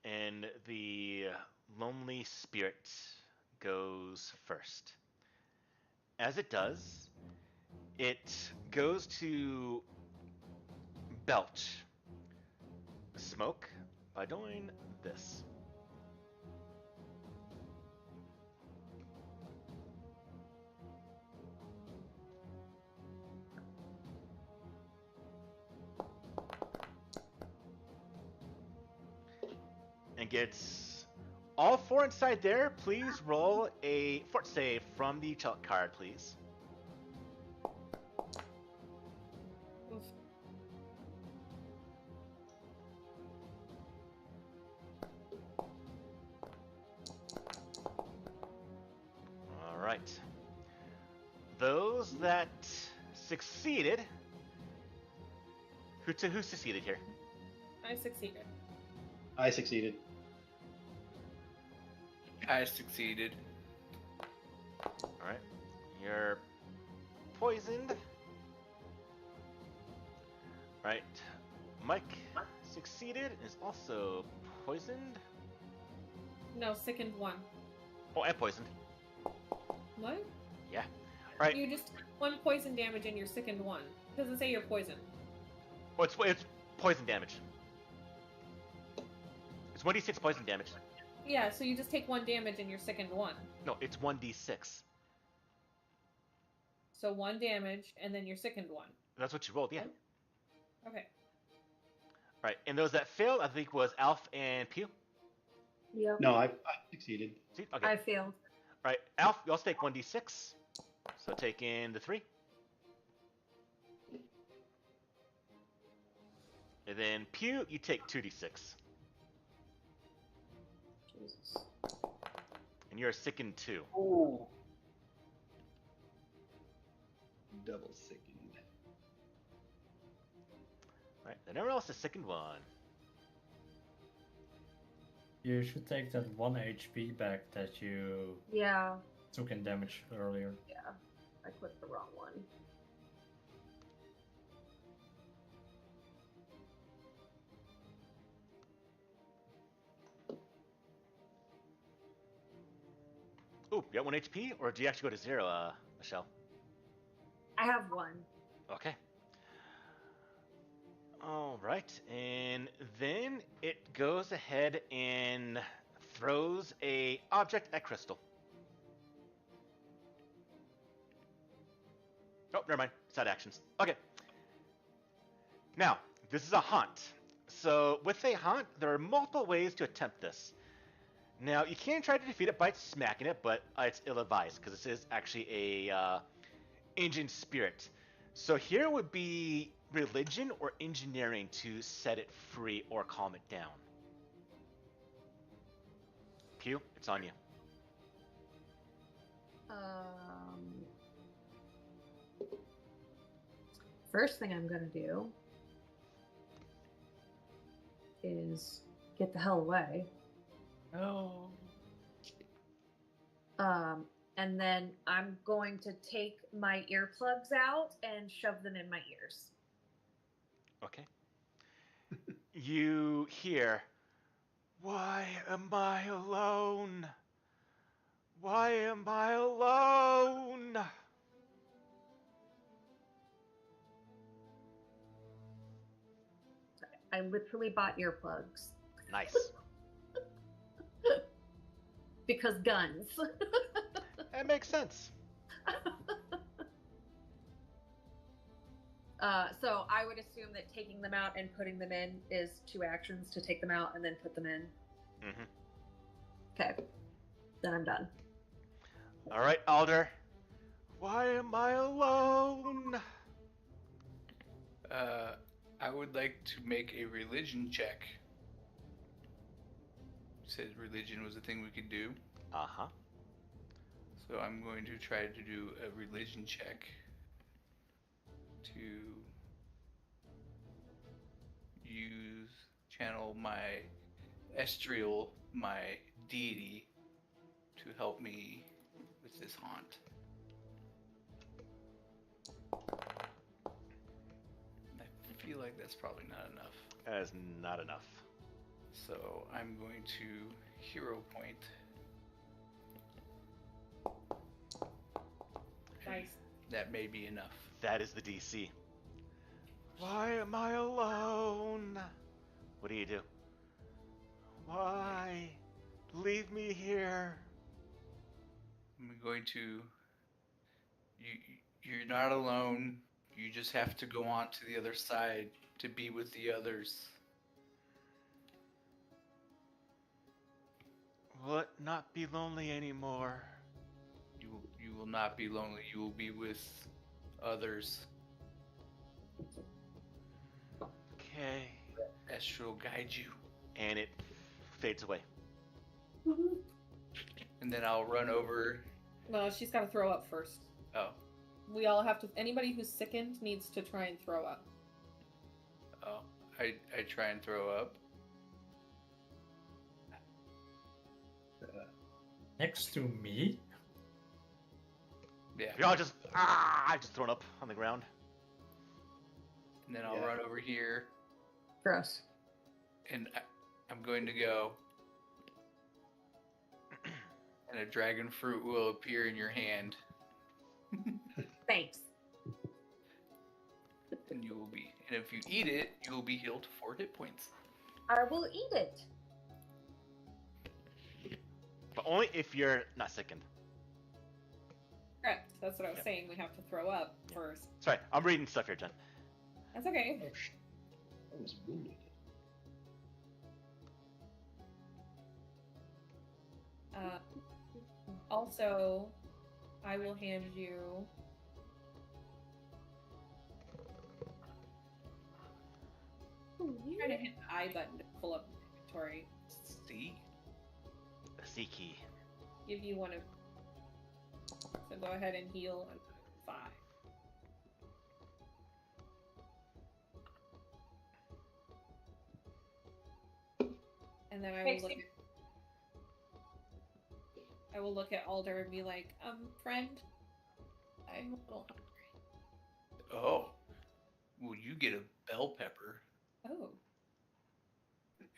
And the lonely spirit goes first. As it does, it goes to belch smoke by doing this. And gets all 4 inside there. Please roll a fort save from the chalk card, please. Oof. All right. Those that succeeded. Who succeeded here? I succeeded. I succeeded. I succeeded. All right. You're poisoned. Right. Mike succeeded and is also poisoned. No, sickened 1. Oh, and poisoned. What? Yeah. All right. You just took 1 poison damage and you're sickened 1. It doesn't say you're poisoned. Oh, it's poison damage. It's 1d6 poison damage. Yeah, so you just take 1 damage and you're sickened 1. No, it's 1d6. So 1 damage and then you're sickened 1. That's what you rolled, yeah. Okay. Right. And those that failed, I think, was Alf and Pew. Yep. No, I succeeded. See? Okay. I failed. Right. Alf, you also take 1d6. So take in the 3. And then Pew, you take 2d6. Jesus. And you're sickened 2. Oh. Double sickened. Right. And everyone else is sickened 1. You should take that 1 HP back that you Yeah, took in damage earlier. yeah. I clicked the wrong one. Ooh, you got 1 HP, or do you actually go to 0, Michelle? I have 1. Okay. All right, and then it goes ahead and throws a object at Crystal. Oh, never mind. Side actions. Okay. Now, this is a haunt. So with a haunt, there are multiple ways to attempt this. Now, you can try to defeat it by smacking it, but it's ill-advised because this is actually a ancient spirit. So here would be religion or engineering to set it free or calm it down. Q, it's on you. First thing I'm gonna do is get the hell away. No. And then I'm going to take my earplugs out and shove them in my ears. Okay. You hear, "Why am I alone? Why am I alone?" I literally bought earplugs. Nice. Because guns. That makes sense. So I would assume that taking them out and putting them in is 2 actions, to take them out and then put them in. Mm-hmm. Okay. Then I'm done. All right, Alder. Why am I alone? I would like to make a religion check. You said religion was a thing we could do. Uh-huh. So I'm going to try to do a religion check to channel my estriel, my deity, to help me with this haunt. I feel like that's probably not enough. That is not enough. So I'm going to hero point. Nice. That may be enough. That is the DC. Why am I alone? What do you do? Why? Leave me here. I'm going to. You're not alone. You just have to go on to the other side to be with the others. Will it not be lonely anymore? You will not be lonely. You will be with others. Okay. Esther will guide you. And it fades away. And then I'll run over. No, she's got to throw up first. Oh. We all have to. Anybody who's sickened needs to try and throw up. Oh. I try and throw up. Next to me? Yeah. Y'all just I've just thrown up on the ground. And then I'll run over here. Gross. And I'm going to go. And a dragon fruit will appear in your hand. Thanks. And you will be. And if you eat it, you will be healed 4 hit points. I will eat it. But only if you're not sickened. Correct. That's what I was saying. We have to throw up first. Sorry, I'm reading stuff here, Jen. That's okay. I was wounded. Also, I will hand you. Try to hit the I button to pull up inventory. See? The C key. Give you one of. So go ahead and heal 5. And then I will look at I will look at Alder and be like, friend, I'm a little hungry. Oh. Well, you get a bell pepper. Oh.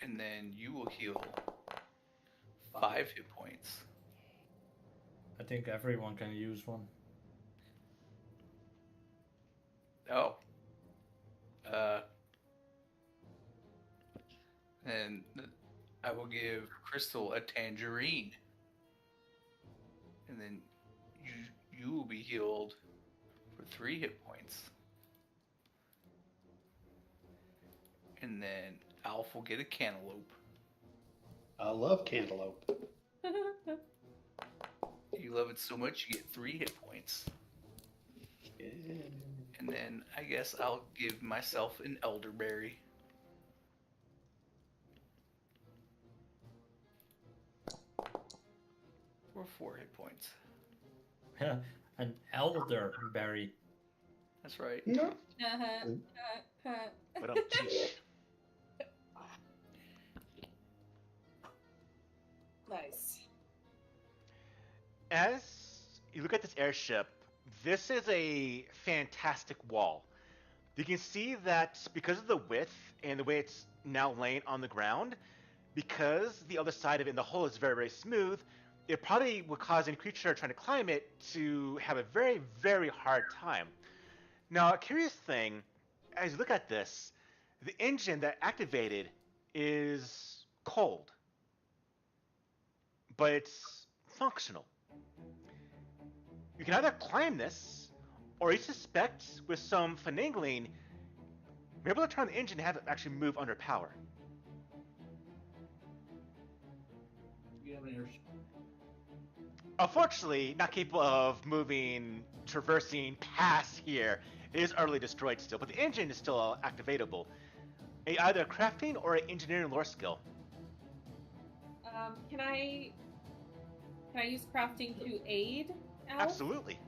And then you will heal 5 hit points. I think everyone can use one. Oh. And I will give Crystal a tangerine. And then you will be healed for 3 hit points. And then Alf will get a cantaloupe. I love cantaloupe. You love it so much, you get 3 hit points. Yeah. And then I guess I'll give myself an elderberry. For 4 hit points. An elderberry. That's right. No. But Nice. as you look at this airship, this is a fantastic wall. You can see that because of the width and the way it's now laying on the ground, because the other side of it and the hull is very, very smooth, it probably would cause any creature trying to climb it to have a very, very hard time. Now, a curious thing, as you look at this, the engine that activated is cold, but it's functional. You can either climb this, or you suspect with some finagling, you're able to turn the engine to have it actually move under power. You have an airship. Unfortunately, not capable of moving, traversing past here. It is utterly destroyed still, but the engine is still activatable. Either a crafting or an engineering lore skill. Can I use crafting to aid Alf? Absolutely.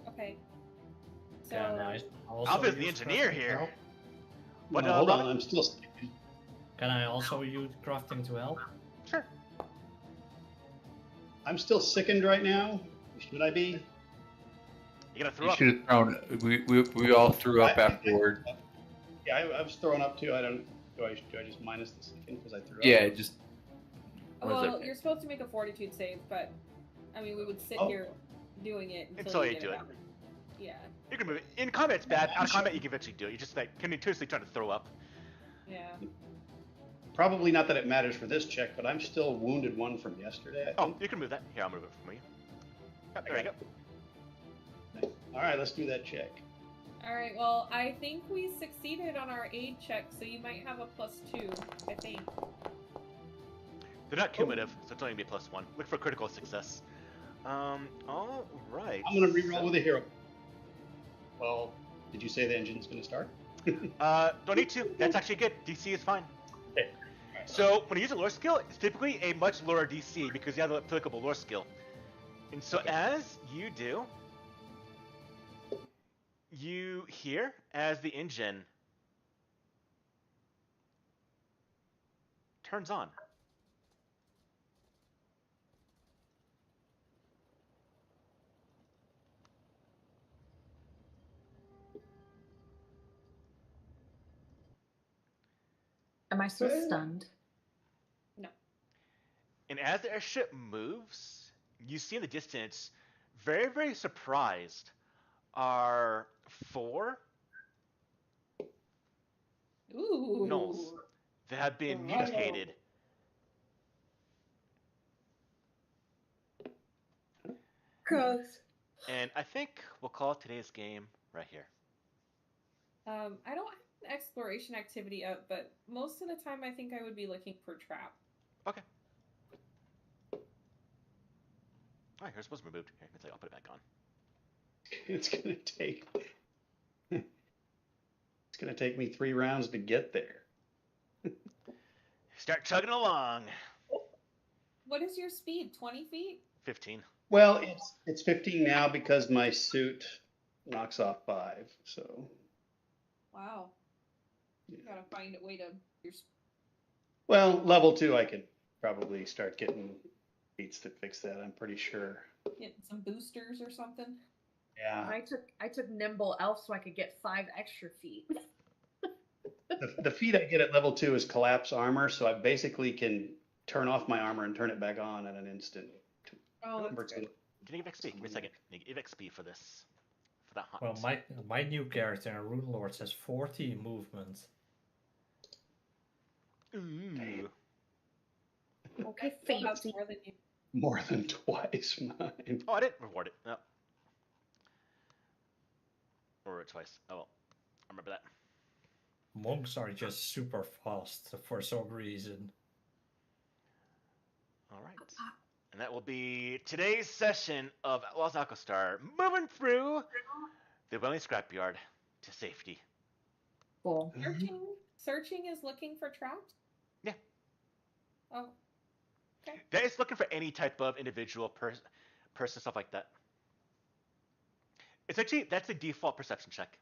Okay. So Can I also I'll be the use engineer crafting to here. help? What, No, hold on, Robin? I'm still sticking. Can I also use crafting to help? Sure. I'm still sickened right now. Should I be? You gotta throw You up. should have thrown. We all threw up afterward. Yeah, I was throwing up too. I don't. Do I just minus the second because I threw up? Yeah, just. well, you're supposed to make a fortitude save, but I mean, we would sit here doing it Until you get do it. out. Yeah. You can move it. In combat, it's bad. Out of combat, you can eventually do it. You're just like continuously trying to throw up. Yeah. Probably not that it matters for this check, but I'm still wounded 1 from yesterday. I Oh, think. you can move that. Here, I'll move it for you. Yep, there you go. All right, let's do that check. All right. Well, I think we succeeded on our aid check, so you might have a +2. I think. They're not cumulative, so it's only gonna be a +1. Look for critical success. All right. I'm gonna reroll with a hero. Well, did you say the engine's gonna start? Don't need to. That's actually good. DC is fine. Okay. So when you use a lore skill, it's typically a much lower DC because you have the applicable lore skill. And so Okay. as you do, you hear as the engine turns on. Am I still stunned? No. And as the airship moves, you see in the distance, very, very surprised, are 4 Ooh. gnolls that have been mutated. Gross. And I think we'll call today's game right here. I don't have an exploration activity up, but most of the time I think I would be looking for trap. Okay. Alright, here's supposed to be moved. Here, let's see, I'll put it back on. It's gonna take me 3 rounds to get there. Start chugging along. What is your speed? 20 feet? 15. Well, it's 15 now because my suit knocks off 5. So. Wow. Yeah. You gotta find a way to. Well, level 2, I could probably start getting Beats to fix that, I'm pretty sure. Get some boosters or something. Yeah. I took nimble elf so I could get 5 extra feet. The feat I get at level 2 is collapse armor, so I basically can turn off my armor and turn it back on at an instant. Oh, that's good. Can you give XP? Give me a second. Can you give XP for this? For that hunt. Well, my new character in Rune Lords has 40 movement. Ooh. Okay, That's fancy. more than you. More than twice mine. Oh, I didn't reward it. No. Or twice. Oh well. I remember that. Monks are just super fast for some reason. All right. And that will be today's session of Outlaws Alkenstar, moving through the Wailing Scrapyard to safety. Cool. Searching is looking for traps? Yeah. Oh. Okay. That is looking for any type of individual person, stuff like that. It's actually, that's a default perception check.